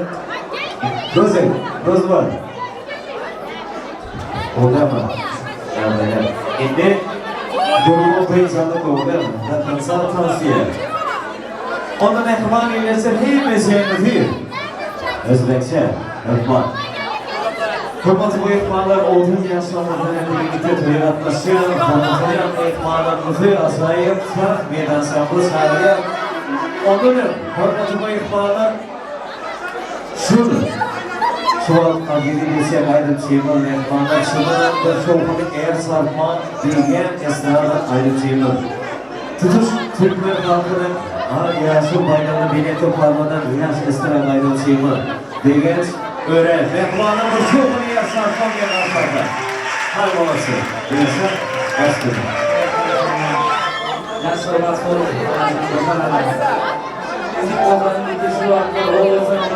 Göz var. Orada mı? Evet. Şimdi durumu bu insanlık oldu değil mi? Takınsal tavsiye. Onu mehman eylesin heyimizeyini değil. Özbekçe, mehman. Hürmetli bu ihbarlar olduğun yaşamlarına birlikte duyuratlaşıyor. Konuşmayan ihbarlarımızı asayip tutar, meydansamız haliye. Onların hürmetli bu ihbarlar şunu. Şu an adili desek ayrım çiğmir mehmanlar şunların da çoğunu eğer sarma bilgen esnada ayrım çiğmir. Tutuş Türkmen halkının Yasu bayramı bileti parmadan yaş esnada ayrım çiğmir. Bilgen öğren. Mehmanımız çoğunu yaşar son gelen sarma. Hay olası. Bilirsen bastırın. Yaşar bastırın. Bizim oğlanın bir şu anda oğlanın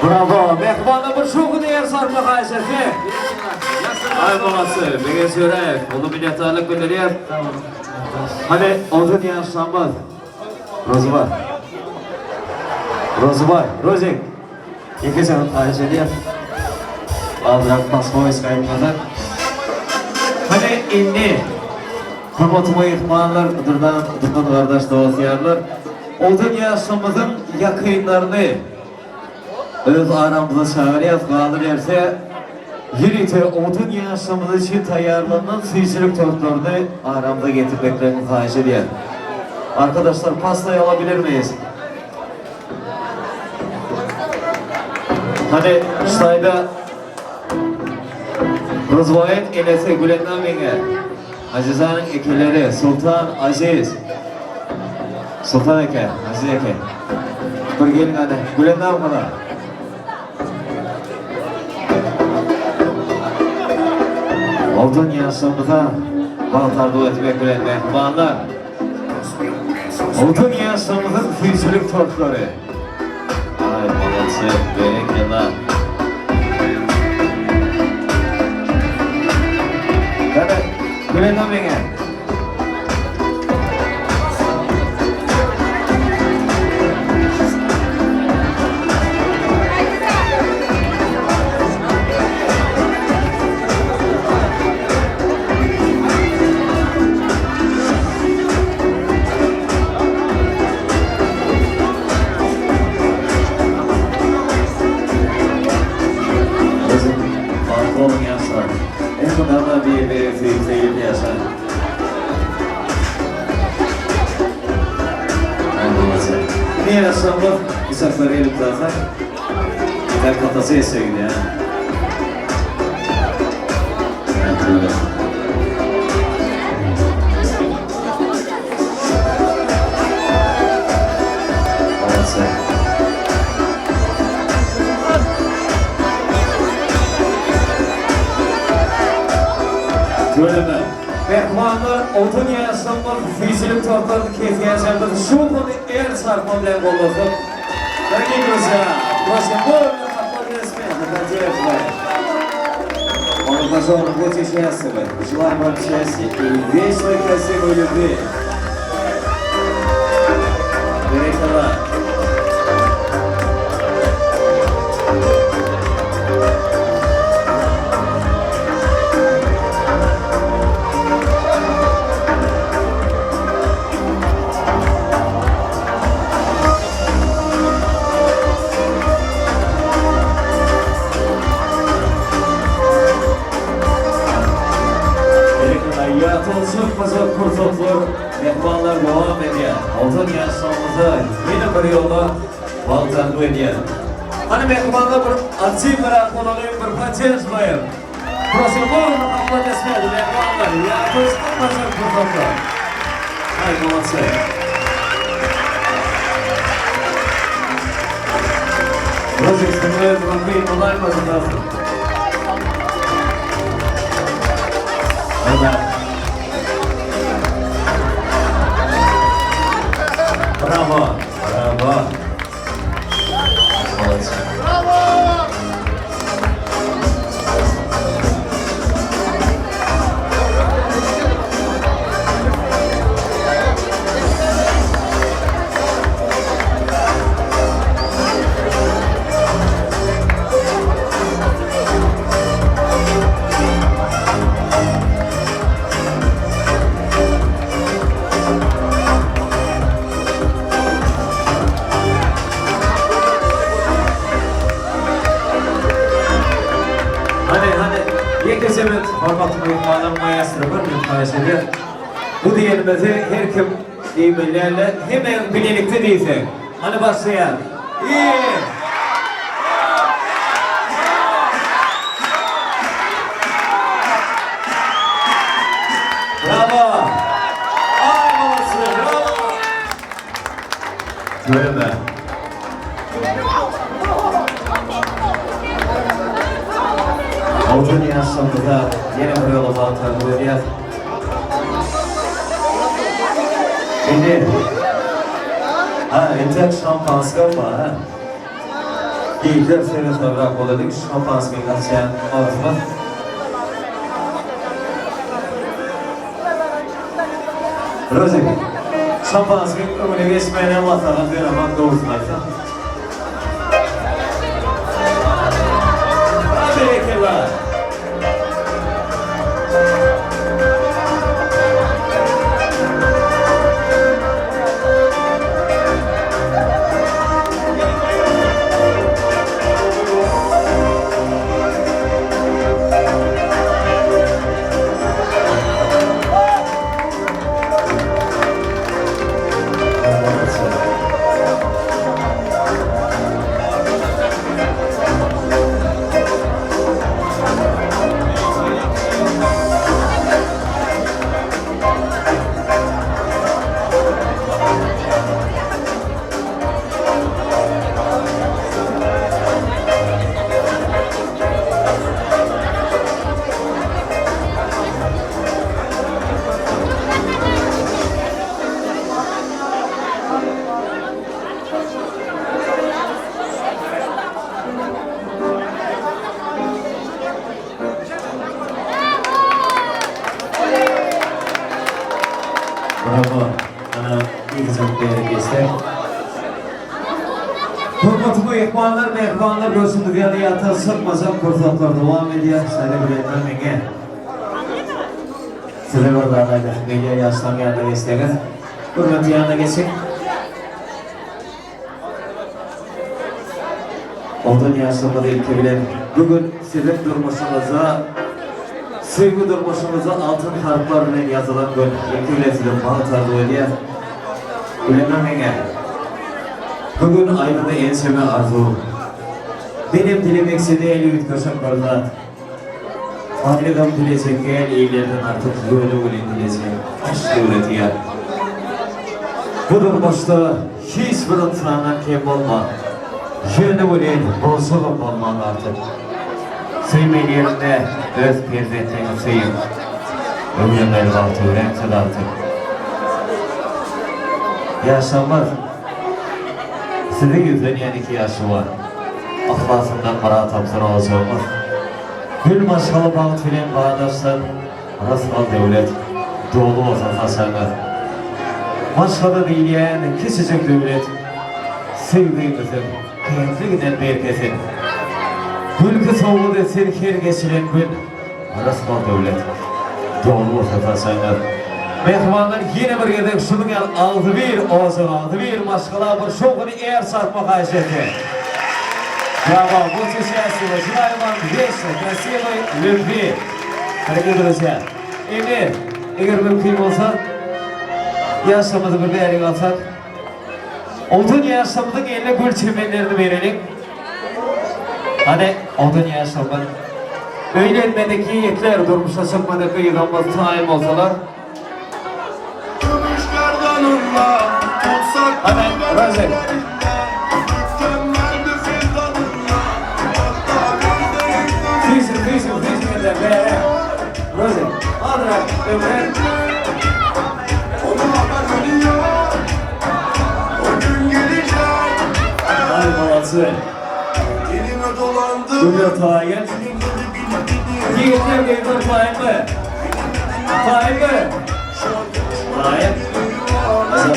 Bravo, mehmana bir şoku değer sarma kaysesi. Ay babası, bege söyle, onu minnettarlık bildiriyor. Hani odun yaşlanmaz. Rozubar. Rozubar, Rozing. İki sen kaysesi yap. Aldırak basma iskayımladan. Hani inni. Hürmetime ihtimaller, Dırdan kardeş doğasıyarlar. Odun yaşlanmazın yakınlarını öz aramızda çağırıyaz, kaldı verse Yürüte odun yaşamımız için tayarlanan sıyıcılık tortlarını aramda getirmeklerini xahiş ediyor. Arkadaşlar pastayı alabilir miyiz? Hani Ştay'da Rızvayet elesi Gülendam Bey'e Aziza'nın ekileri Sultan Aziz Sultan Eke, Aziz Eke bir gelin hadi Gülendam kadar Odun yaşamıza baltardı etmek bilen mehmanlar Odun yaşamızın fiziklik tortları Ay babası, bereketler Evet, Gülendam Bey'e sevgili yaşar. Niye yaşamlar? Uçakları gelip zaten. Hep katası yaşıyor gidiyor ya. Evet öyle. Olası. Bölümü. Mehmanlar odun yaşamlar, fiziklik tortlarını keyfi yaşamlar. Şu konu eğer sarma bile olurdu. Peki güzel. Başka bu ömür kaplar resmi. Hadi etmeyin. Onun başı onun bu çeşi yazsıdır. Жылай вам счастья и вечной красивой любви. Берекалар. Olsun kurtulur, mehmanlar devam ediyor. Altın yaşamımıza yine bir yolla baltanlı ediyor. Hani mehmanlar bir acı bırak olalım, bir parça yazmayın. Prosim olun, kaplat esmedi mehmanlar. Yaklaştırmasın kurtulur. Haydi olsun. Burası istemeye bırakmayın, olay başındasın. Evet. Bravo, bravo. Bravo. Evet, hormatlı mehmanım maestro var mı? Bu diyelimizde her kim deyimlerle hemen birlikte değilse. Hani başlayalım. İyi. Bravo. Ay babası, bravo. Böyle. Odun yaşamında yine bir yola bağlı ediyor. Şimdi entek şampanska var ha. Geyikler seni sabrak oladık. Şampanska kaçayan altına. Rozi, şampanska ömrüne geçmeyen Allah'tan bir aman doğrusu aysa. Teşekkürler. Bravo. İlk berekesi. Hürmetli ihvanlar, mehvanlar görsün dünyada yatağı sıkmasan fırsatlar devam ediyor. Seni bilenler menge. Size oralardaydı. Gece yaştan geldi isteyen. Hürmetli yanına geçin. Ondan yaşlanmadı ilke bilen. Bugün sizin durmuşunuza sevgi durmuşunuza altın harflarla yazılan gün ilke bilen sizin bağıtardı öyle. Bilemem menge. Bugün ayrıda enseme arzu. Benim dilim eksidi eli ütköşen barılat. Ayrıdan dilesen gel iyilerden artık böyle dilesen. Aşk devleti ya. Bu durmuşta hiçbir ıtıranan kem olma. Yönü ölen bozulup olman artık. Sevmeyin yerinde öz perzettiğini sevin. Ömrüm elbatı öğrensin artık. Yaşamaz. Sizin yüzden 2 yaşı var. Ahlasından para tapsın olacağımız. Gül maşkalı bağıt filan bağdaşlar. Rasal devlet. Doğulu olsa taşanlar. Maşkada değilen küçücük devlet. Sevdiğimizin kıymetliğinden berkesin. Gülkü soğuğu serker geçilen gün. Rasal devlet. Doğulu olsa taşanlar. Mehmanlar yine bir yerde şunun aldı bir oğuzun aldı bir maşkala bir şoğunu eğer sarmak ayşeti. Bravo, bu sesiyasıyla Zilayman Yeşil, Krasiyevi, Lütfi. Hareket edeceğim. Emir, eğer mümkün olsa yaşamızı bir değerli alsak. Odun yaşamının eline gül çimenlerini verelim. Hani odun yaşamın öğlenmedeki yekler durmuşa çıkmadaki yılanmaz taim olsalar. Hemen Rozi. Fizim de be. Rozi. Adrak, Ömer. Ay babası. Duyuyor tayin. Yiğitler geliyor tayin mi? Tayin mi? Tayin.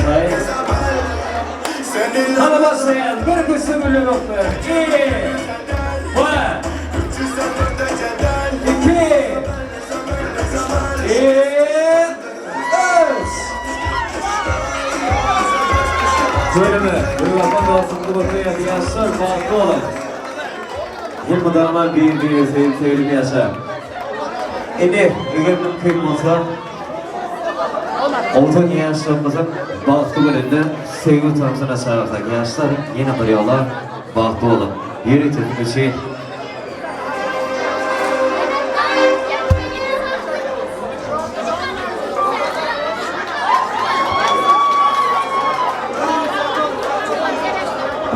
Tayin. Hadi başlayan bir kısım ünlü noktalar. 2 Söyleme, Duyuyorsan dostumlu bakıya yaşlar farklı olan. Yılmadan bir sevdiğim yaşar. Şimdi, eğer mümkün olsa, Oltan yaşlarımızın bahtı bölümünde sevgi tanrısına çağırsak yaşlar yine bir yola bahtı olun. Yeri tepki için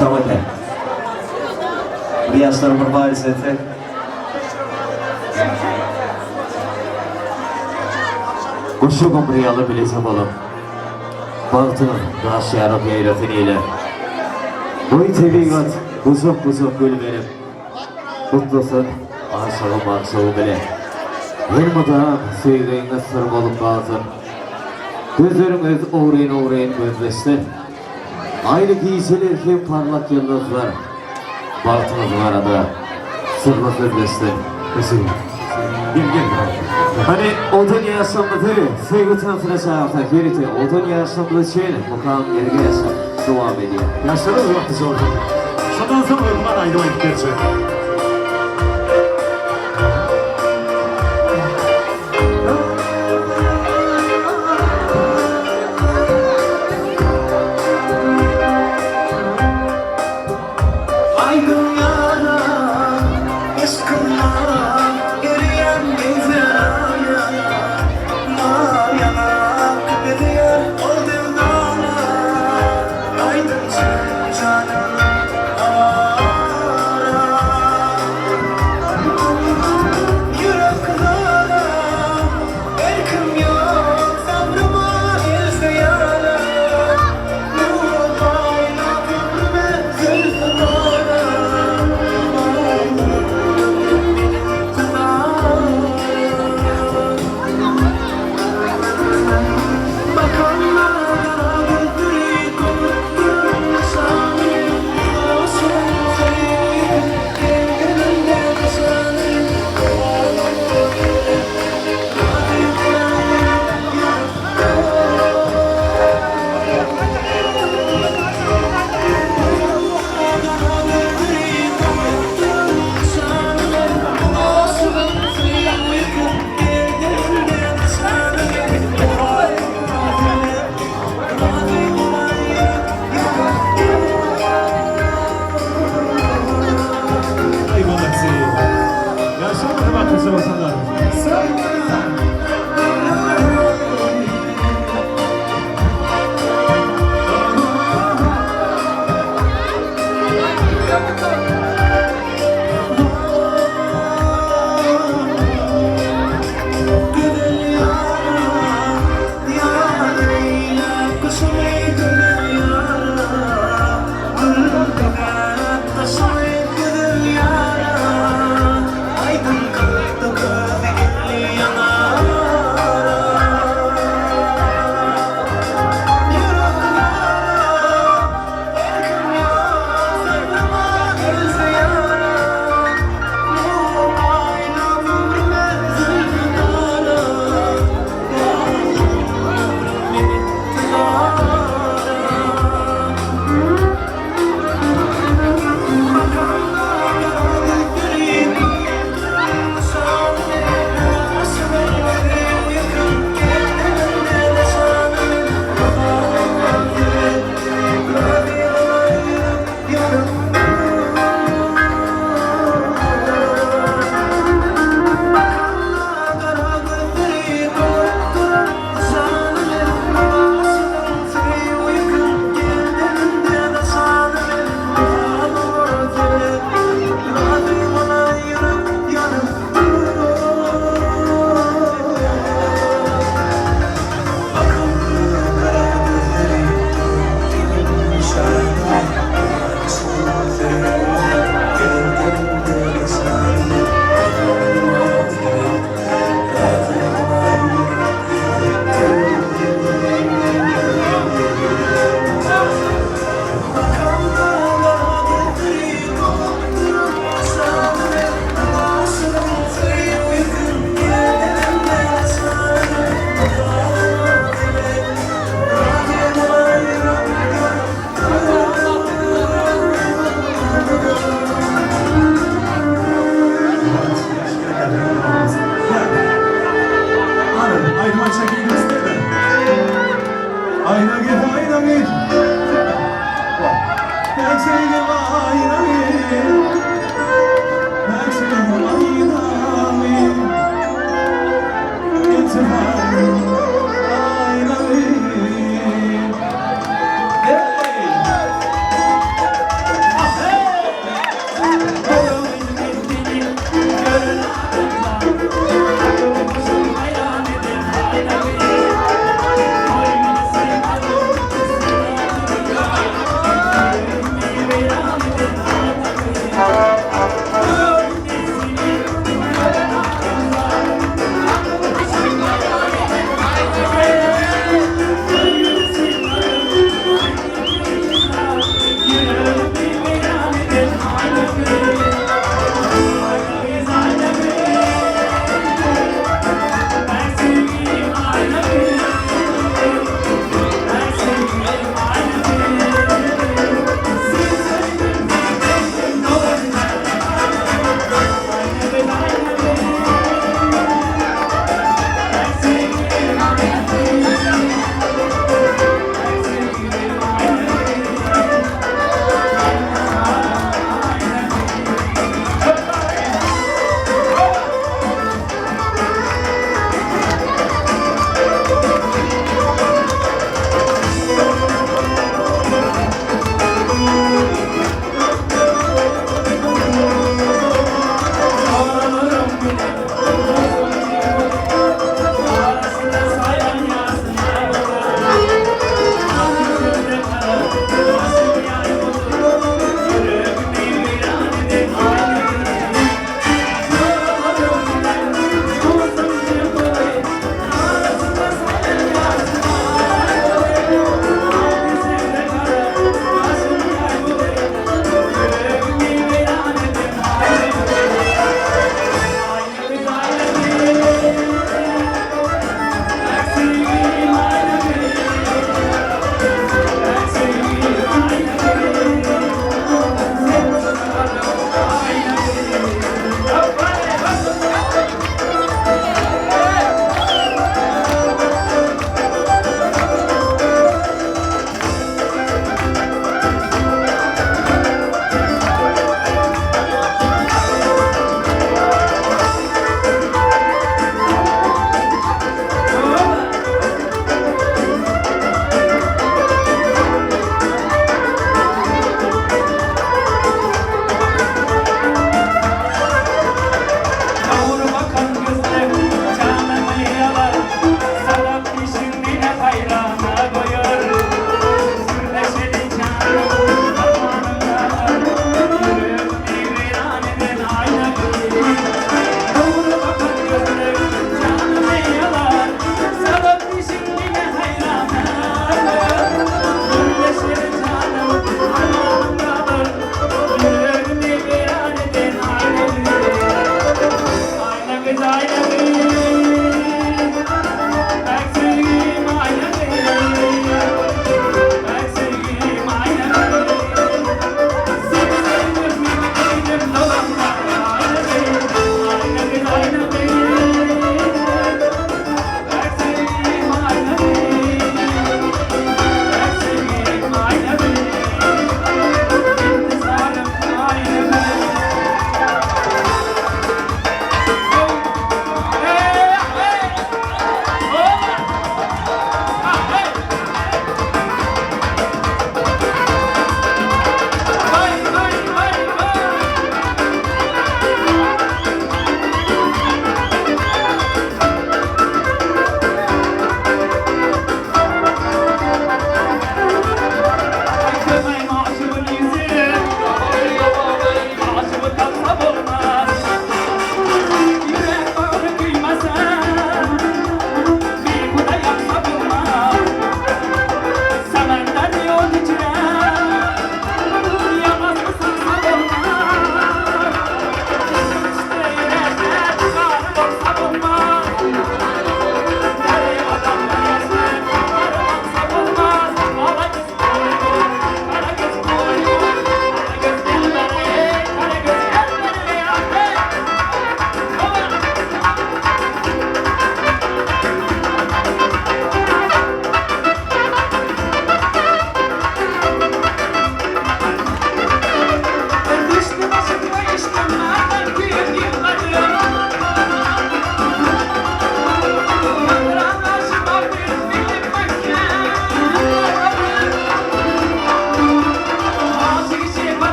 Kamate. Bir yaşlar bir bari sete. Kuşu kumbriyalı bilese balım. Baltının daş yarıp yayratınıyla. Boy tebigat buzuk buzuk gül verip. Kutlusun aşağı maksağı bile. Bir mudağın söyleyine sır olup kalsın. Gözlerimiz uğrayın gözleşti. Aynı giysiler kim parlak yıldızlar. Baltımız var adı. Sırla sözleşti. Mesela. Bilgin. Hani o dünya yaşamlıdır, sevgi tanıtına şahata geriti, o dünya yaşamlıdır şeyle, bakalım yerine yaşam, devam ediyor. Yaşlarınız vakti sordu. Şundan sonra uykudan ayrılmayıp gerçi. Aydın yana, aşkınla yürüyen gezaya, yana gidiyor o dildana. Aydın canım ara.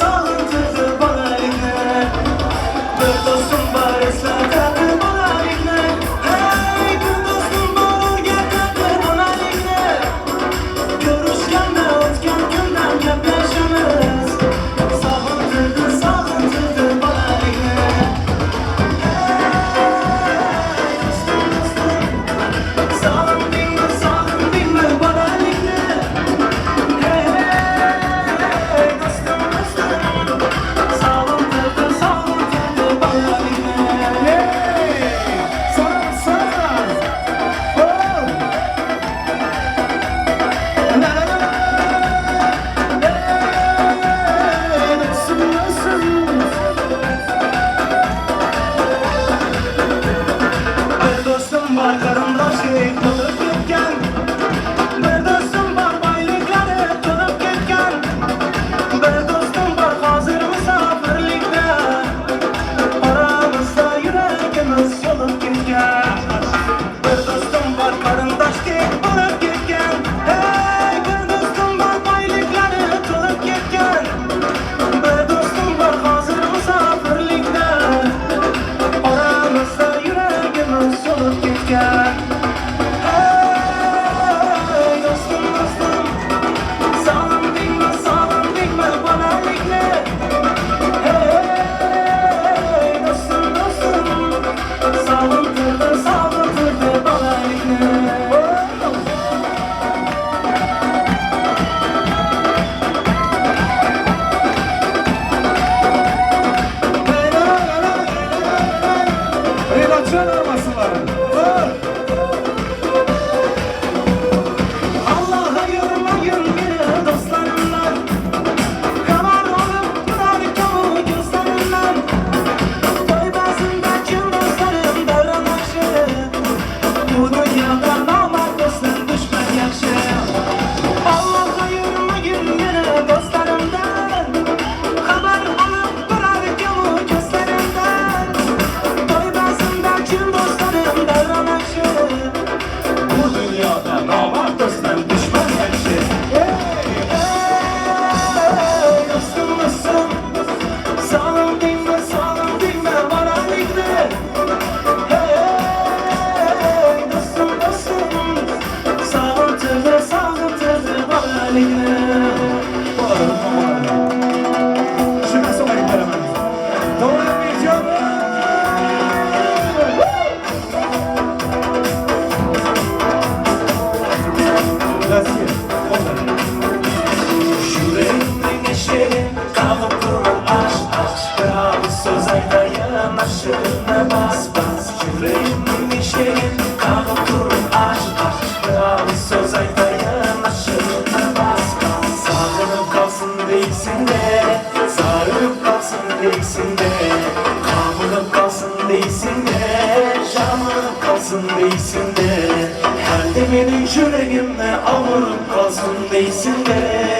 Sağlıntırdı bana bas bas Yüreğimin işleyin Kalkıp durun aşk aşk Bravo söz aytayım aşığına bas bas Sarılıp kalsın değilsin de Sarılıp kalsın değilsin de Kavrulup kalsın değilsin de Şamılıp kalsın değilsin de Her de benim yüreğimle avurup kalsın değilsin de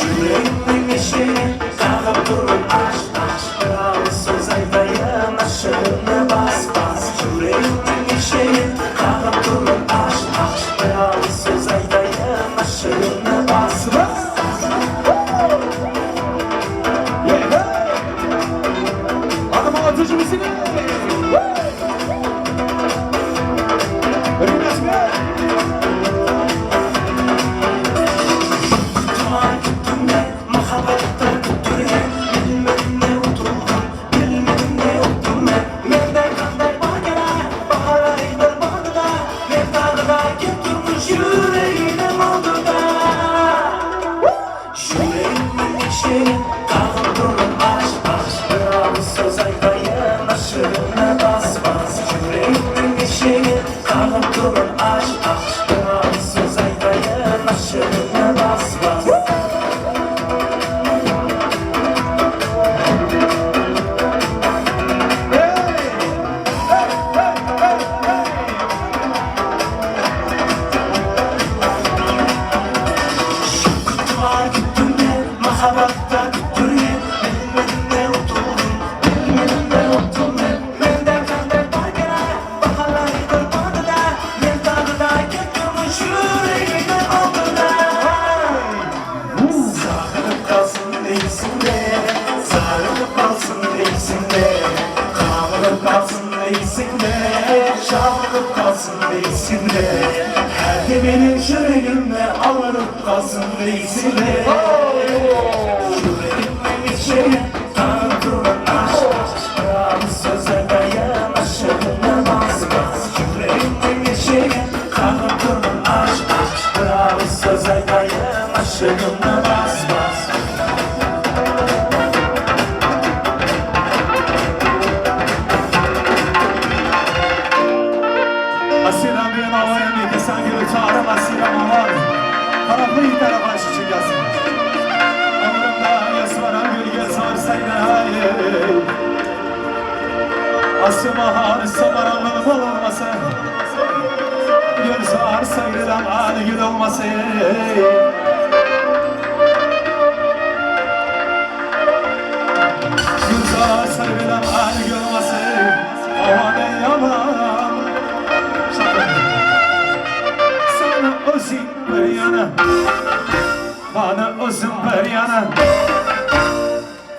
Yüreğimin işleyin Kalkıp durun aşk aşk Bravo söz aytayım aşığına bas bas Yüreğimin işleyin Kalkıp durun aşk aşk Bravo söz aytayım aşığına bas bas Hanım atıcı mısın? Rinnes be! Her de benim yüreğimle alırıp kalsın değilsin de Yüreğimin içeri kanıp durun aşk aşk Bravo söze dayan aşığına bas bas Yüreğimin içeri kanıp durun aşk aşk Bravo söze dayan aşığına bas bas Asiram bir havaya bir kesan gibi çağırım asiram var. Taraflı iyi tarafa şişi gelsin. Ömrümde yasvaran gölge sarsaydı hayır. Asıma harı samaranlık olmasın. Gül sarsaydı zamanı gül olmasın. Gül sarsaydı zamanı gül olmasın. Ama ne yalan. Sana özüm bir yana Bana özüm bir yana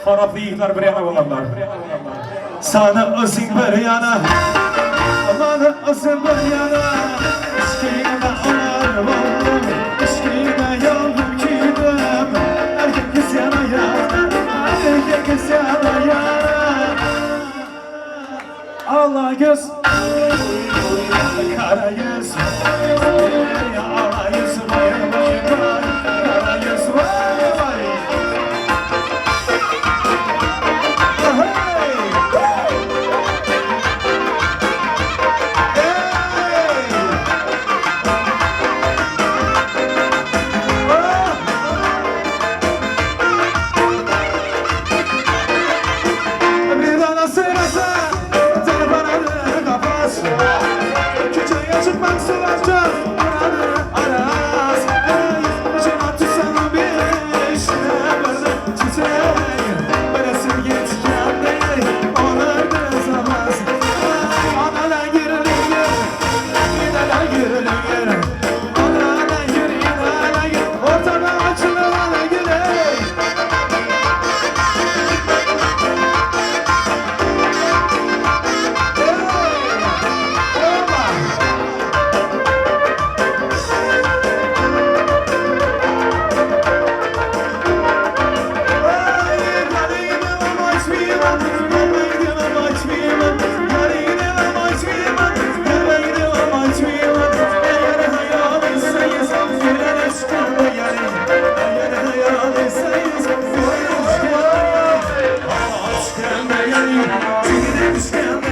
Faraflı yiğitler bir yana olanlar Sana özüm bir yana Bana özüm bir yana İşkine anar oldum İşkine yandım kidim Erkek kız yana yana Erkek kız yana yana Allah göz Kara yüz Ala yüz vay vay vay Kara yüz vay vay Bir daha sırası Telefonu kafası Küçüğe çıkmak sıracağız Aras Şuna tutsana bir işte Böyle çiçeği Böylesi geçken değil Onlar da zamaz Anala girilir İnala girilir Anala gir inala gir Ortada açılır ana girer Aşkım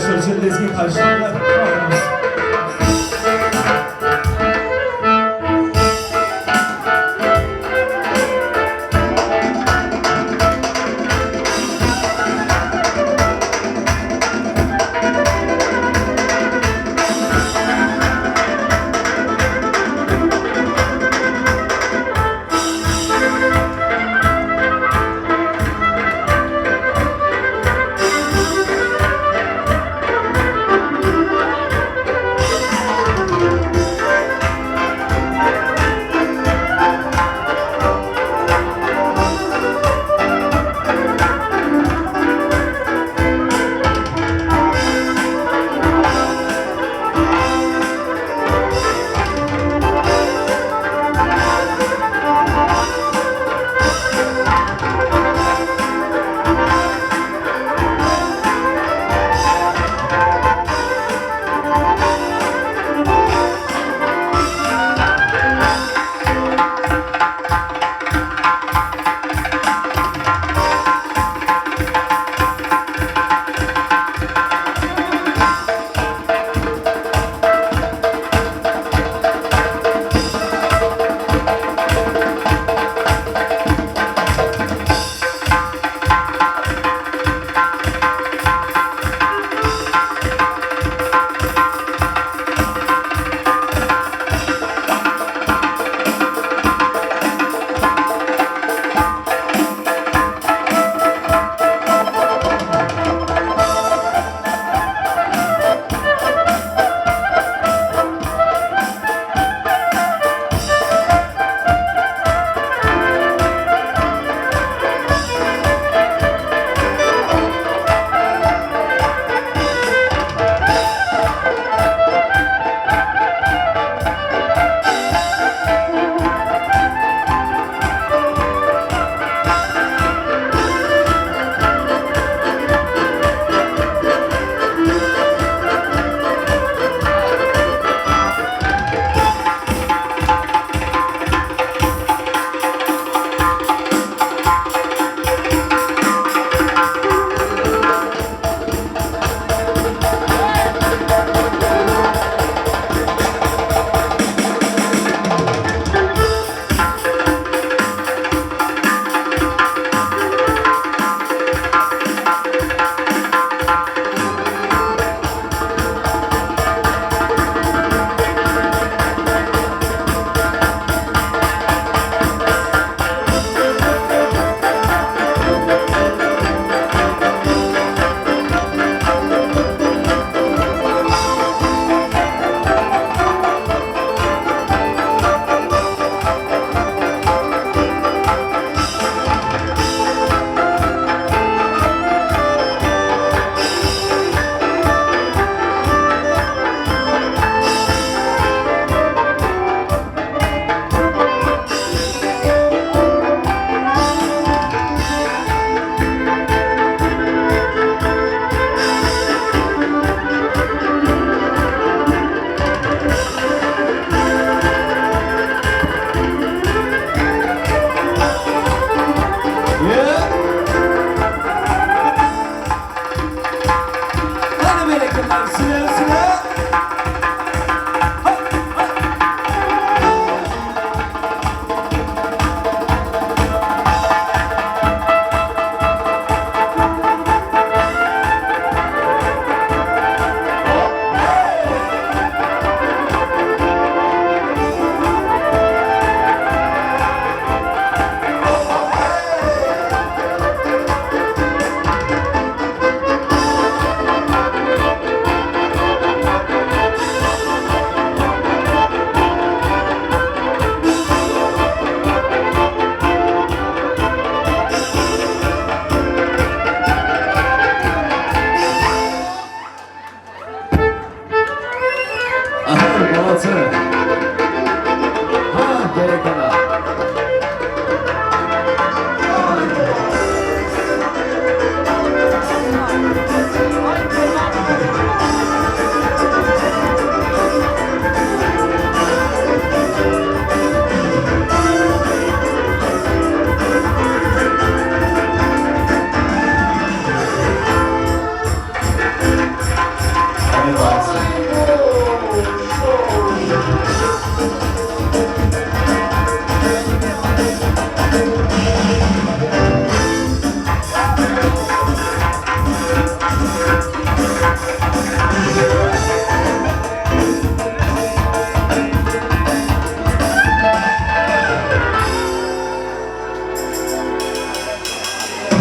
Yurttaşlar için lezgi karşıladılar.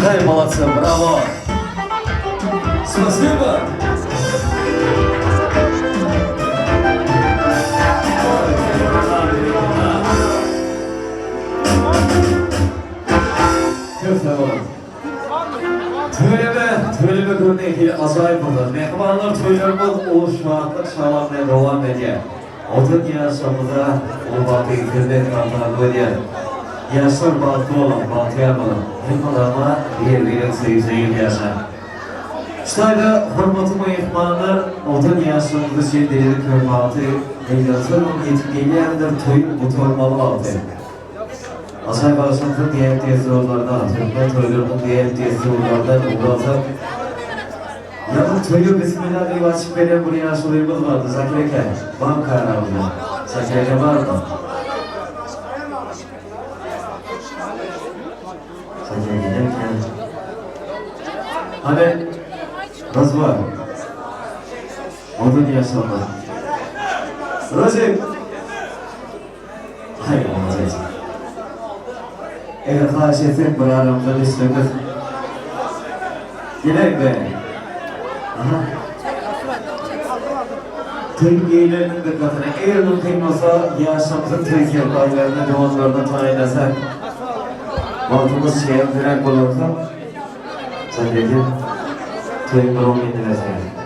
Ай, молодцы, браво! Спасибо! Töyleme görneği azay burada. Mehmanlar töylerimiz oluşmaklık şalanmaya devam ediyor. Otun yaşamıza o batı internet kanalları ediyor. Yaşar batı olan, batı yapmalı. Hem adama bir seyirciyi yaşar. Şöyle hürmetime mehmanlar, otun yaşamıza şimdilik hürmetı Eylül'ün yetkiliyendir toyun bu tormalı altı. Asay başlıklı diğer tezgahlardan atıyorlar, toylarının diğer tezgahlardan uğratıp Yakın toyu bismillah diye açık veren buraya aşılığımız vardı Zakir Eke, banka arabında. Zakir Eke var mı? Zakir Eke derken hani kız var odun yaşamda Recep hayır olacak eğer karşı etsek bir aramızda düştüğümüz Gidek be Tüm geylerinin dikkatine eğer mümkün olsa yaşamızın Türkiye paylarına devanlarına tayin etsek altımız şeye direkt olursa sadece tüm durum indirecek.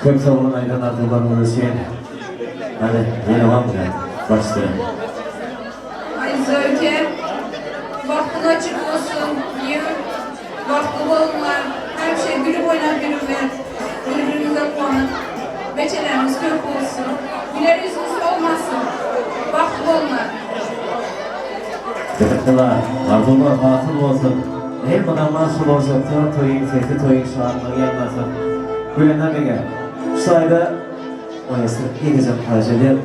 Çok sağ olun Aydan Artuğlar'ın için. Hadi yine var mı? Başlayalım. Aziz Öykü, vaxtın açık olsun, yıl, vaxtlı olunlar, her şey gülüp oynar gülüp birbirimize kullanıp, beçelerimiz kök olsun, güler yüzümüz olmasın, vaxtlı olunlar. Teşekkürler. Arzular hasıl olsun. Hem bana nasıl olacaktı, toyun sesi, toyun şartına gelmesin. Gülenler mi gel? Şu sayede oyası gideceğim parçalı.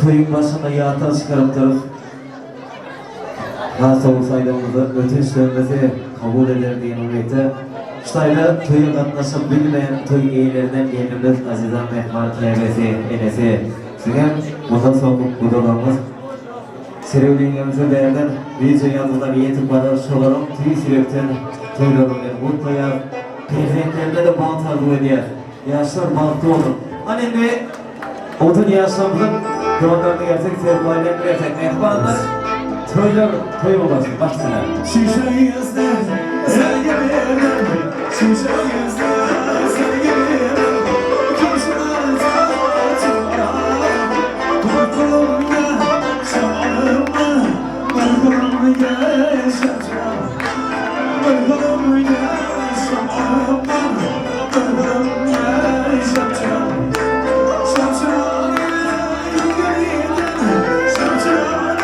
Toyun başında yağdan çıkarıp durup nasıl olsaydığımızı ötüşlerimizi kabul eder diye umuyette. Şu sayede toyun katlaşıp bilmeyen toy eğilerinden gelimiz Azizan Mehman Kâbesi, Enesi. Sizden bundan sonra budalarımız Serevliğimize değerden video yanından yetip barış olalım. Tüy sürekten toylarını mutlaya teyzelerine de bağ tarbu ediyor. Yaşlar bağlı olun. Annemle odun yaşamızın doğanlarını gerçek sevgilerine gerçek mehmanlar toylar toy olasın. Başsana. Şişe yüzde sevgi veririm. Şişe yüzde sevgi veririm. Kuşlar çağırtma. Korkulumda şamarımda. Korkulumda yaşayacağım. Korkulumda şamarımda. Korkulumda yaşayacağım. Şamşan yol gelinden. Şamşan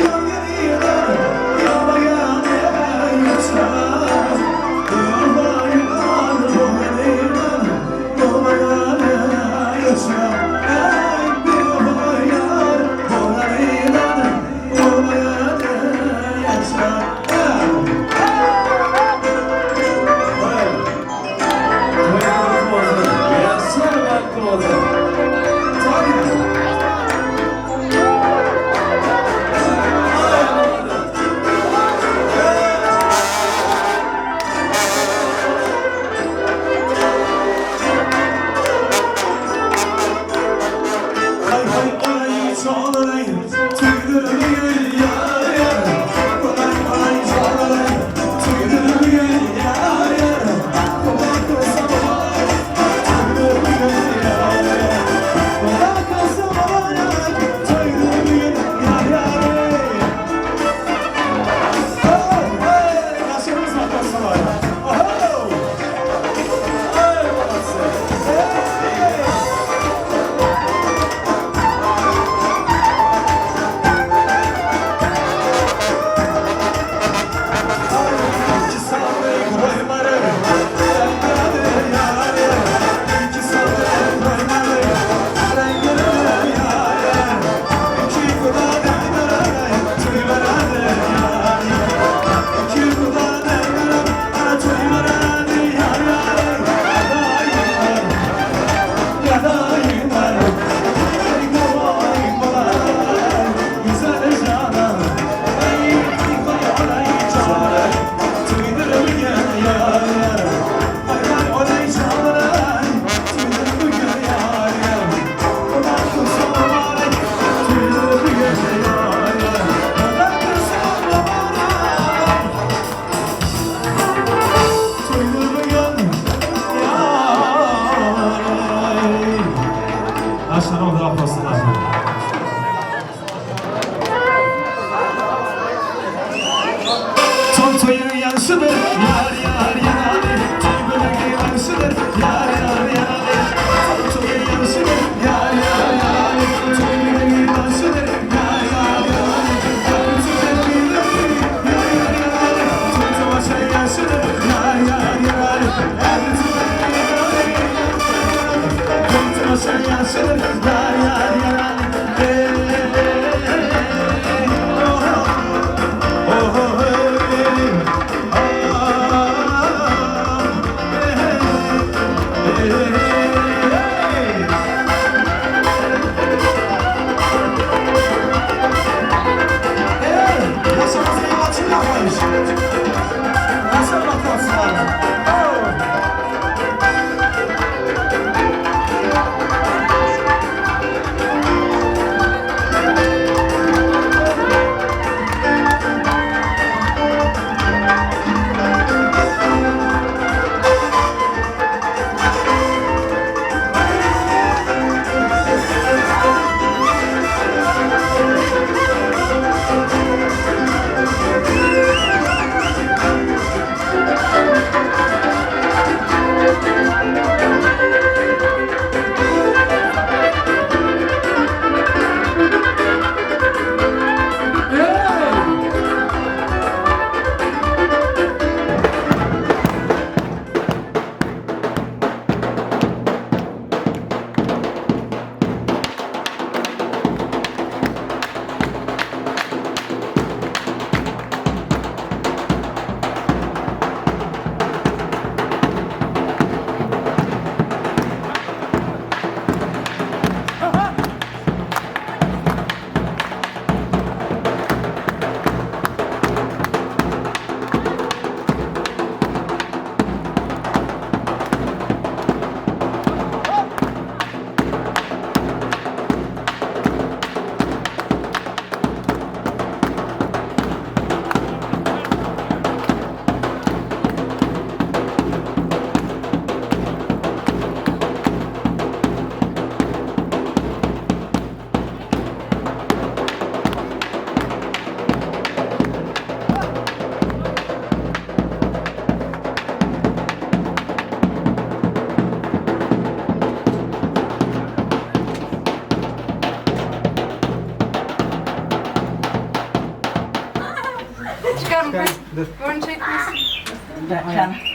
yol gelinden. Yama yana yaşar. Yama yana boğayım. Yama yana yaşar. Ey bir boğayım. Boğayım. Yama yana yaşar. Hay hay orayı çalarayım, tüydürüm gül yar yar. Kolay kolay çalarayım, tüydürüm gül yar yar. Kolay kılsam var, tüydürüm gül yar yar. Kolay kılsam var, tüydürüm gül yar yar. Hey hey, yaşımız vakası var. Oho! Hey babası, hey! Aşağıdan o taraf olsun aşağıdan. Toyun yanışıdır, yar yar yar. Toyun yanışıdır, yar yar yar. Toyun yanışıdır, yar yar yar. Toyun yanışıdır, yar yar yar. Toyun yanışıdır, yar yar yar. Toyun yanışıdır, yar yar yar.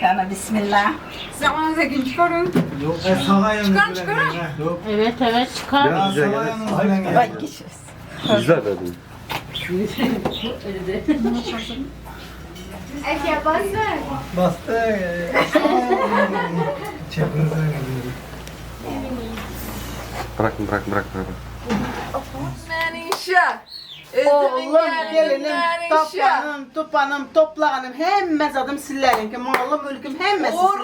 Kana bismillah. Zamanınıza gün çıkarın. Çıkarın. Evet çıkar. Vay geçiyoruz. Güzel dedim. Eke bastı. Bırak. Oğlum gelinim, topanım, toplağanım, hemmez adım sillerim ki, malım, mülküm hemmesi sillerim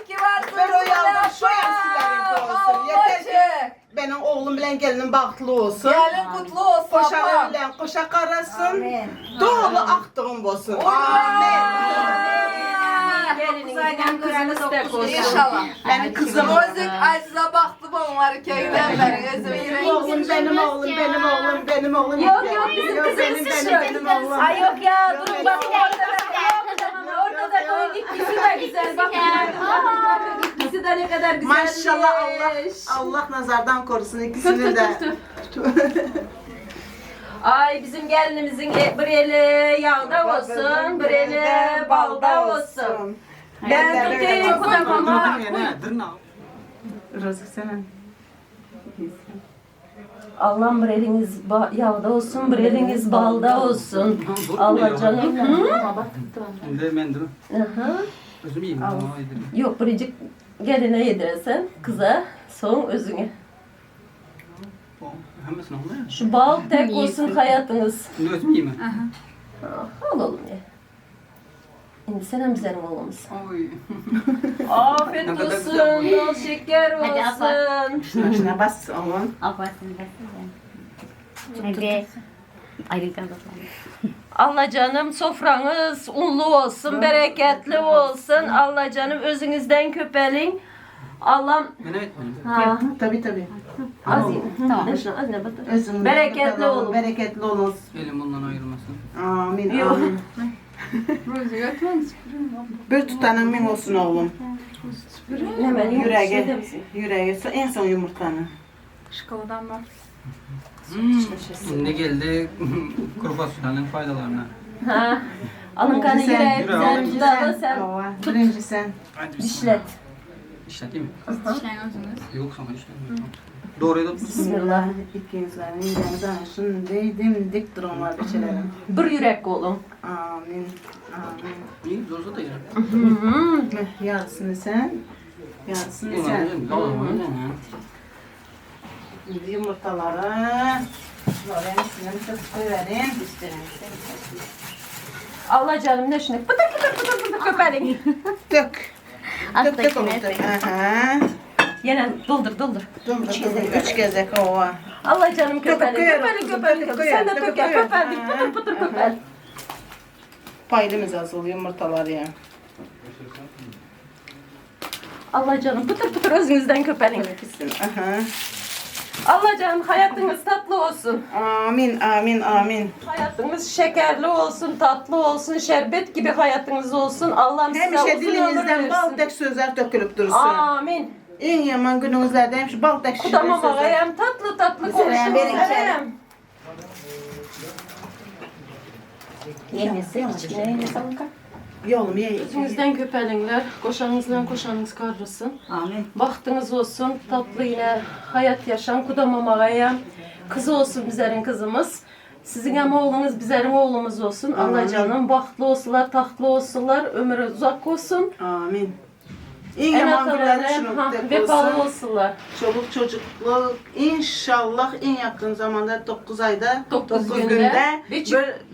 ki. Ben o yavrum şoyam sillerim ki olsun. Yeter ki benim oğlum bilen gelinim bağıtlı olsun. Gelin kutlu olsun. Koşarım bilen koşa karasın. Doğru aktığım olsun. Amin. Gelinin kızınız tek olsun. İnşallah. Benim kızım. Müzik açsa baktım onları köyden beri. Oğlum benim oğlum. Yok bizim kızımız benim oğlum. Ay yok ya durun bakın orada da koyun ikisi de güzel bakın. İkisi de ne kadar güzel. Maşallah Allah nazardan korusun ikisini de. Ay bizim gelinimizin bir eli yağda olsun, bir eli balda olsun. Ben tutayım kucağıma. Rozuk senin. Allah'ım bir eliniz yağda olsun, bir eliniz balda olsun. Allah canım. Ben dur. Aha. Özüm yiyeyim. Yok biricik geline yediresen kıza son özüne. Hemesine oldu ya. Şu bal tek olsun hayatınız. Özüm yiyeyim. Al oğlum ya. Şimdi sen hem bizim oğlumuz. Afiyet olsun, bol şeker olsun. Şuna bas oğlum. Allah canım sofranız unlu olsun, bereketli olsun. Allah canım özünüzden köpelin. Allah ha tabii. Tamam. Bereketli olun. Bereketli olun. Elim bundan ayrılmasın. Amin. Amin. Bir tutanın min olsun oğlum. Hemen Yüreğe. En son yumurtanı. Şokoladan var. Ne geldi kuru fasulyenin faydalarına. Ha. Alın kanı yüreği sen tutalım sen. Birinci sen. Dişlet. İşleteyim mi? İşleniyorsunuz. Yok sana işlemiyorum. Doğruyu da Bismillah. İkinizlerin yüreğinize açın. Değdim dik durumlar beçelerim. Bir yürek oğlum. Amin. İyi zorsa da yerim. Yarısını sen. Yarısını sen. Şimdi yumurtaları Loren'in üstüne koyverin. Allah canım ne şunu pıtır köpelin. Dök. Dök onu dök. Yine doldur. Üç gezek ova. Allah canım köpelin. Sen de dök ya köpeldik pıtır köpel. Paylımız azıl yumurtalar ya. Allah canım pıtır özünüzden köpelin. Allah canım hayatınız tatlı olsun. Amin. Hayatınız şekerli olsun, tatlı olsun, şerbet gibi hayatınız olsun. Allah'ım size uzun Hemşe ömür dilinizden bal versin. tek sözler dökülüp dursun. Amin. En yaman gününüzlerde hemşe bal tek şirin Kudamam sözler. ağayım tatlı konuşun. Yemesi Yolum ye. Yüzünüzden köpelinler, koşanınız karrısın. Amin. Bahtınız olsun, tatlı yine hayat yaşam, kudamam ağayım. Kızı olsun bizlerin kızımız. Sizin hem oğlunuz bizlerin oğlumuz olsun. Allah canım, bahtlı olsunlar, tahtlı olsunlar, ömrü uzak olsun. Amin. En yaman günleri şunu vefalı olsun. olsunlar. Çoluk çocuklu inşallah en yakın zamanda 9 ayda 9 günde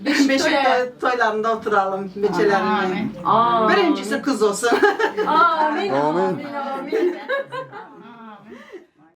beşik toya. toylarında oturalım beçelerimle. Birincisi kız olsun. Amin.